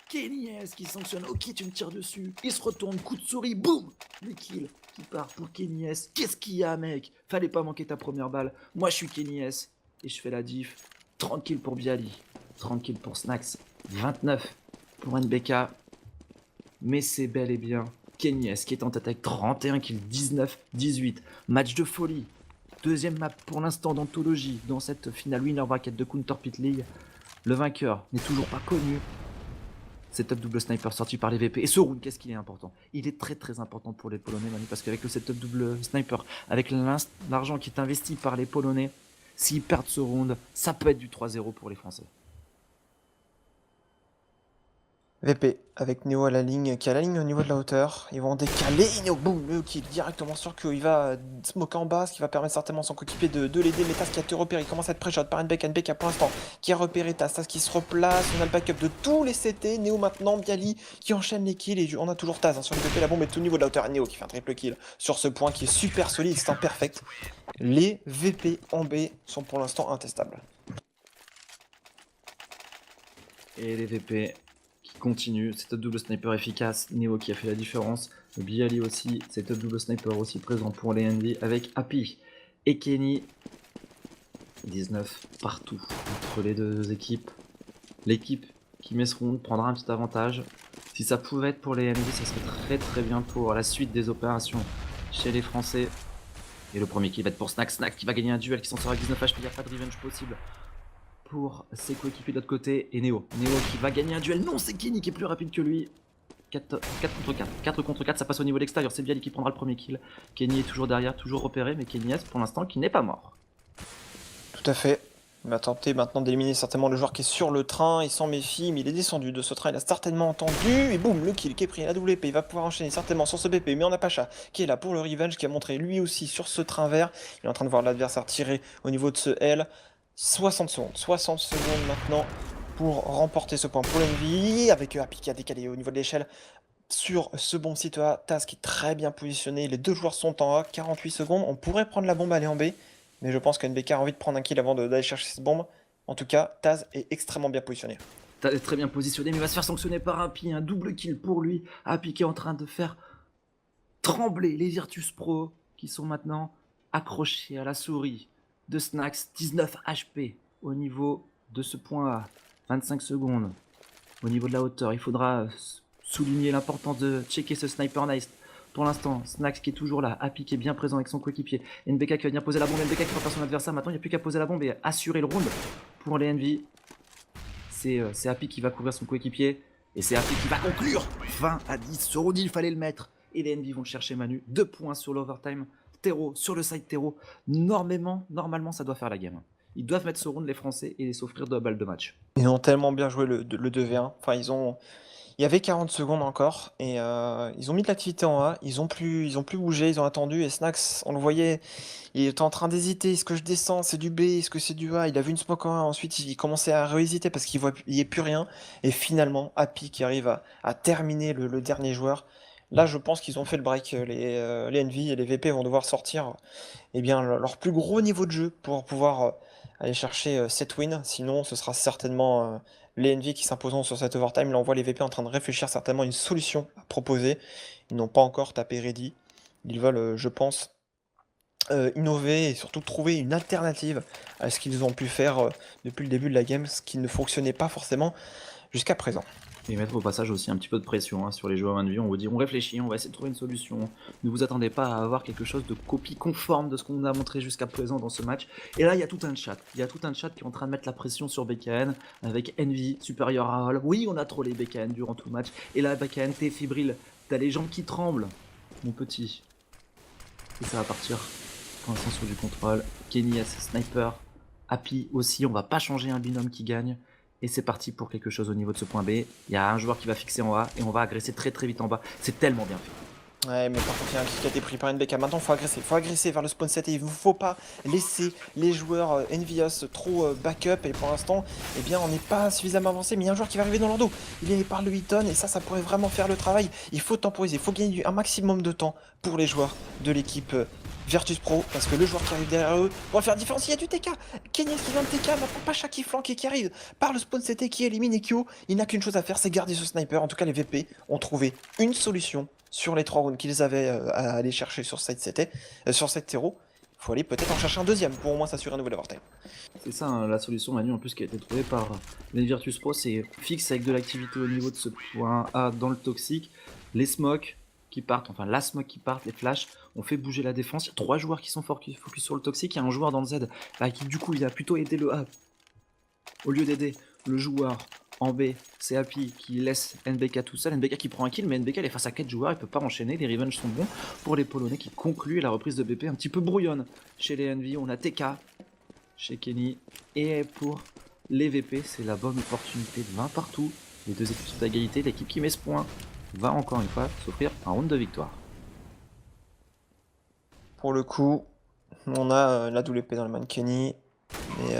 Kenny S qui sanctionne, ok tu me tires dessus, il se retourne, coup de souris, boum. Le kill qui part pour Kenny S. Qu'est-ce qu'il y a mec? Fallait pas manquer ta première balle. Moi je suis Kenny S et je fais la diff. 30 kills pour Bialy, 30 kills pour Snax, 29 pour NBK. Mais c'est bel et bien Kenny S qui est en tête avec 31 kills, 19-18. Match de folie. Deuxième map pour l'instant d'anthologie dans cette finale winner bracket de Counter Pit League. Le vainqueur n'est toujours pas connu. Setup double sniper sorti par les VP. Et ce round, qu'est-ce qu'il est important? Il est très très important pour les Polonais, Manu, parce qu'avec le setup double sniper, avec l'argent qui est investi par les Polonais, s'ils perdent ce round, ça peut être du 3-0 pour les Français. VP avec Neo à la ligne, qui a la ligne au niveau de la hauteur. Ils vont décaler. Neo, boum, le kill directement sûr qu'il va smoker en bas, ce qui va permettre certainement son coéquipier de l'aider. Mais Taz qui a été repéré, il commence à être pré-shot par NBK. NBK pour l'instant qui a repéré Taz. Taz qui se replace. On a le backup de tous les CT. Neo maintenant, Bialy qui enchaîne les kills. Et on a toujours Taz sur le VP. La bombe est au niveau de la hauteur. Neo qui fait un triple kill sur ce point qui est super solide. C'est un perfect. Les VP en B sont pour l'instant intestables. Et les VP continue, setup double sniper efficace, Neo qui a fait la différence, Bialy aussi, setup double sniper aussi présent pour les Envy avec Happy et Kenny. 19 partout entre les deux équipes. L'équipe qui met ce round prendra un petit avantage. Si ça pouvait être pour les Envy, ça serait très très bien pour la suite des opérations chez les Français. Et le premier qui va être pour Snax, Snax qui va gagner un duel, qui s'en sort avec 19 HP, il n'y a pas de revenge possible pour ses coéquipiers de l'autre côté. Et Neo qui va gagner un duel. Non, c'est Kenny qui est plus rapide que lui. 4 contre 4. 4 contre 4, ça passe au niveau de l'extérieur. C'est Bialy qui prendra le premier kill. Kenny est toujours derrière, toujours repéré, mais Kenny est pour l'instant qui n'est pas mort. Tout à fait. Il va tenter maintenant d'éliminer certainement le joueur qui est sur le train, il s'en méfie, mais il est descendu de ce train, il a certainement entendu, et boum, le kill qui est pris, la WP, il va pouvoir enchaîner certainement sur ce BP, mais on a Pacha qui est là pour le revenge, qui a montré lui aussi sur ce train vert, il est en train de voir l'adversaire tirer au niveau de ce L, 60 secondes maintenant pour remporter ce point pour l'Envy, avec Happy qui a décalé au niveau de l'échelle sur ce bon site A, Taz qui est très bien positionné, les deux joueurs sont en A, 48 secondes, on pourrait prendre la bombe, aller en B, mais je pense qu'NBK a envie de prendre un kill avant d'aller chercher cette bombe. En tout cas, Taz est extrêmement bien positionné. Taz est très bien positionné, mais il va se faire sanctionner par Happy. Un double kill pour lui. Happy qui est en train de faire trembler les Virtus Pro qui sont maintenant accrochés à la souris de Snax. 19 HP au niveau de ce point A. 25 secondes au niveau de la hauteur. Il faudra souligner l'importance de checker ce Sniper Nice. Pour l'instant, Snax qui est toujours là, Happy qui est bien présent avec son coéquipier, NBK qui va venir poser la bombe, NBK qui repart son adversaire, maintenant il n'y a plus qu'à poser la bombe et assurer le round pour les Envy. C'est Happy qui va couvrir son coéquipier et c'est Happy qui va conclure. 20 à 10, ce round il fallait le mettre et les Envy vont le chercher Manu, 2 points sur l'overtime, Terreau sur le side Terreau, normalement ça doit faire la game. Ils doivent mettre ce round les Français et s'offrir 2 balles de match. Ils ont tellement bien joué le 2v1, enfin il y avait 40 secondes encore et ils ont mis de l'activité en A, ils ont plus bougé, ils ont attendu et Snax, on le voyait, il était en train d'hésiter, est-ce que je descends, c'est du B, est-ce que c'est du A, il a vu une smoke en A, ensuite il commençait à réhésiter parce qu'il n'y a plus rien et finalement Happy qui arrive à terminer le dernier joueur. Là je pense qu'ils ont fait le break, les Envy et les VP vont devoir sortir leur plus gros niveau de jeu pour pouvoir aller chercher cette win, sinon ce sera certainement les Envy qui s'imposeront sur cette overtime. Là, on voit les VP en train de réfléchir certainement à une solution à proposer. Ils n'ont pas encore tapé ready. Ils veulent, je pense, innover et surtout trouver une alternative à ce qu'ils ont pu faire depuis le début de la game, ce qui ne fonctionnait pas forcément jusqu'à présent. Et mettre au passage aussi un petit peu de pression sur les joueurs Envy. On vous dit, on réfléchit, on va essayer de trouver une solution. Ne vous attendez pas à avoir quelque chose de copie conforme de ce qu'on a montré jusqu'à présent dans ce match. Et là, il y a tout un chat. Il y a tout un chat qui est en train de mettre la pression sur BKN avec Envy supérieur à Hall. Oui, on a trollé BKN durant tout le match. Et là, BKN, t'es fébrile. T'as les jambes qui tremblent, mon petit. Et ça va partir pour l'instant sur du contrôle. Kenny S, sniper. Happy aussi, on va pas changer un binôme qui gagne. Et c'est parti pour quelque chose au niveau de ce point B. Il y a un joueur qui va fixer en A et on va agresser très vite en bas. C'est tellement bien fait. Ouais, mais par contre, il y a un kill qui a été pris par NBK. Maintenant, il faut agresser vers le spawn 7 et il ne faut pas laisser les joueurs Envious trop backup. Et pour l'instant, eh bien, on n'est pas suffisamment avancé. Mais il y a un joueur qui va arriver dans leur dos. Il est par le 8 tonnes et ça pourrait vraiment faire le travail. Il faut temporiser, il faut gagner un maximum de temps pour les joueurs de l'équipe Virtus Pro, parce que le joueur qui arrive derrière eux pour le faire différencier, il y a du TK. Kenny qui vient de TK, maintenant Pacha qui flanque et qui arrive par le spawn CT qui élimine Ekyo. Il n'a qu'une chose à faire, c'est garder ce sniper. En tout cas, les VP ont trouvé une solution sur les 3 rounds qu'ils avaient à aller chercher sur cette CT, sur cette terreau. Il faut aller peut-être en chercher un deuxième pour au moins s'assurer un nouvel overtime. C'est ça la solution Manu en plus qui a été trouvée par les Virtus Pro, c'est fixe avec de l'activité au niveau de ce point A dans le toxique, les smokes qui partent, enfin la smoke qui part, les flashs, on fait bouger la défense. Il y a 3 joueurs qui sont focus sur le toxique, il y a un joueur dans le Z qui du coup il a plutôt aidé le A au lieu d'aider le joueur en B. C'est Happy qui laisse NBK tout seul, NBK qui prend un kill, mais NBK il est face à 4 joueurs, il peut pas enchaîner, les revenges sont bons pour les Polonais qui concluent la reprise de BP un petit peu brouillonne. Chez les Envy, on a TK, chez Kenny, et pour les VP, c'est la bonne opportunité de 20 partout. Les deux équipes sont à égalité, l'équipe qui met ce point va encore une fois s'offrir un round de victoire. Pour le coup, on a la WP dans le man Kenny. Mais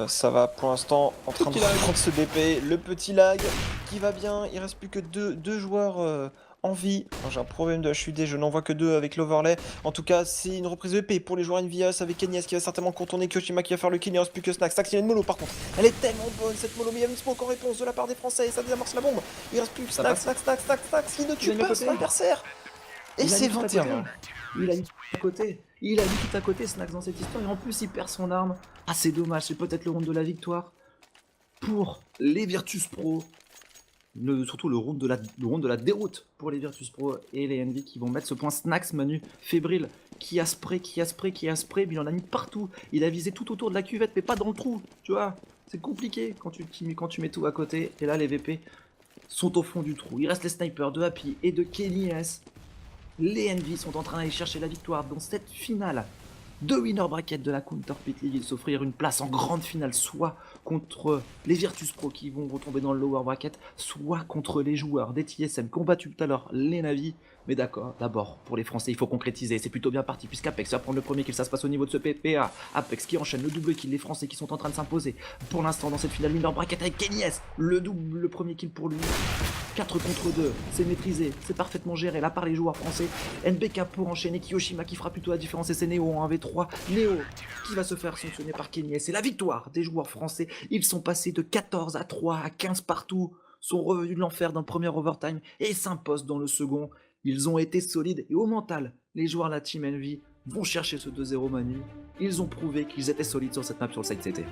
ça va pour l'instant en train de prendre ce BP. Le petit lag qui va bien. Il reste plus que deux joueurs en vie. J'ai un problème de HUD, je n'en vois que 2 avec l'overlay. En tout cas, c'est une reprise de BP pour les joueurs Envious avec Kenyas qui va certainement contourner Kyoshima qui va faire le kill. Il ne reste plus que Snax. Snax, il y a une mollo par contre. Elle est tellement bonne cette mollo, mais il y a une smoke en réponse de la part des Français et ça désamorce la bombe. Il reste plus que Snax. Il ne tue pas son adversaire. Et c'est 21. Il a mis tout à côté. Il a mis tout à côté Snax dans cette histoire et en plus il perd son arme. Ah c'est dommage, c'est peut-être le round de la victoire pour les Virtus Pro. Surtout le round de la déroute pour les Virtus Pro et les Envy qui vont mettre ce point. Snax Manu fébrile qui a spray, mais il en a mis partout. Il a visé tout autour de la cuvette mais pas dans le trou, tu vois. C'est compliqué quand tu mets tout à côté. Et là les VP sont au fond du trou. Il reste les snipers de Happy et de Kenny S. Les Envy sont en train d'aller chercher la victoire dans cette finale de winner bracket de la Counter Pit League. Ils s'offrir une place en grande finale, soit contre les Virtus Pro qui vont retomber dans le lower bracket, soit contre les joueurs des TSM combattus tout à l'heure, les Navi. Mais d'accord, d'abord, pour les Français, il faut concrétiser. C'est plutôt bien parti, puisqu'Apex va prendre le premier kill. Ça se passe au niveau de ce PPA. Apex qui enchaîne le double kill. Les Français qui sont en train de s'imposer pour l'instant dans cette finale winner bracket avec Kenny S. Le premier kill pour lui. 4 contre 2, c'est maîtrisé, c'est parfaitement géré là par les joueurs français. NBK pour enchaîner, Kiyoshima qui fera plutôt la différence et c'est Neo en 1v3. Neo qui va se faire sanctionner par Kenny S. C'est la victoire des joueurs français. Ils sont passés de 14 à 3 à 15 partout, sont revenus de l'enfer d'un premier overtime et s'imposent dans le second. Ils ont été solides et au mental, les joueurs de la Team Envy vont chercher ce 2-0 Manu. Ils ont prouvé qu'ils étaient solides sur cette map sur le site CT.